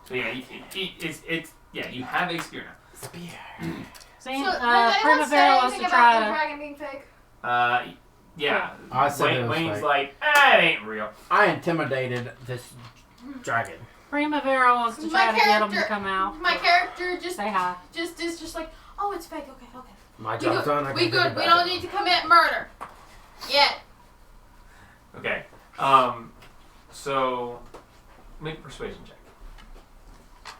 So yeah, you have a spear now. Spear. See, So, did anyone say Primavera wants anything to about the try to. dragon being fake? Yeah. I said it was Wayne's fake. like, it ain't real. I intimidated this dragon. Primavera wants to My try to get them to character- come out. My character just Say hi. is just like, oh, it's fake, okay. My We job's good, done. I we can good, take it we back. don't need to commit murder. Yet. Okay. So make a persuasion check.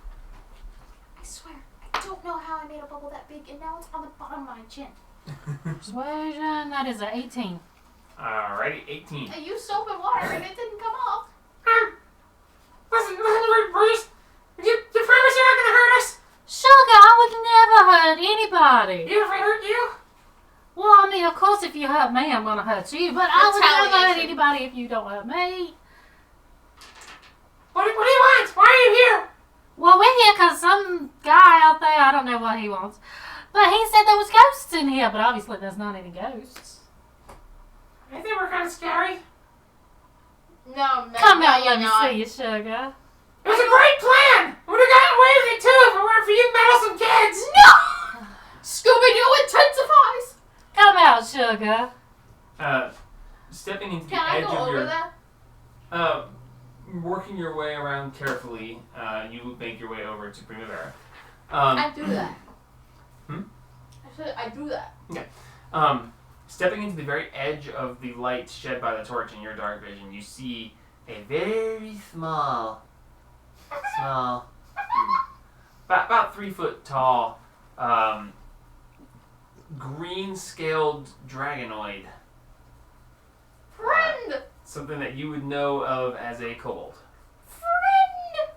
I swear, I don't know how I made a bubble that big and now it's on the bottom of my chin. Persuasion. That is an 18. Alrighty, 18. I used soap and water and it didn't come off. Listen, we're just. You promise you're not gonna hurt us? Sugar, I would never hurt anybody. Even if I hurt you? Well, I mean, of course, if you hurt me, I'm gonna hurt you. But I would never hurt Retaliation. anybody if you don't hurt me. What do you want? Why are you here? Well, we're here because some guy out there, I don't know what he wants, but he said there was ghosts in here. But obviously, there's not any ghosts. I think we're kind of scary. No, Come no, out, you're let me not. see you, Sugar. It was a great plan. Would have gotten away with it too if it weren't for you meddlesome kids. No! Scooby-Doo intensifies! Come out, Sugar. Stepping into Can the I edge go of over your. there? Working your way around carefully, you make your way over to Primavera. I do that. Hmm? I said I do that. Stepping into the very edge of the light shed by the torch in your dark vision, you see a very small, about 3 foot tall, green-scaled dragonoid. Friend! Something that you would know of as a kobold. Friend!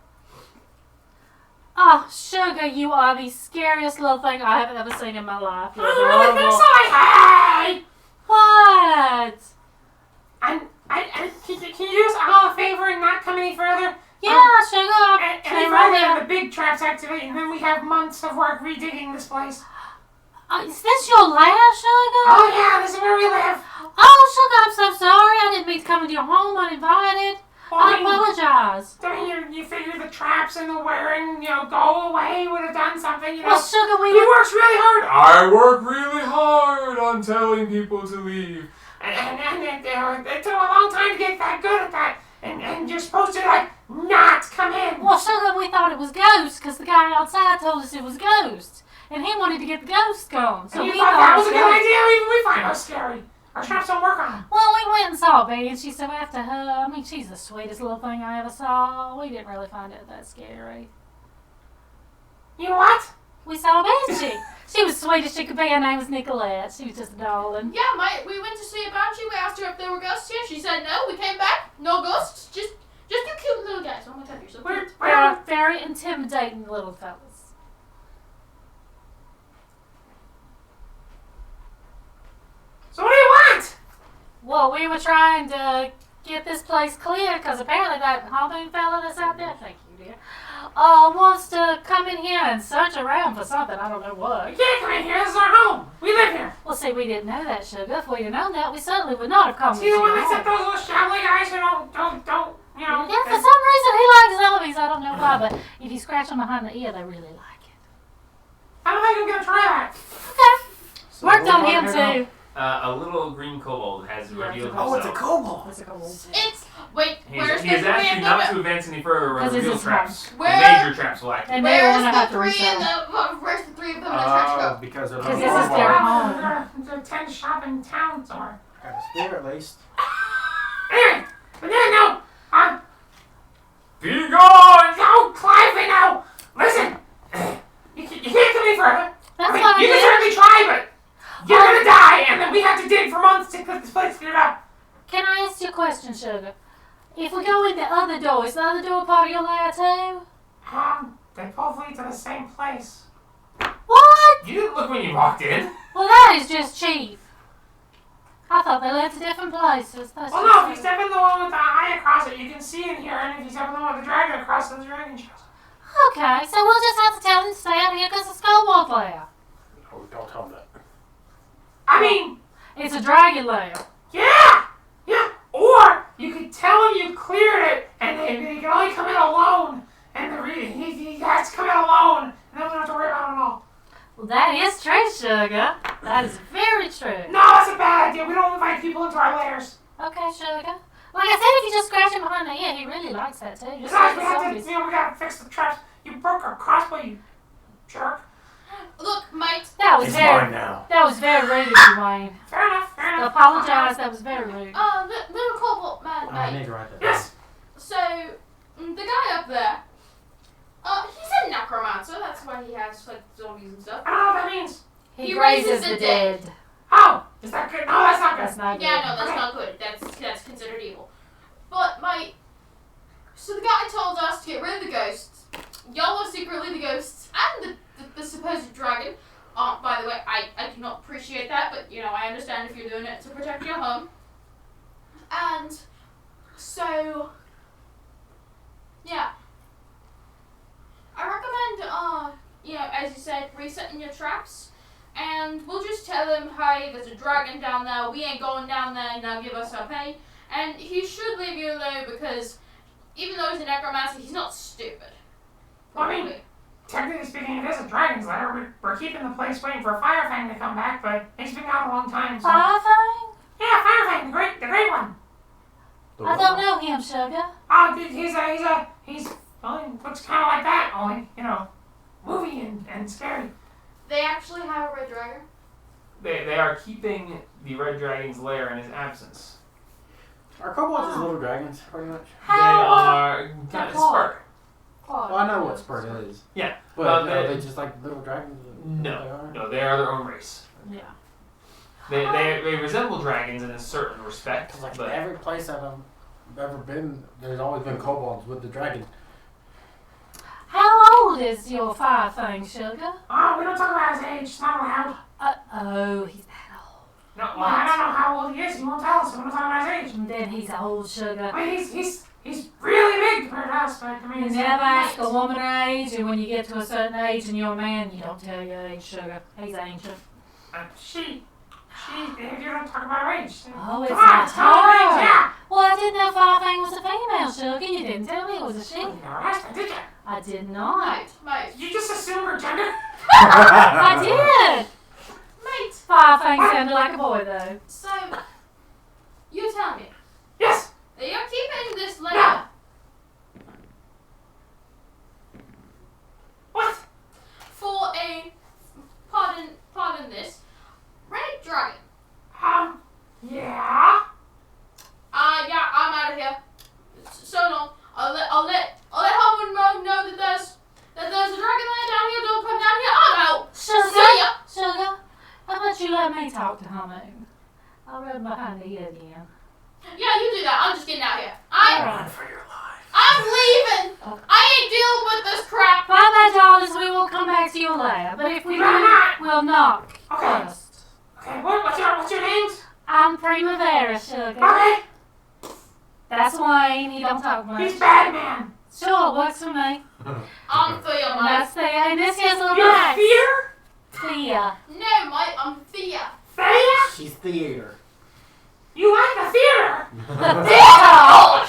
Oh, Sugar, you are the scariest little thing I have ever seen in my life. You're really think so? adorable. Hey! What? And can you do us all a favor and not come any further? Yeah, Sugar. And Came if right only there. the big traps activate, and then we have months of work redigging this place. Is this your lab, Sugar? Oh yeah, this is where we live. Oh, Sugar, I'm so sorry. I didn't mean to come into your home uninvited. Well, I apologize. I mean, you figure the traps and the wearing, go away would have done something, Well, Sugar, He works really hard. I work really hard on telling people to leave. And it took a long time to get that good at that. And you're supposed to, not come in. Well, Sugar, we thought it was ghosts because the guy outside told us it was ghosts. And he wanted to get the ghosts gone. So And you we thought that was it a good ghosts. idea? Even we find those scary. Our traps don't work on them. Well, we went and saw Banshee, so after her, she's the sweetest little thing I ever saw. We didn't really find it that scary. You what? We saw Banshee. She was sweet as she could be. Her name was Nicolette. She was just a darling. Yeah, we went to see a banshee. We asked her if there were ghosts here. She said no. We came back. No ghosts. Just you cute little guys. Oh my god, you're so cute. They're very intimidating little fellas. So what do you want? Well, we were trying to get this place clear because apparently that Harpoon fella that's out there, thank you, dear, wants to come in here and search around for something. I don't know We what. can't come in here. This is our home. We live here. Well, see, we didn't know that, Sugar. If we'd have known that, we certainly would not have come See the one that home. said those little shabbly guys who don't. Yeah, for some reason he likes zombies. I don't know why, but if you scratch them behind the ear, they really like it. I don't think I'm gonna try that. Okay. So Worked what on do I him do now? too. A little green kobold has revealed Oh, it's a himself. kobold. What's it called? It's wait. Where's He has the asked three you in not the to advance any further or Because it's reveal his traps. The Where- major traps will activate. And they Where's want to have the to three in reset. the where's the three of them in the trash Oh, go? because of the Because this is their home. There's a 10 shop in town somewhere. Got a spear at least. Anyway, but then no. Be gone! No, Clive, no! Listen! You can't come any further. That's I mean, fine. you can dear. certainly try, but you're gonna die, and then we have to dig for months to get this place cleared up. Can I ask you a question, Sugar? If we go in the other door, is the other door part of your lair too? They both lead to the same place. What? You didn't look when you walked in. Well, that is just cheap. I thought they led to different places. That's Well, just no, if you cheap. step in the one with the eye across it, you can see in here, and if you step in the one with the dragon across it, the dragon shows up. Okay, so we'll just have to tell them to stay out here because the skull won't lair. Oh, don't tell them that. I mean, It's a dragon lair. yeah! Or you could tell him you cleared it, and they can only come in alone, and he has to come in alone, and then we don't have to worry about it at all. Well, that is true, Sugar. That is very true. No, that's a bad idea. We don't invite people into our lairs. Okay, Sugar. Like I said, if you just scratch him behind the ear, he really likes that too. Just Besides, like we the have zombies. to, we gotta fix the traps. You broke our crossbow, you jerk. Look, mate. That was It's very, mine now. that was very rude of you, Wayne. Fair enough. I apologize. That was very rude. Little cobalt man, Oh, I mate. need to write that. Yes. So the guy up there, he's a necromancer. That's why he has like zombies and stuff. I don't know what that means. He raises the dead. Oh, is that good? No, that's not good. That's not good. Yeah, no, that's Okay. not good. That's considered evil. But so the guy told us to get rid of the ghosts. Y'all are secretly the ghosts and the supposed dragon. By the way, I do not appreciate that, but I understand if you're doing it to protect your home. And so yeah, I recommend as you said, resetting your traps. And we'll just tell him, hey, there's a dragon down there. We ain't going down there. Now give us our pay. And he should leave you alone because even though he's a necromancer, he's not stupid. Well, I mean, technically speaking, it is a dragon's lair. We're keeping the place waiting for Firefang to come back, but he's been gone a long time. So. Firefang? Yeah, Firefang, the great one. I don't know him, Sugar. Oh, dude, he looks kind of like that, only movie and scary. They actually have a red dragon. They are keeping the red dragon's lair in his absence. Are kobolds just little dragons, pretty much? They are kind of spurt. Well, I know what spurt is. Yeah. But are they just like little dragons? No, they are their own race. Yeah. They resemble dragons in a certain respect. Because like but every place I've ever been, there's always been kobolds with the dragon. How old is your fire thing, Sugar? Oh, we don't talk about his age. It's not allowed. Oh, he's that old. No, well, I don't know how old he is. He won't tell us. We don't talk about his age. And then he's old, Sugar. I mean, he's really big compared to us, but I mean, You it's never ask a woman her age, and when you get to a certain age and you're a man, you don't tell your age, Sugar. He's ancient. She, you don't talk about her age. Oh, it's Come on, not tell her age, her. yeah. Well, I didn't know Firefang was a female, Sugar. You didn't tell me it was a she. You never asked her, did you? I did not. Mate. You just assumed her gender? I did. Mate. Firefang sounded like a boy, though. So, you tell me. Yes. That you're keeping this lair What? for a, pardon this, red dragon. Yeah. Yeah, I'm out of here. So long. I'll let Harmon know that there's a dragon lair down here. Don't come down here. I'm out. Sugar, See ya. Sugar, how about you let me talk to Hamu? I'll run behind you again. Yeah, you do that. I'm just getting out here. Alright. For your life. I'm leaving. I ain't dealing with this crap. $5 we will come back to your lab, but if we No, do, not. we'll knock Okay. first. Okay, what's your names? I'm Primavera, Sugar. Okay. That's Wayne, he don't talk much. He's Batman. Sure, works for me. I'm Thea, And mate. that's the, and this here's little You're Max. Fear? Thea. No, mate. I'm Thea. Thea? She's theater. You like the theater? Thea!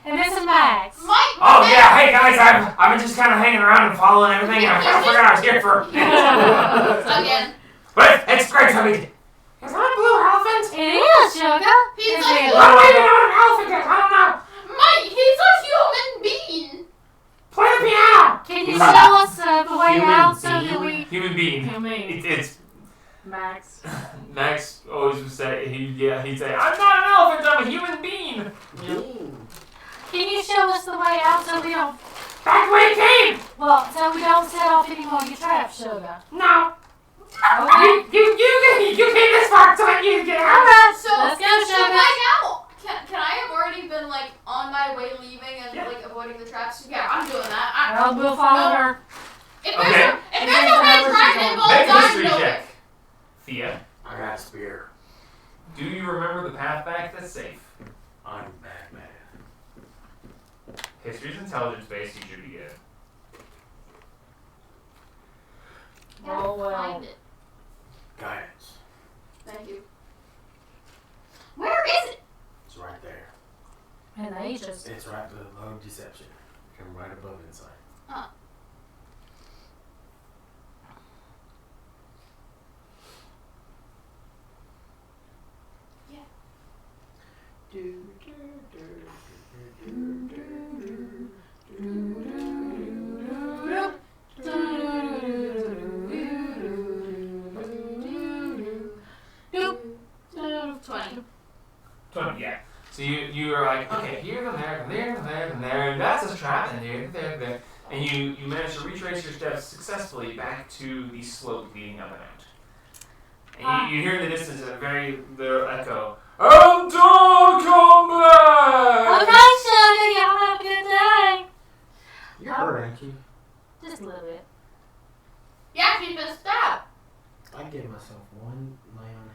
And this is Max. Mike. Oh yeah, hey guys, I've been just kind of hanging around and following everything, and I kind of forgot I was here for. Again. But it's great to meet you. Is that a blue elephant? It is, Sugar. He's Is like, it? How do I even know what an elephant is? I don't know. Mate, he's a human being. Play the piano. Can you show us the way Human out so being? that we... human being. It's Max. Max always would say he'd say I'm not an elephant, I'm a human being. Can you show us the way out so we don't... Back where you came. Well, so we don't set off any more of your traps, Sugar. No. Okay. You came this far, so I need to get out. Alright, So, let's go, so Sugar. like now, can I have already been like on my way leaving and Yeah. like avoiding the traps? Yeah, I'm doing that. Well, we'll follow her. If Okay. there's a red dragon involved, Make a I history know check. it. Thea, I got a spear. do you remember the path back that's safe? I'm Batman. History's intelligence based, you should be good. Oh, well. Find it. Guidance. Thank you. Where is it? It's right there. And they just... It's right below deception. Come right above insight. Huh. Yeah. Yeah. So you are like, okay, here, then there, then there, then there, then there, and that's a trap, and there. And you manage to retrace your steps successfully back to the slope leading up and out. And you hear in the distance a very little echo. And don't come back! Okay, Sugar, y'all have a good day. You're hurt, ain't you? Just a little bit. Yeah, keep it stab. I gave myself one lay on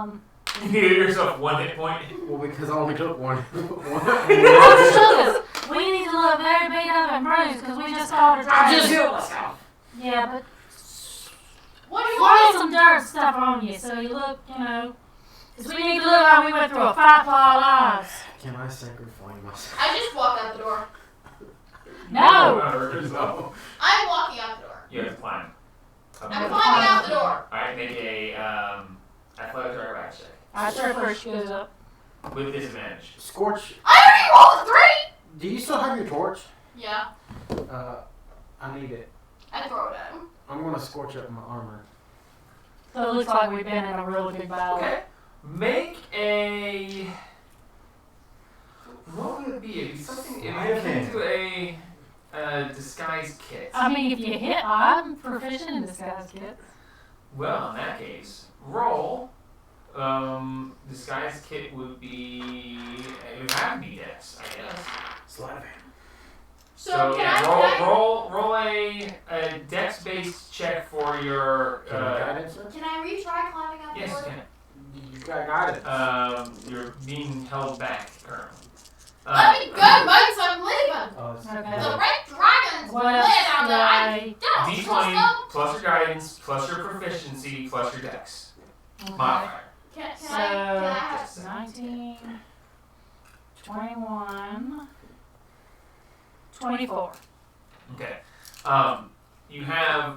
hand. You gave yourself 1 hit point. Well, because I only took one. Oh, Sugar, we need to look very beat up and bruised because we just started I driving. just healed myself. Yeah, but What do you throw want? some dirt stuff on you so you look, because we need to look like we went through a fight for our lives. Can I sacrifice myself? I just walk out the door. No. No. I'm walking out the door. You have to climb. I'm climbing out the door. Alright, make a athletic or acrobatics check. Alright, sure, first goes up. With disadvantage. Scorch. I already rolled a 3! Do you still have your torch? Yeah, I need it. I throw it at him. I'm gonna scorch up my armor. So it looks like we've been in a really big battle. Okay. Make a. What would it be? It'd be something. It might have into a disguise kit. I mean, if you hit, I'm proficient in disguise kits. Well, in that case, roll. Disguise kit would be. It would have to be Dex, I guess. Sleight of hand. So can yeah, I roll a Dex-based check for your. Guidance? Can I retry climbing up Yes, the you board? can. You got guidance. You're being held back currently. let me go, mates? I'm leaving. Oh, it's Okay. The red dragons What live else out do there. I- I don't trust D20 them. plus your guidance plus your proficiency plus your Dex Okay. modifier. Can So, I have 19, 21, 24. Okay. You have.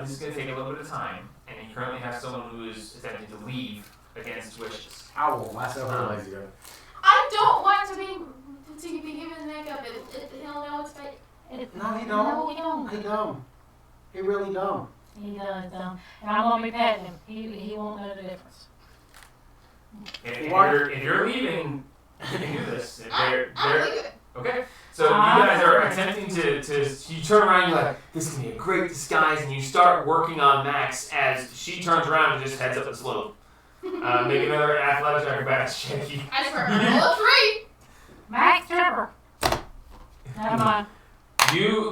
This is going to take a little bit of time, and you currently have someone who is attempting to leave against wishes. Owl. Last several legs ago. I don't want to be given makeup. He'll know it's fake. No, he No, don't. he don't. He dumb. He really dumb. He does, dumb. And I'm going to be patting him. He won't know the difference. If you're leaving, you can do this. If they're I'm leaving. okay. So you guys are attempting to you turn around, you're like, this can be a great disguise, and you start working on Max as she turns around and just heads up the slope. Make another athletics or acrobatics check. I swear, roll a 3. Max Trevor. Never mind.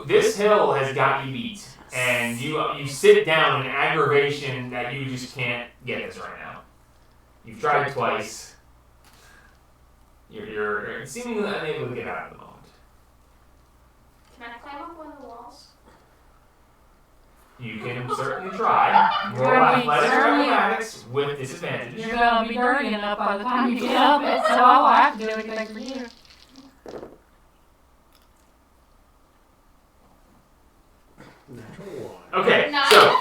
This hill has got you beat, and you sit down in aggravation that you just can't get this right now. You've tried twice. You're seemingly unable to get out at the moment. Can I climb up one of the walls? You can certainly try. Roll athletics or acrobatics with disadvantage. You're going to be dirty enough by the time you get up, so I will have to do anything for you. Okay, Nine. so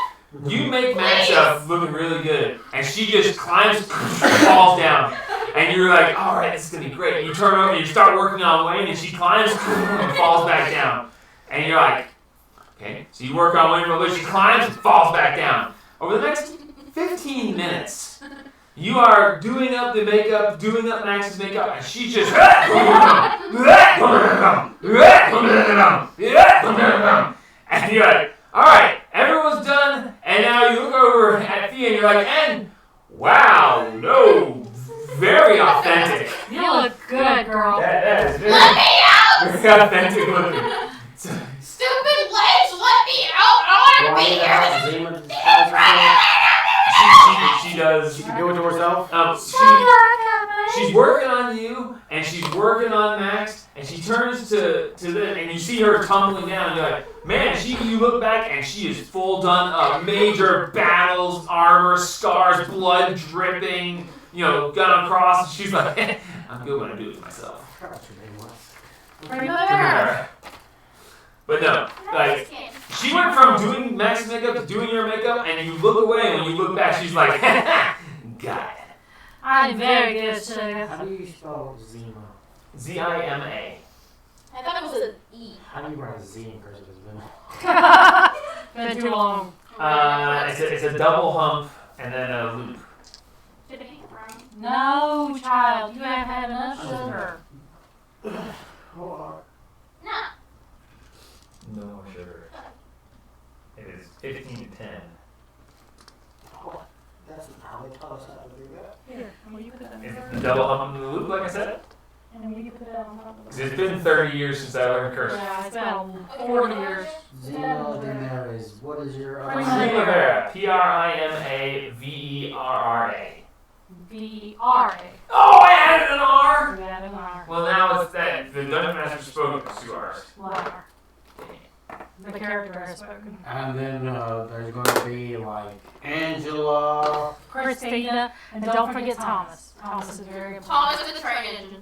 you make Max up looking really good, and she just climbs, falls down, and you're like, all right, this is gonna be great. You turn over, you start working on Wayne, and she climbs and falls back down, and you're like, okay. So you work on Wayne for a little bit, she climbs and falls back down. Over the next 15 minutes, you are doing up the makeup, doing up Max's makeup, and she just and you're like, all right, everyone's done, and now you look over at Thea and you're like, and wow, no, very authentic. You look good, girl. That is Let me out! very authentic looking. Stupid legs, let me out! I want to be here! Zima disguise herself? She does. She can do it to herself. She's working on you, and she's working on Max, and she turns to them, and you see her tumbling down, and you're like, man, you look back, and she is full done of major battles, armor, scars, blood dripping, gun across, and she's like, I'm good when I do it myself. I forgot what your name was. Primavera. But no, like, she went from doing Max's makeup to doing your makeup, and you look away, and when you look back, she's like, got it. I'm very good, sugar. How do you spell Zima? Zima. I thought it was an E. How do you write a Z in cursive as Zima? Been too long. It's a double hump, and then a loop. Did I hit Brian? No, child, you have had enough sugar. Hold on. No. No more sugar. It is 15 to 10. That's not how they taught us how to do that. Here, will you put that in Is it there? the double hump and the loop, like I said? And will you put that on top of 'Cause it? it's been 30 years since I learned cursive. Yeah, it's been 40 years. Zima, then there is, what is your other Primavera. name? Primavera. Primavera. V-R-A. Oh, I added an R! We added an R. Well, now it's that. The Dungeon Master spoke with 2 R's. Flower. The character has spoken. And then there's going to be like Angela. Christina, and don't forget Thomas. Thomas is very important. Thomas the train engine.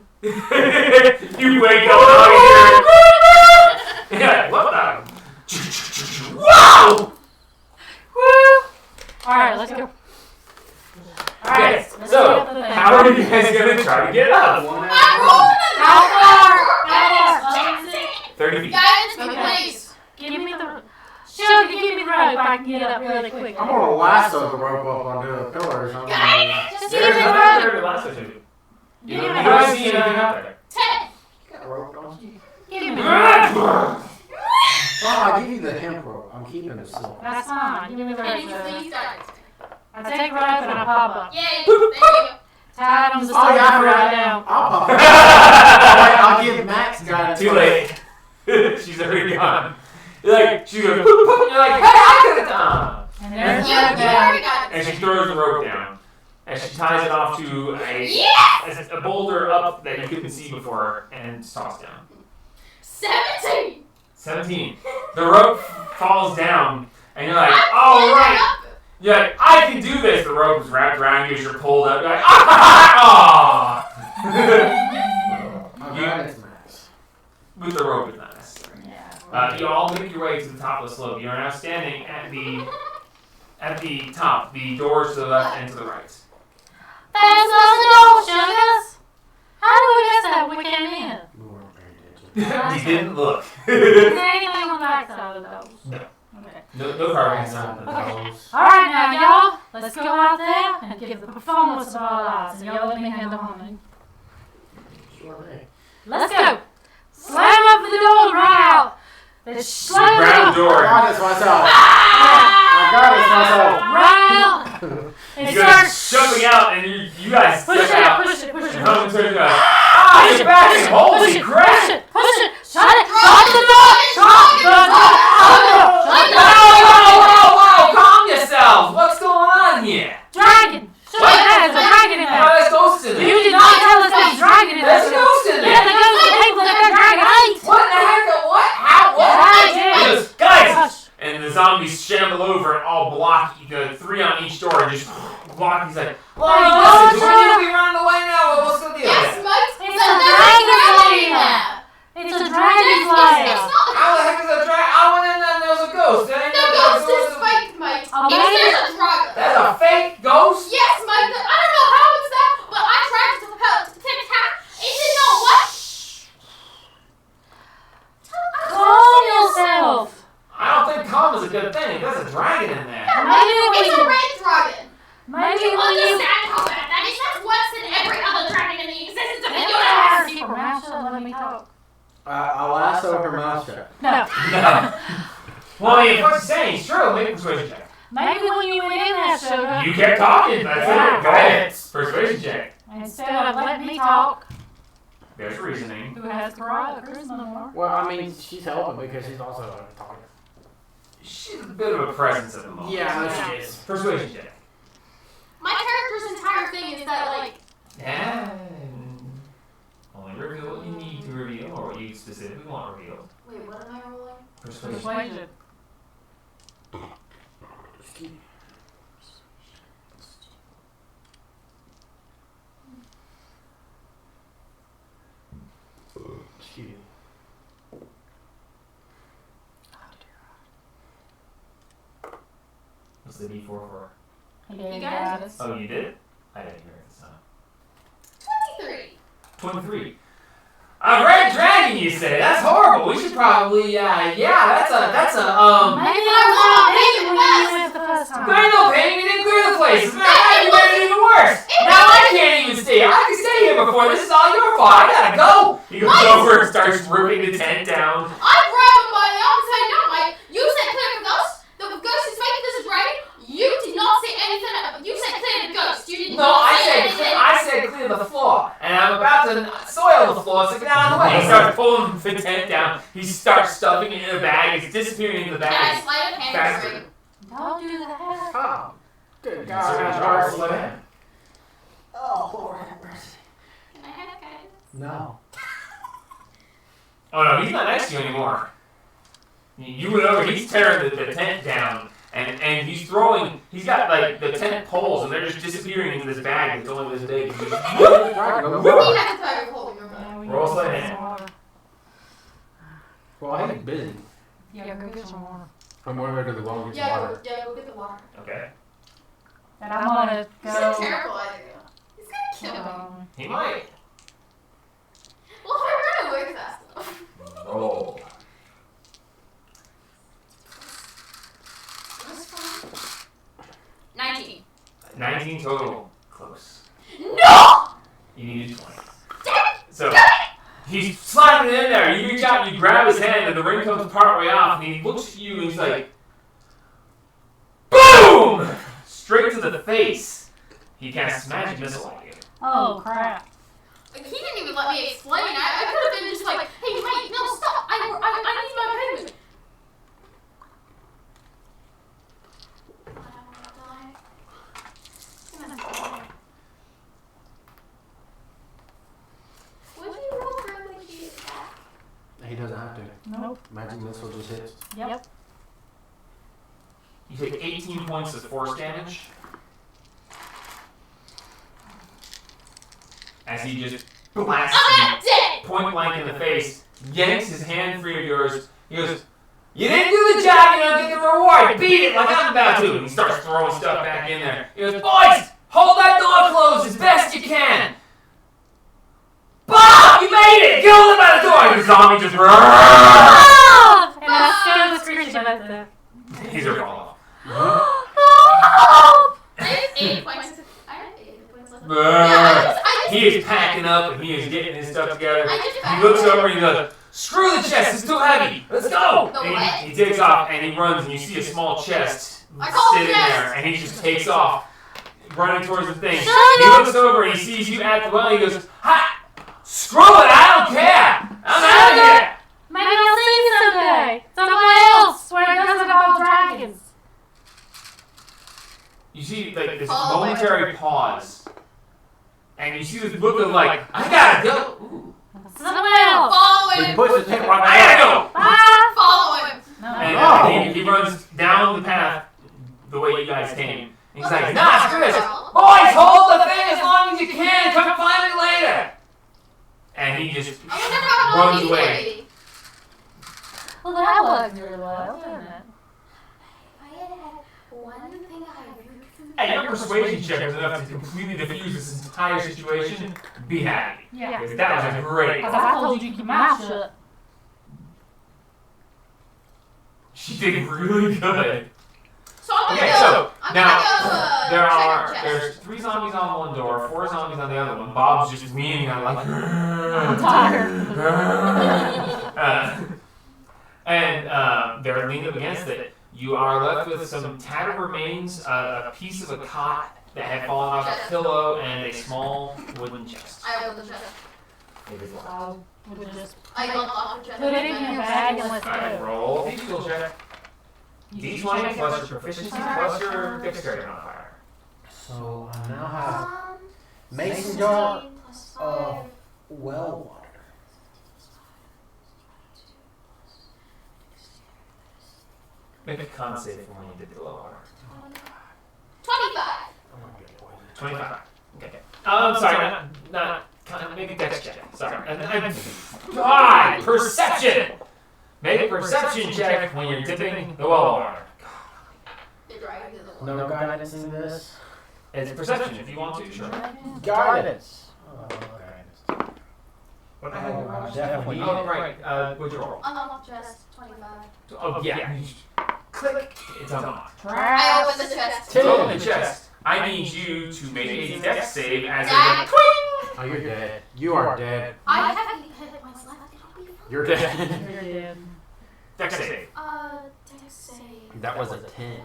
You wake up and all you hear. Yeah, what the? Wow! Woo! Alright, let's go. Alright, Okay, let's so, get up the thing. how are you guys gonna try to get up? How far? 30 feet. Guidance me, please. Give me the... Sugar, give me the rope. rope, I can get up really quick. I'm gonna lasso the rope up onto the pillars. I'm gonna... Just give There's me the nothing rope. there to lasso to. You Give me don't the rope. see anything up there. 10. You got a rope, don't you? Give me the rope. Oh, I'll give you the hemp rope. I'm keeping the silk. That's fine. Give me the And you rope. please die. I take rope and I pop up. Yay. There you go. Tied on the Oh, yeah, I side forgot. right now. I'll pop it. Alright, I'll give Max got it. Too late. She's already gone. You're like, she goes, poop, poop. You're like, hey, I could have done. And there's You the rope down. already got it. And she throws the rope down. And she ties it off to a boulder up that you couldn't see before and tossed down. 17. 17. The rope falls down, and you're like, all right. You're like, I can do this. The rope is wrapped around you as you're pulled up. You're like, ah! I'm glad it's Max. With the rope is not necessary. Yeah. You all make your way to the top of the slope. You are now standing at the top. The doors to the left and to the right. That's not the door, Sugars. How do we miss that when we came in? We weren't paying attention. You didn't look. Is there anything on the back side of those? No. Okay. No carvings. Outside the Okay. doors. Alright now, y'all. Let's go out there and give the performance of our lives. And y'all let me handle honey. Sure thing. Let's go. Slam up the door right out. Let's slam Grab the it door. I got this myself. I got this myself. right out. And You guys start jumping out, and you guys push step it, out. push it, push it. And Hogan turns around. Ah, you're back! And holy crap! Push it, push it. Shut it. Shut the door. Shut the door. Shut the door. Shut the door. Whoa! Calm yourselves! What's going on here? Dragon. Shut it. There's a dragon in Oh, there. there's ghosts in You there. did not tell us there's a dragon in There's there. ghosts in Yeah, the there. ghost of people that that dragon ate. What the heck? What? How? What? I He did. goes, guys! Hush. And the zombies shamble over and all block the 3 on each door and just block. He's like, Well, Oh, listen, do we need to be running away now? What's the deal? Yes, Mike. It's a dragon slayer. It's a dragon slayer. It's not. How the heck is a dragon? I went in there and there was a ghost. There ain't The no ghost ghost. is fake, Mike. Oh, It's maybe- there's a dragon. That's a fake ghost? Yes, Mike. I don't know how it's that, but I tried to attack. It did not what? Calm yourself. I don't think calm is a good thing. There's a dragon in there. Maybe when It's a you, red dragon. maybe Do you when you. understand how bad that is? That's worse than every other dragon in the existence of the Keep universe. your mouth shut and let me talk. I'll lasso her mouth shut. No. no. Well, I mean, if what you're saying is true, make a persuasion check. Maybe when you went in there, Sugar, You kept talking. That's Yeah. it. Go ahead. Persuasion check. instead of letting me talk, There's reasoning. who has charisma more? Well, I mean, she's helping because she's also a talker. She's a bit of a presence at the moment. Yeah, I know she is. Persuasion check. My character's entire thing is that, like, Yeah. Only reveal what you need to reveal, or what you specifically want revealed. wait, what am I rolling? Persuasion. Persuasion. Excuse me. What's the D4 for? He gave You you guys- guidance. Oh, you did? I didn't hear it this time. 23. 23. A red dragon, you say? That's horrible. We should probably, Maybe I was wrong. wrong Maybe when it you went the first time. There ain't no pain. You didn't clear the place. As a matter of fact, you made it even worse. Now I can't even stay. I can stay here before. This is all your fault. I gotta go. He goes over and starts ripping the tent down. I grab him by the arm and say, no, Mike, you said clear the ghost. The ghost is fake, there's a dragon. You did not say anything. You said clear the ghost. You did No, not I say anything. said clear the floor, and I'm about to soil the floor, so get out of the He way. starts pulling the tent down. He starts stuffing it in a bag. It's disappearing in the Can I bag. slide a hand Faster. ring? Don't do that. Oh, good So God. slow down. Oh, Lord have mercy. Can I have guidance? No. Oh no, he's not next to you anymore. You went over, he's tearing the tent down, and he's throwing, he's got like the tent poles, and they're just disappearing into this bag that's only this big. He has a bag of holding room. Yeah, we Roll need sleight of some hand. water. Well, I'm busy. Yeah, go get some water. I'm going to the well and get some Yeah, water. go get the water. Okay. And I'm gonna This is a go. terrible idea. He's gonna kill me. He might. Well, if I run away fast enough. Roll. 19 total. Close. No! You needed 20. So he's sliding in there. You reach out and you grab his hand, and the ring comes partway off, and he looks at you and he's like, BOOM! Straight to the face. He casts magic missile on you. Oh, crap. He didn't even let me explain. I could have been just like, hey, wait, no, stop. I need my payment. Would you roll for him when he attack? He doesn't have to. Nope. Magic missile just hits. Yep. You take 18 points of force damage. As he just blasts I'm you dead! point blank in the face, yanks his hand free of yours. He goes, you didn't do the job, you don't get the reward. Beat it like I'm about to. And he starts throwing stuff back in there. He goes, boys, hold that door closed as best you can. Bob, you made it! Get over by the door! And the zombie just And I scared the screeching about the... He's a roll. I have 8 points. I have 8 points left. He is packing up and he is getting his stuff together. I just He looks over and he goes, screw the chest, it's too heavy. Let's go! The And what? he takes off and he runs and you see a small chest I call it sitting chest. there and he just takes off, running towards the thing. Shut He up. looks over and he sees you at the well and he goes, ha! Screw it, I don't care! I'm out of here! Maybe I'll see you someday. Somewhere else where it doesn't involve dragons. You see like this Oh, momentary pause. And you see this look of like, I gotta go! Ooh. Somewhere else. Follow He him! puts the tent right I gotta go! Ah! Follow him! No. And he runs down the path the way you guys came. And he's like, nah, screw this. Boys, hold the thing as long as you can. Come find me later. And he just I wonder how long runs he's away. waiting. Well, that worked really well, didn't it? If I had had one thing I really could Hey, your persuasion check was enough to completely diffuse this entire situation. Be happy. Yeah. Because that was a great. Because I told you to keep your mouth shut. She did really good. So I'm gonna Okay, go. so I'm now gonna go, there's 3 zombies on one door, 4 zombies on the other one. Bob's just leaning on like. I'm tired. And they're leaning up against it. You are left with some tattered remains, a piece of a cot that had fallen off a pillow, and a small wooden chest. I opened the chest. We'll just I looked off the chest. put it in your bag and let's Alright, go. roll a skill check. D20 plus your proficiency plus your dexterity modifier. So I now have Um, mason jar 16 plus of 5. well water. Make a con save for when you did the low water. 25. I'm gonna get poisoned. 25. Okay. I'm sorry, not make a dex check. Sorry. God, perception! Make a perception check when you're dipping the well water. The dragon is the one. No guidance in this. It's perception if you want to, sure. Guidance. Oh, guidance. What I definitely need Oh, it. right. What'd you roll? Unlocked chest. 25. Oh, yeah. Click. It's unlocked. I opened the chest. Ten. Open the chest. I need you to make a dex save as Yeah. a twing! Oh, you're dead. You are dead. I have 8 hit points left. It'll be fine. You're dead. You're dead. Dex save. Dex save. That was a 10.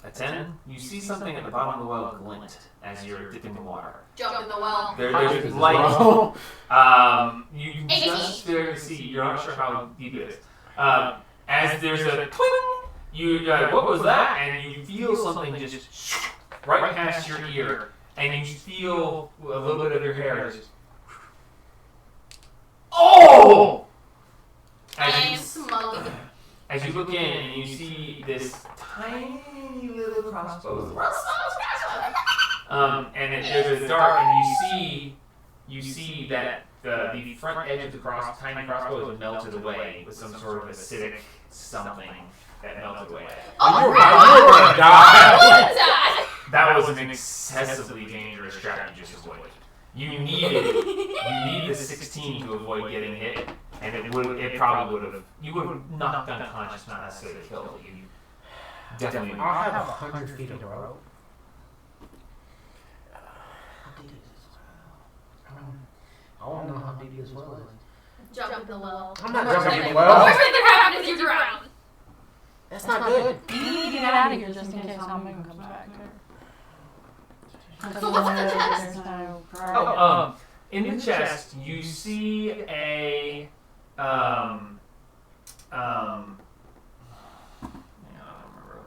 A 10. You see something at the bottom of the well glint as you're dipping the water. Jump in the well. There's light. You can 18. just barely see. You're not sure how deep it is. As there's a twing, you what was that? And you feel something just right past your ear, and you feel a little bit of your hair just. Oh! I As am you, smoking. as you look in and you see this tiny little crossbow. There's a dart, and you see that the front edge of the tiny crossbow is melted away with some sort of acidic something that melted away. Oh, You're crap. gonna die. What is that? That was an excessively dangerous trap you just avoided. You need the 16 to avoid getting hit, and it probably would have, you would have knocked unconscious, not necessarily killed you. Definitely. I have 100 feet of rope. I want to know how deep this well is. Jump in the well. I'm not jumping in the The well. worst thing that happens is you drown. That's not good. You need to get out of here just in case Moon comes back. So what's in the chest? There's no Oh, in the chest, you see a hang on, I don't remember.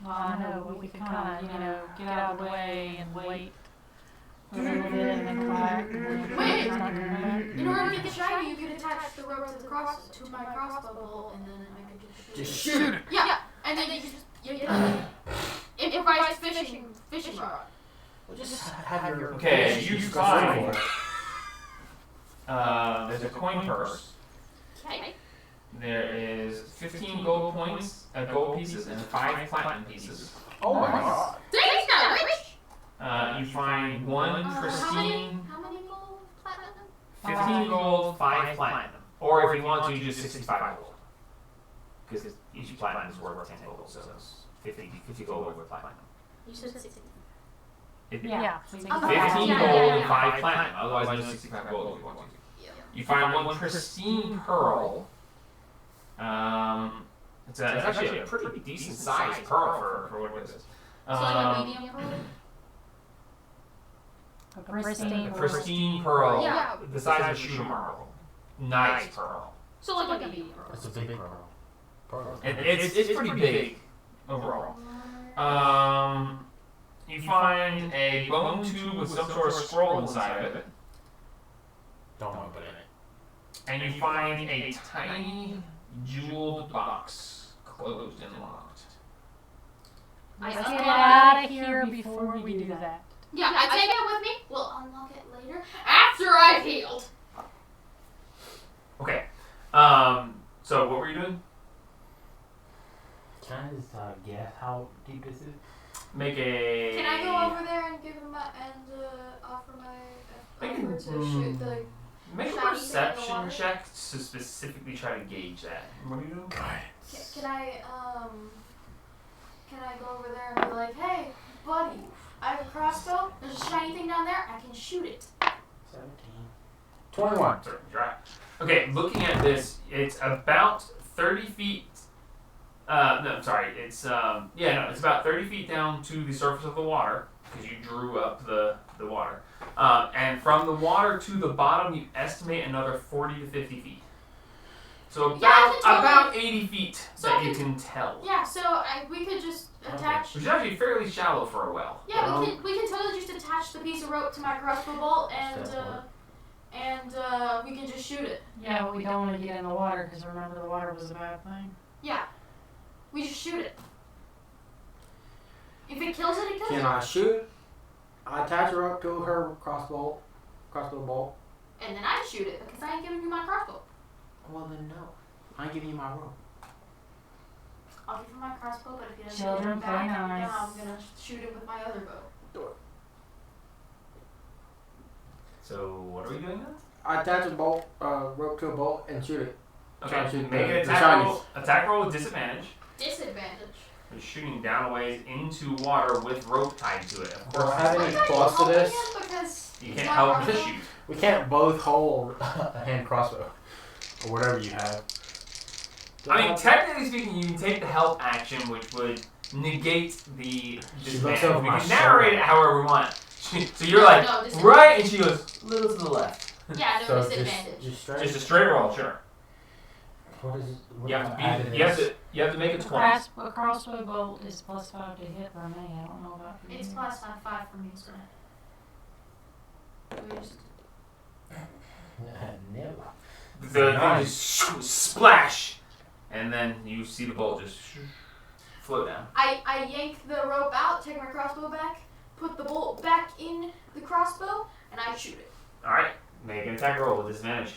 Well, I know, but we can kind of, get out of the way and wait. A little bit and then come back. Wait. It's not gonna matter. In order to get the shiny, you could attach the rope to my crossbow bolt, and then I could just shoot it. Yeah, and then you just improvised fishing rod. Well, just have your. Okay, you find there's a coin purse. Okay. There is 15 gold pieces and 5 platinum pieces. Oh my god. Dave's not rich. You find one pristine, How many gold platinum? 15 gold, 5 platinum. Or if you want to, just 65 gold. Because each platinum is worth 10 gold, so it's 50 gold worth platinum. You said 60. Yeah. 15 Yeah, gold and 5 platinum. Otherwise, just 65 gold if you want to. Yeah. You find one pristine pearl. It's actually a pretty decent sized pearl for what it is. So like a medium pearl? A pristine pearl, Yeah. the size of a shooter marble. Nice pearl. So like a medium pearl. That's a big pearl. And it's pretty big overall. You find a bone tube with some sort of scroll inside of it. Don't open it. And you find a tiny jeweled box, closed and locked. I Let's unlock get it. out of here before we do that. Yeah, I take it with me. We'll unlock it later after I've healed. Okay. So what were you doing? Can I just guess how deep this is? Make a. Can I go over there and give him offer my offer to shoot the? Make a shiny perception thing in the water? check to specifically try to gauge that. What are you doing? Can I go over there and be like, hey, buddy, I have a crossbow. There's a shiny thing down there. I can shoot it. 17. 21. Sorry, dry. Okay, looking at this, it's about 30 feet. No, sorry. It's it's about 30 feet down to the surface of the water because you drew up the water. And from the water to the bottom, you estimate another 40 to 50 feet. So about 80 feet that you can tell. Yeah, so we could just attach. Which is actually fairly shallow for a well. Yeah, we can totally just attach the piece of rope to my crossbow bolt and we can just shoot it. Yeah, but we don't want to get in the water because remember the water was a bad thing. Yeah, we just shoot it. If it kills it, it kills Can it. I shoot? I attach her up to her crossbow bolt. And then I shoot it because I ain't giving you my crossbow. Well then no. I ain't giving you my rope. I'll give him my crossbow, but if he doesn't Children, give it back, play nice. then I'm gonna shoot him with my other bow. So what are we doing now? I attach a bolt, rope to a bolt and shoot it. Okay, Try to shoot make an the attack shinies. roll. Attack roll with disadvantage. Disadvantage. You're shooting down a ways into water with rope tied to it. Of Do I course, have any Why plus to can't you this? help me because you it's can't my help but crossbow? shoot. We can't both hold a hand crossbow. Or whatever you have. I mean, technically speaking, you can take the help action, which would negate the She looks disadvantage. over We my can narrate it shoulder. however we want. So you're No, like, no, disadvantage. right, and she goes, little to the left. Yeah, no So disadvantage. just straight. Just a straight roll, sure. What is? What You have am I to adding you have this? to you have to make a 20. A crossbow bolt is +5 to hit for me. I don't know about you. It's plus 5 for me, so. We just- No. The thing just splash, and then you see the bolt just float down. I yank the rope out, take my crossbow back, put the bolt back in the crossbow, and I shoot it. All right, make an attack roll with disadvantage.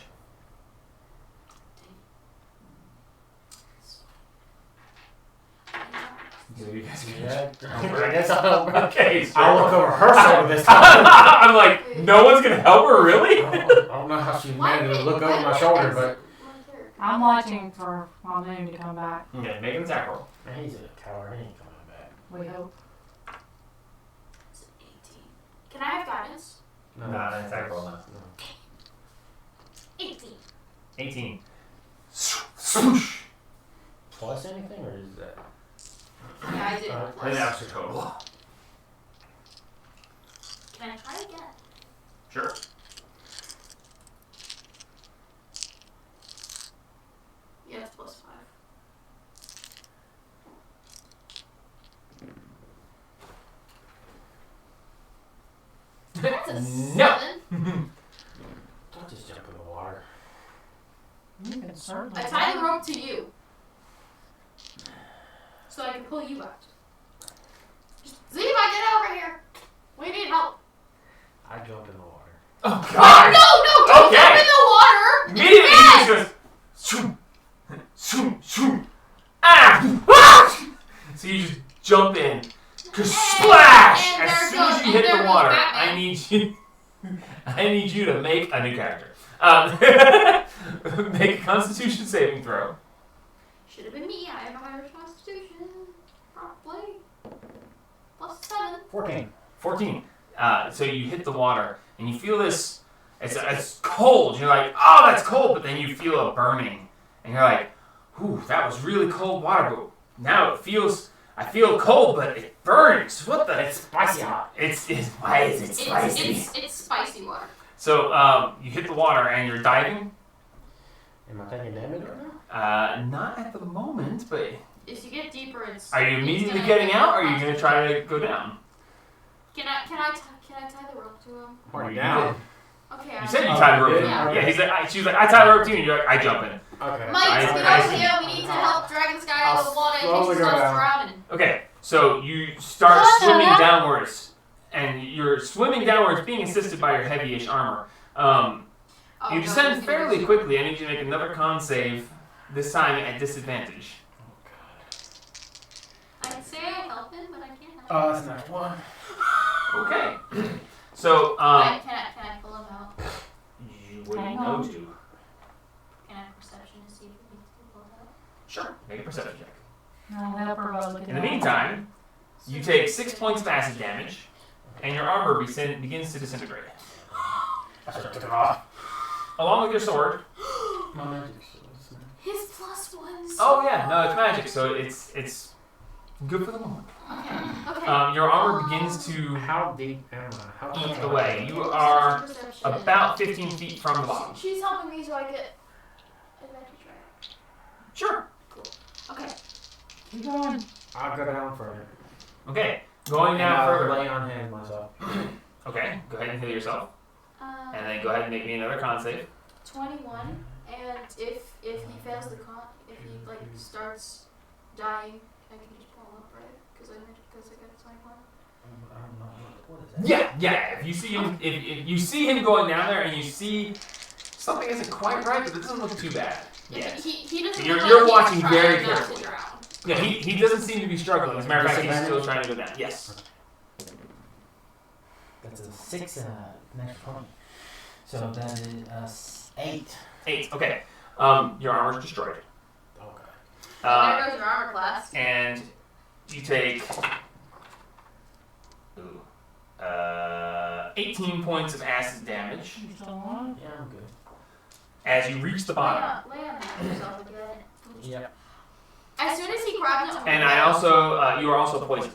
You guys can Yeah. That's all. Okay, so I'll look over her shoulder this time. I'm like, no one's gonna help her, really? I don't know how she managed to look over my shoulder, but I'm watching for Moon to come back. Okay, make an attack roll. man, he's a coward. He ain't coming back. We hope. It's an 18. Can I have guidance? No, Not an attack roll, no. 18. 18. Swoosh. Plus anything, or is that? Yeah, I did. Alright. And that's your total. Can I try again? Sure. Yeah, it's +5. That's a No. 7. Don't just jump in the water. You can certainly. I tie the rope to you. So I can pull you out. Just see if I get over here. We need help. I jump in the water. Oh God! No, don't Okay. jump in the water. Immediately he just goes, shoom, shoom, shoom. Ah! Ah! So you just jump in, splash! and As there soon as goes- you hit and there the goes water, Batman. I need you to make a new character. Make a Constitution saving throw. Should have been me. I have a higher constitution. Probably. +7. 14. 14. So you hit the water, and you feel this. It's cold. You're like, oh, that's cold. But then you feel a burning, and you're like, ooh, that was really cold water. But now I feel cold, but it burns. What the? It's spicy hot. Why is it spicy? It's spicy water. So you hit the water, and you're diving. Am I taking damage right now? Not at the moment, but As you get deeper, it's. are you it's immediately gonna getting get out, or are more you going to try to go down? Can I tie the rope to him? Or You down? Okay. You said you Oh, tied the rope. you to did? him. Okay. Yeah, she's like, I tied the rope to you, and you're like, I jump in. Okay. Mike, I get over see. here. We need to help drag this guy out of the water in I'll case he slowly go starts down. drowning. Okay, so you start swimming downwards, and you're swimming downwards, being assisted by your heavy-ish armor. Oh, You no, descend he's fairly gonna- quickly. I need you to make another con save, this time at disadvantage. I can say I help him, but I can't help him. That's next one. Okay. So, Can I pull him out? you wouldn't Hang know on. to. Can I have perception to see if he needs to be pulled out? Sure. Make a perception check. I'll help her by looking In the at it. meantime, you take 6 points of acid damage, and your armor begins to disintegrate. I should took it off. Along with your sword. My magic. His +1. Oh yeah, no, it's magic, so it's good for the moment. Okay. Your armor begins to How deep am I? How eat deep away. You are about 15 feet from the bottom. She's helping me so I get advantage, right? Sure. Okay. Keep going. I'll go down further. Okay, going down I'll further. lay on hands myself. Okay, go ahead and heal yourself, and then go ahead and make me another con save. 21, and if he fails the con, if he like starts dying, I can just pull him up, right? Because I got 21. I don't know. What is that? Yeah. If you see him, if you see him going down there, and you see something isn't quite right, but it doesn't look too bad. Yeah. Yes. He doesn't. You're- look you're like watching he's very trying not carefully. to drown. Yeah, he doesn't seem to be struggling. As a matter of fact, he's still trying to go down. Yes. That's a 6 and a next 20. So that is 8. 8. Okay. Your armor's destroyed. Okay. There goes your armor class. And you take 18 points of acid damage You still on? Yeah, I'm good. as you reach the bottom. Lay on yourself again. Yep. As soon as he grabs it. And I also, you are also poisoned.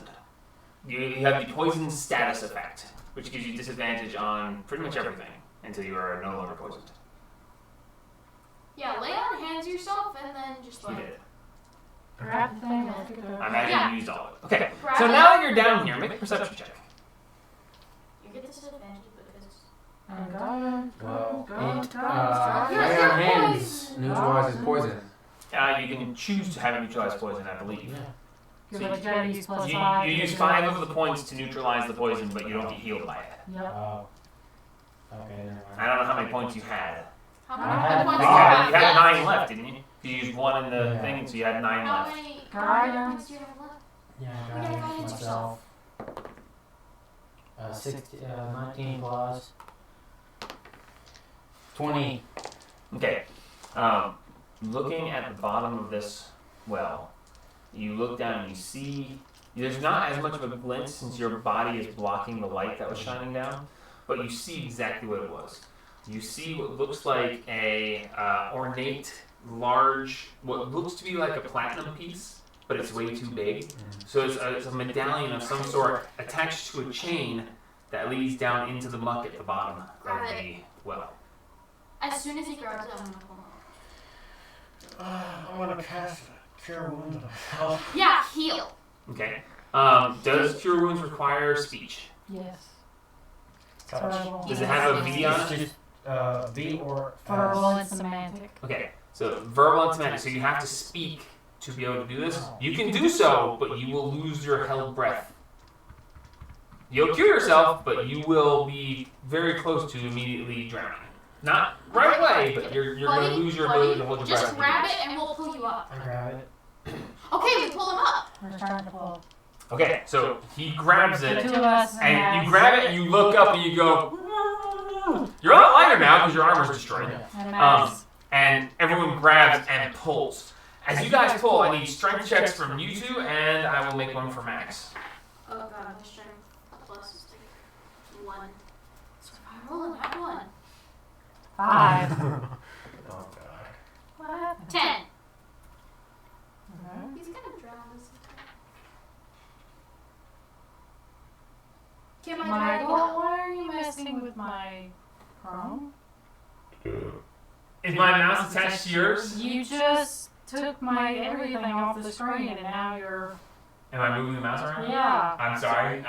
You have the poison status effect, which gives you disadvantage on pretty much everything until you are no longer poisoned. Yeah, lay on hands yourself and then just You like. did it. Grab the thing. I'll pick it I up. imagine Yeah. you used all of it. Okay. Grab So it. now that you're down here, make a perception check. You get disadvantage because. And go. Well, Go. You're- lay you're on hands poisoned. neutralizes poison. You can choose to have it neutralize poison, I believe. Yeah. Because I gotta use +5. You use 5 of the points to neutralize the poison, but you don't get healed by it. Yep. Oh. Okay, never mind. I don't know how many points you had. How I had many points You do you had, have you had left? 9 left, didn't you? You used 1 in the Yeah. thing, so you had 9 How left. many Guidance. points do you have left? Yeah, You I gotta got guidance myself. 19 plus 20. Okay. Looking at the bottom of this well, you look down and you see there's not as much of a glint since your body is blocking the light that was shining down, but you see exactly what it was. You see what looks like a ornate, large, what looks to be like a platinum piece, but it's way too big. So it's a medallion of some sort attached to a chain that leads down into the muck at the bottom of the well. As soon as he grabs it, I'm gonna pull him up. I'm gonna cast Cure Wounds on myself. Yeah, heal. Okay. Does Cure Wounds require speech? Yes. Touch. Does it have a V on it? Just V or Verbal and semantic. Okay. So verbal and semantic. So you have to speak to be able to do this. You can do so, but you will lose your held breath. You'll cure yourself, but you will be very close to immediately drowning. Not right away, but you're going to lose your ability to hold your breath. Just grab it and we'll pull you up. I grab it. Okay, we pull him up. We're trying to pull. Okay, so he grabs The it, two of us and you grab it, and you look up, and you go, you're a lot lighter now because your armor's destroyed. And Max. And everyone grabs and pulls. As you guys pull, I need strength checks from you two, and I will make one for Max. Oh god, my strength plus 1. So if I roll a nat 1. 5. Oh god. What happened? 10. Mhm. He's gonna drown us. Can my dragon Michael, help? why are you messing with my Chrome? Is my mouse attached to yours? You just took my everything off the screen and now you're... Am I moving the mouse around? Yeah. I'm sorry.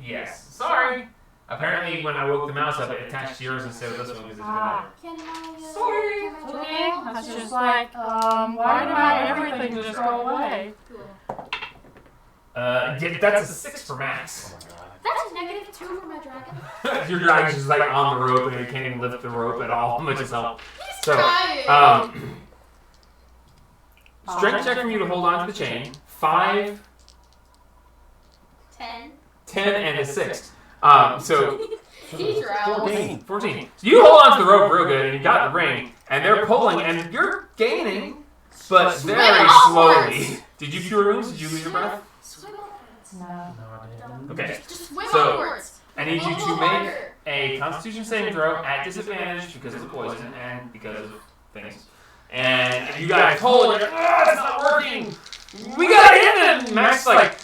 Yes. Sorry. Apparently, when I woke the mouse up, it attached to yours instead of this one because it's been Ah. Can I, Sorry. can I Okay, dragon I help? was just like, why did my everything just go away? Cool. Yeah, that's a 6 for Max. Oh my god. That's a -2 for my dragon. Your dragon's just like on the rope and it can't even lift the rope at all, much as help. He's So, trying. Strength check from you to hold on to the chain. 5, 10. 10, and a 6. So He drowns. 14. So you hold on to the rope real good, and you got the ring, and they're pulling, and you're gaining, but Swim very upwards. slowly. Did you cure wounds? Did you lose your breath? Swim upwards. No. No, I didn't. Okay. Just swim So, upwards. I need you A to little make harder. a Constitution saving throw at disadvantage because of the poison and because of things. And you guys hold, and you're like, ah, it's not working. We gotta hit him! Max like,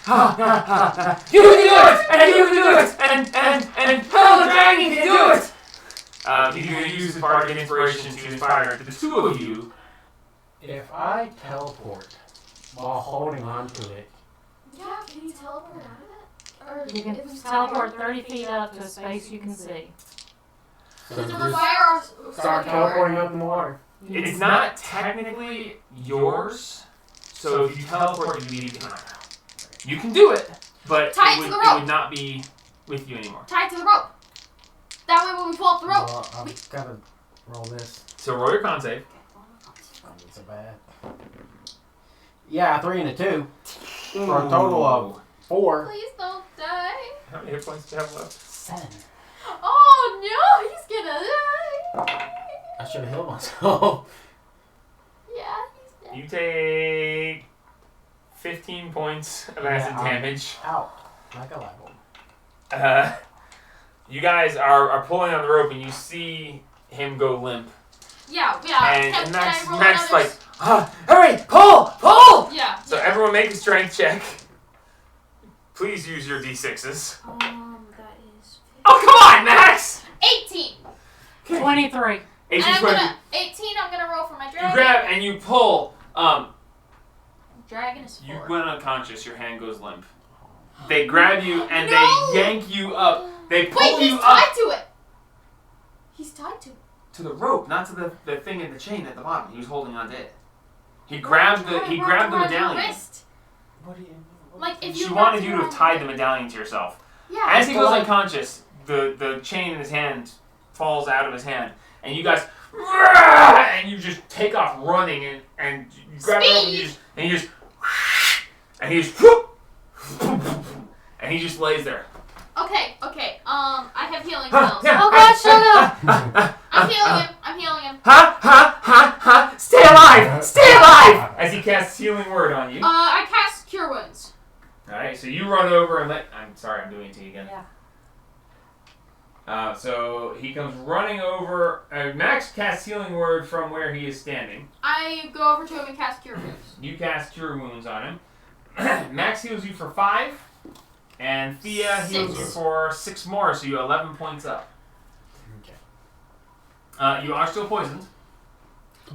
you can do it! And you can do it! And hell, the dragon can do it! He's gonna use his bardic inspiration to inspire the two of you. If I teleport while holding on to it, Yeah, can you teleport out of it? Or You can if we teleport 30 feet up to a space you can see. so Does it just require our start teleporting up in the water. It's not technically yours, so if you teleport, you leave it behind. You can do it, but Tie it it to the would rope. not be with you anymore. Tie it to the rope. That way when we pull up the rope. Well, I've gotta roll this. So roll your con save. It's so bad. Yeah, 3 and a 2. For a total of 4. Please don't die. How many hit points do you have left? 7. Oh no, he's gonna die. I should have healed myself. Yeah, he's dead. You take 15 points of acid Yeah, damage. Out. Like a light bulb. You guys are pulling on the rope and you see him go limp. Yeah. And Can Max I roll like, another hurry, pull! Yeah. So everyone make a strength check. Please use your d6s. That is Oh, come on, Max! 18. 23. 18, And 20. 18. I'm gonna roll for my You dragon. grab and you pull. Dragon is 4. You went unconscious. Your hand goes limp. They grab you and No! they yank you up. They pull Wait, you he's up tied to it. He's tied to it. to the rope, not to the thing in the chain at the bottom. He was holding on to it. He grabbed the medallion. Wrist. What do you Like if you She wanted wrapped you to it have around tied the the medallion to yourself. Yeah. As he goes unconscious, the chain in his hand falls out of his hand, and you guys, and you just take off running and you grab it and you just and he just lays there. Okay. I have healing spells. Oh god, shut up! I'm healing him. Stay alive! Stay alive! As he casts healing word on you. I cast Cure Wounds. All right, so you run over and I'm sorry, I'm doing it to you again. Yeah. So he comes running over. Max casts Healing Word from where he is standing. I go over to him and cast Cure Wounds. You cast Cure Wounds on him. Max heals you for 5, and Thea heals you for 6 more, so you're 11 points up. Okay. You are still poisoned.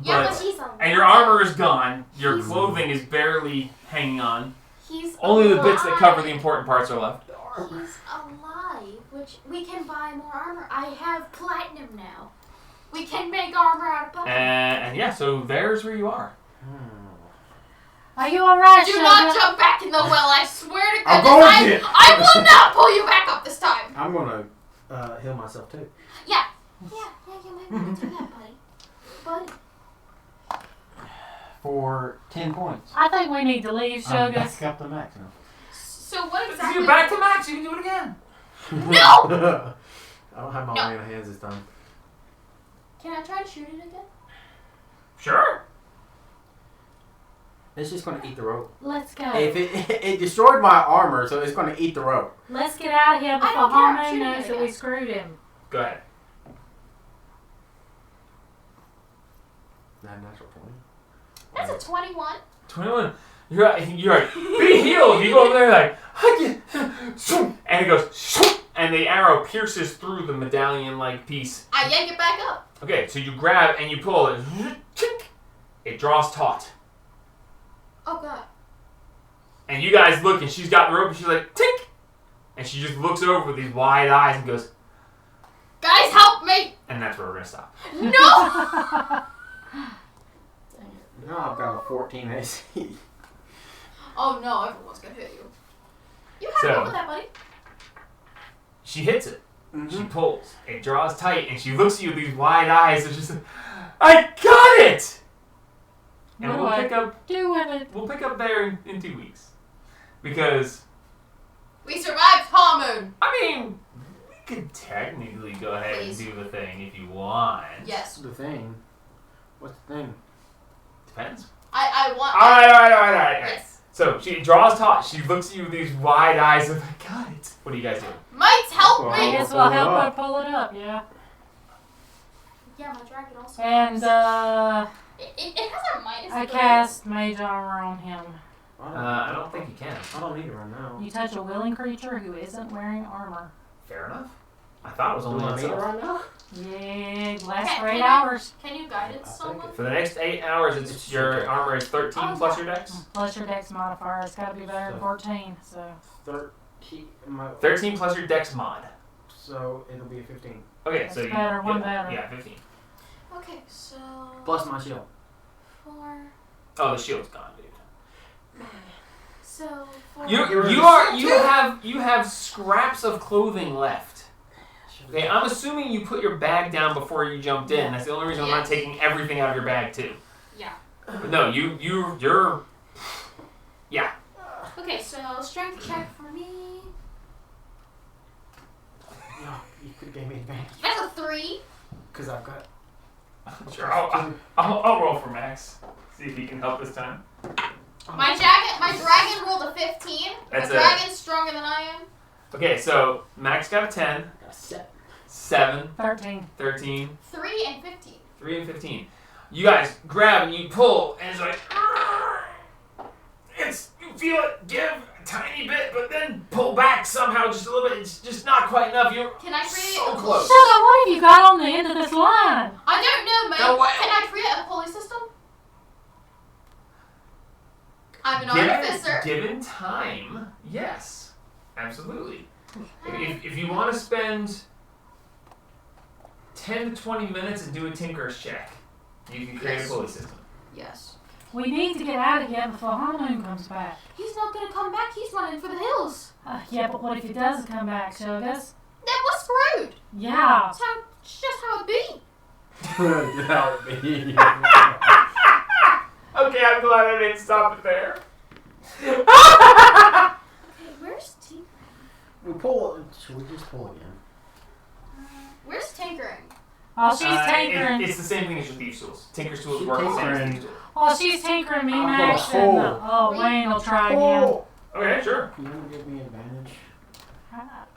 Yeah, but he's alive. And your armor is gone. Your clothing is barely hanging on. He's Only the alive. bits that cover the important parts are left. He's alive, which we can buy more armor. I have platinum now. We can make armor out of platinum. And yeah, so there's where you are. Are you alright, Do Sugar? not jump back in the well, I swear to I'm goodness. going to. I will not pull you back up this time. I'm gonna heal myself too. Yeah, you might want to do that, buddy. For 10 points. I think we need to leave, I'm Sugar. back up to max now. So what If exactly? you're back to max, you can do it again. No! I don't have my No. lay in hands this time. Can I try to shoot it again? Sure. It's just gonna eat the rope. Let's go. If it destroyed my armor, so it's gonna eat the rope. Let's get out of here before don't care, I'm Harmon shooting knows it that we again. screwed him. Go ahead. Not natural 20. That's a 21. 21. You're like, be healed. You go over there like, and it goes, and the arrow pierces through the medallion-like piece. I yank it back up. Okay, so you grab and you pull it. It draws taut. Oh god. And you guys look, and she's got the rope, and she's like, tink! And she just looks over with these wide eyes and goes, Guys, help me! and that's where we're going to stop. No! Now I've got a 14 AC. Oh no, everyone's gonna hit you. You have So- fun with that, buddy. She hits it. She pulls. It draws tight, and she looks at you with these wide eyes, and she's like, I got it! And What we'll do I pick up. do with it? We'll pick up there in 2 weeks, because We survived Palmoon. I mean, we could technically go ahead Please. and do the thing if you want. Yes. The thing. What's the thing? Depends. I want. All right. Yes. So she draws taut. She looks at you with these wide eyes and I got it. What do you guys do? Might help Well, I me. guess Pull we'll it help her up. pull it up, yeah. Yeah, my dragon also. And It has a minus. I 3. cast Mage Armor on him. I don't think you can. I don't need it right now. You touch a willing creature who isn't wearing armor. Fair enough. I thought it was Do only I on need it itself. right now? Yeah, lasts Okay, for 8 can I- hours. Can you guide it I'll take someone? For the next 8 hours, It's your okay. armor is 13 Oh, plus yeah. your dex. Plus your dex modifier. It's got to be better than 14, so. 13. 13 plus your dex mod. So it'll be a 15. Okay, That's so you, better, one yeah, better. Yeah, 15. Okay, so. Plus my shield. 4. Oh, the shield's gone, dude. So. 4. You have scraps of clothing left. Okay, I'm assuming you put your bag down before you jumped in. That's the only reason I'm not Yes. taking everything out of your bag too. Yeah. But no, you're. Yeah. Okay, so strength check for me. No, you could have gave me advantage. That's a 3. Because I've got. Sure. I'll roll for Max. See if he can help this time. My dragon rolled a 15. That's my dragon's stronger than I am. Okay, so Max got a 10, Got a set. 7, 13. 13, 3 and 15. 3, and 15. You guys grab and you pull, and it's like, you feel it give a tiny bit, but then pull back somehow just a little bit. It's just not quite enough. You're Can I create so a close. Sugar, what have you got on the end of this line? I don't know, man. No way. Can I create a pulley system? I'm an artificer. Given time, yes, absolutely. If you want to spend 10 to 20 minutes and do a tinker's check, you can create a Yes. pulley system. Yes. We need to get out of here before Harmoon comes back. He's not gonna come back. He's running for the hills. Yeah, but what if he does come back, Sugars? Then we're screwed. Yeah. It's just how it be. That would be. Okay, I'm glad I didn't stop it there. Okay, where's tinkering? We pull. Should we just pull again? Where's tinkering? While she's tinkering, It's the same thing as your thieves' tools. Tinker's tools She's work the same as tinkering. thieves' tools. while she's tinkering, me I'm Max gonna and pull. oh, Wayne will try again. Pull! Okay, sure. You want to give me advantage?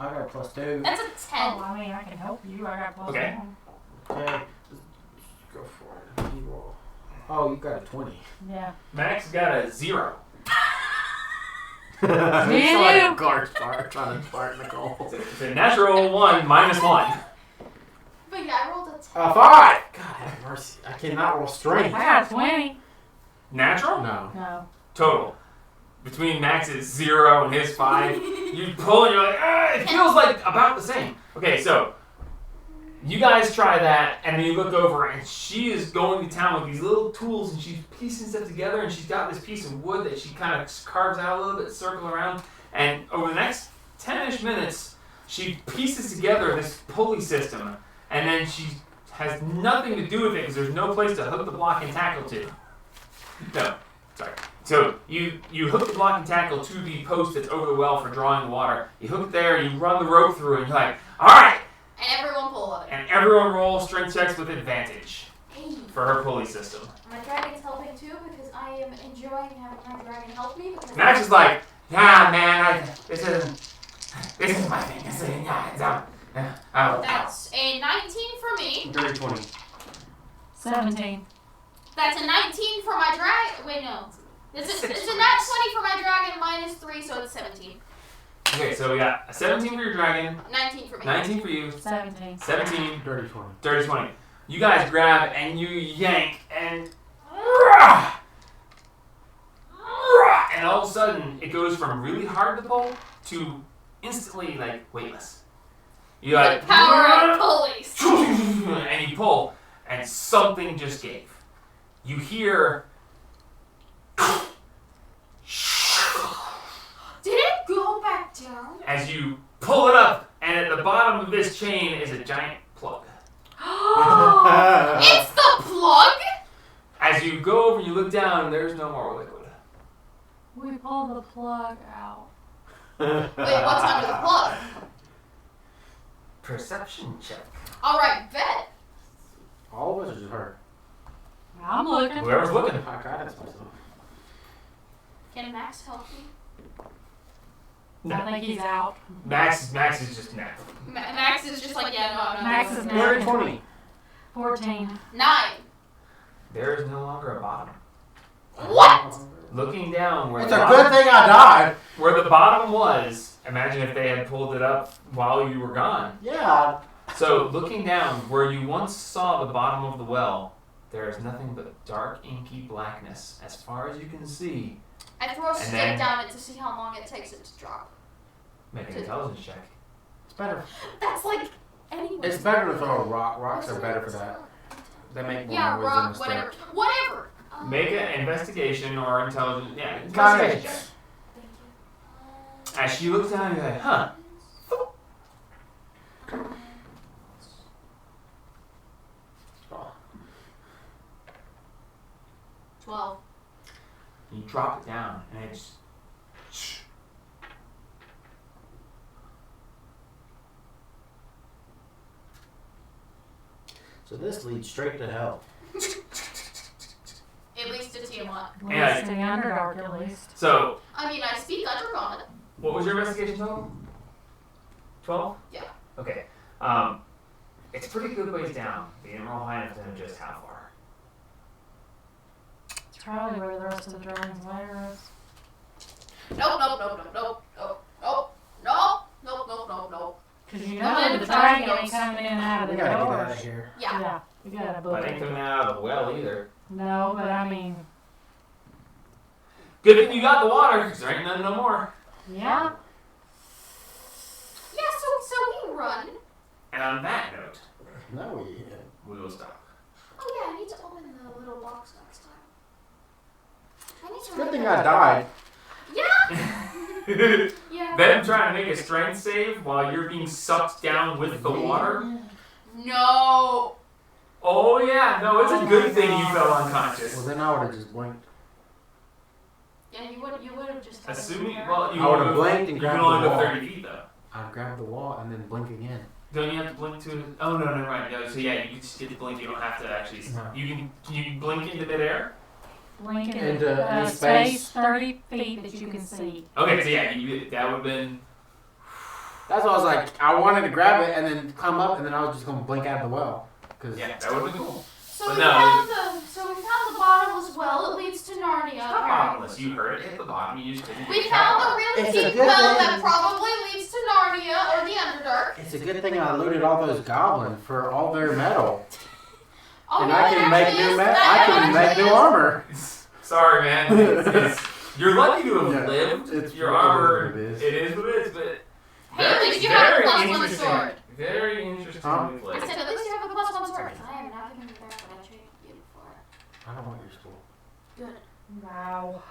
I got +2. That's a 10. Oh, I mean, I can help you. I got +1. Okay. Okay. Go for it. You roll. Oh, you got a 20. Yeah. Max got a 0. It's like a guard fire trying to fart in the goal. It's a natural 1 minus 1. But yeah, I rolled a 10. 5! God have mercy. I cannot roll strength. I got a 20. Natural? No. No. Total. Between Max's 0 and his 5, you pull and you're like, ah, it feels like about the same. Okay, so you guys try that, and then you look over, and she is going to town with these little tools, and she's piecing stuff together, and she's got this piece of wood that she kind of carves out a little bit, circle around, and over the next 10-ish minutes, she pieces together this pulley system, and then she has nothing to do with it because there's no place to hook the block and tackle to. No, sorry. So you hook the block and tackle to the post that's over the well for drawing the water. You hook it there, you run the rope through it, and you're like, all right! And everyone pull on it. And everyone roll strength checks with advantage Hey. for her pulley system. My dragon's helping too because I am enjoying having my dragon help me. Because Max is like, nah, man, this isn't my thing. This isn't, That's a 19 for me. Dirty 20. 17. That's a 19 for my dragon. Wait, no. It's a nat 20 for my dragon minus 3, so it's 17. Okay, so we got a 17 for your dragon, 19 for me. 19 for you, 17. 17, Dirty 20. dirty 20. You guys grab and you yank and all of a sudden it goes from really hard to pull to instantly like weightless. You The like power of pulleys. and you pull and something just gave. You hear Did it go back down? as you pull it up, and at the bottom of this chain is a giant plug. It's the plug? As you go over, you look down, and there's no more liquid. We pulled the plug out. Wait, what's under the plug? Perception check. Alright, bet. All of us or just her? I'm looking. Whoever's looking. I got it myself. Can Max help me? I think he's out. Max is just now. Max is just like, yeah, no. Max is Dirty now. 20. 14. 9. There is no longer a bottom. What? Looking down where It's the a good thing I died. where the bottom was, imagine if they had pulled it up while you were gone. Yeah. So looking down where you once saw the bottom of the well, there is nothing but dark, inky blackness as far as you can see. I throw a And stick then- down it to see how long it takes it to drop. Make an intelligence check. It's better. That's like anyone. It's better to throw a rock. Rocks are better for that. They make more Yeah, noise rock, than a stick. whatever. Whatever. Make an investigation or intelligence. Yeah, Got investigation it. check. Thank you. As she looks down, you're like, huh. 12. You drop it down, and it's. So this leads straight to hell. At least to Tiamat. Yeah. Let's stay Underdark at least. So, I mean, I speak Undercommon. what was your investigation total? 12? Yeah. Okay. It's a pretty good ways down. But you didn't roll high enough to know just how far. It's probably where the rest of the dragon's lair is. Nope, nope, nope, nope, nope, nope, nope, nope, nope, nope, nope, nope. Because you No, know the the dragon dragon ain't coming in and out of We the gotta get doors. out of here. Yeah. Yeah, we gotta book But I ain't it. coming out of the well either. No, but I mean, Good thing you got the water, because there ain't none no more. yeah. Yeah, so we run. And on that note, No, we will stop. Oh yeah, I need to open the little box next time. I need to Good write thing that I down. died. Yeah. Yeah. Them trying to make a strength save while you're being sucked down with the water. No. Oh yeah, no, it's a good thing you fell unconscious. Well, then I would have just blinked. Yeah, you would have just. Assuming, well, you I would've can blinked and you grabbed can only the go wall. 30 feet though. I'd grab the wall and then blink again. Don't you have to blink to? Oh no, no, right. No, so yeah, you can just get the blink. You don't have to actually. No. Can you blink into midair? Blink in Into any space space. 30 feet that you can see. Okay, so yeah, that would have been. That's why I was like, I wanted to grab it and then climb up, and then I was just gonna blink out of the well. Cause Yeah, that would be cool. So But we no, found the bottomless well. It leads to Narnia. It's not bottomless. You heard it hit the bottom. You just didn't. We found the really It's a deep good well thing. that probably leads to Narnia or the Underdark. it's a good thing I looted all those goblins for all their metal, Oh, and no, I it can make actually new is- metal. that I can make actually new is- armor. Sorry, man. You're lucky to have Yeah, lived. it's- Your it is armor. what it is. It is what it is, but. Hey, at least you have a very plus one interesting. sword. Very interesting. Huh? I said, at least you have a plus one sword. I am not going to be there, but I traded you for it. I don't want your school. Good. Wow.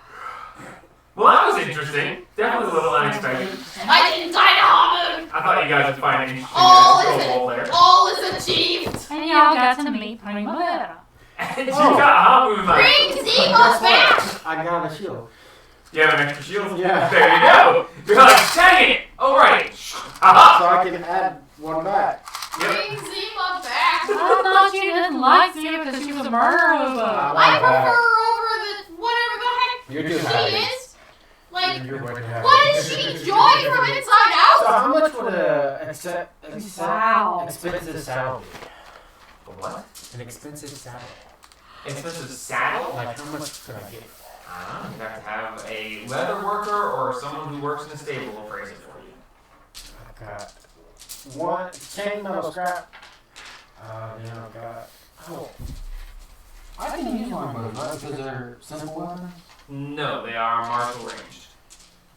Well, that was interesting. Definitely a little unexpected. I didn't die to Hamun! I thought you guys would find it interesting. All There's is a wall there. All is achieved! And y'all got to meet Primavera. And you got Hamu like. Bring Zemo back! I got a shield. You have an extra shield? Yeah. There you go. You're like, dang it! Alright. So Aha! I can add one back. Yep. Bring Zemo back! I thought you didn't like Zima because she was a murderer. I prefer her over the whatever the heck You're too she happy. is. Like, You're way too happy. what is she? Joy from inside out? So how much would Wow. expensive saddle be? What? An expensive saddle. Expensive saddle? Like how much could I get? I don't know. You have to have a leather worker or someone who works in a stable will appraise it for you. I got one chain metal scrap. Then I got. Oh. I can use one of those, right? Because they're simple weapons. No, they are martial ranged.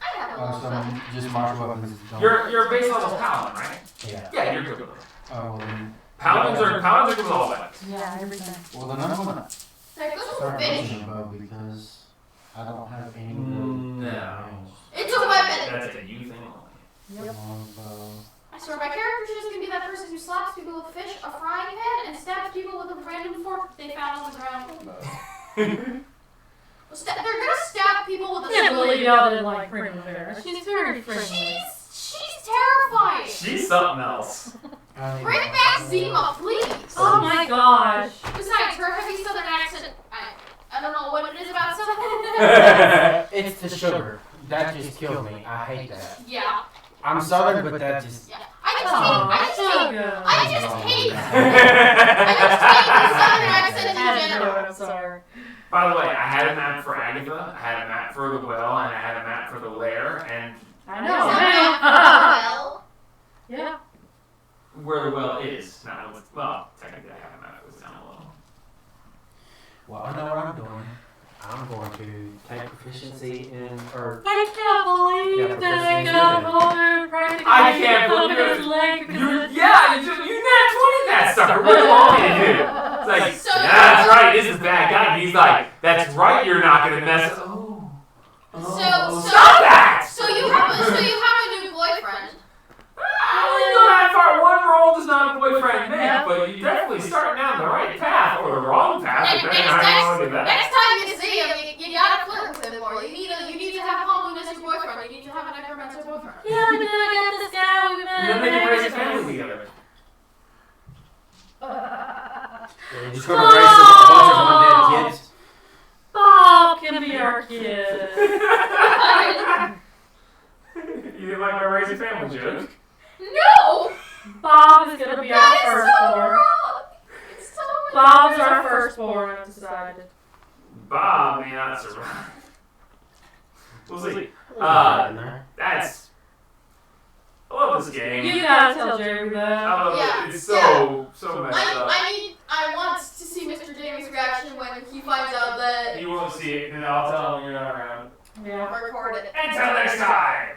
I have a Oh, little so something. just martial weapons. Don't. You're a base level paladin, right? Yeah. Yeah, you're good with them. Oh, well then. Paladins are good with all weapons. Yeah, everything. Well, then I'm gonna There goes the start fish. using a bow because I don't have any No. range. It's a weapon. That's a you thing only. Longbow. I swear, my character's just gonna be that person who slaps people with fish, a frying pan, and stabs people with a random fork they found on the ground. They're gonna stab people with I a can't spoon. believe y'all didn't like Primavera. She's very friendly. She's terrifying. She's something else. Bring back Zima, please. Oh my gosh. Besides, her heavy southern accent, I don't know what it is about southern. It's the sugar. That just killed me. I hate that. Yeah. I'm southern, but that just. Yeah. I just Oh, hate good. the southern accent in I general. I'm sorry. By the way, I had a map for Agatha, I had a map for the well, and I had a map for the lair, and I Well, know. Yeah. where the well is. Not what's, well, technically I have a map that was down below. Well, I know what I'm doing. I'm going to take proficiency in, or I can't believe Yeah, that I because got he's over practically I can't up believe his leg because You nat 20 that sucker. What do you want me to do? It's like, So- yeah, that's right, this is a bad guy. And he's like, that's right, you're not gonna mess. Oh. Stop that! So you have a new boyfriend. I don't even know that far. One roll does not a boyfriend make, Yeah. but you definitely start down the right path or the wrong path, depending on how you want to do that. Next time you see him, you gotta flirt with him more. You need to have Hamun as your boyfriend. You need to have a necromancer boyfriend. yeah, but then I got this guy we've been And then they can raise a family together. you're just going to raise a bunch of undead kids. Bob can be our kid. You didn't like my raise a family joke? No! Bob is gonna be our That is so firstborn. wrong! It's so Bob's our firstborn, I've decided. Bob may not survive. We'll see. That's. I love this game. You gotta tell Jerry that. I love Yeah. it. It's so messed up. I want to see Mr. Jamie's reaction when he finds out that You won't see it, and I'll tell him you're not around. Yeah. I recorded it. Until next time!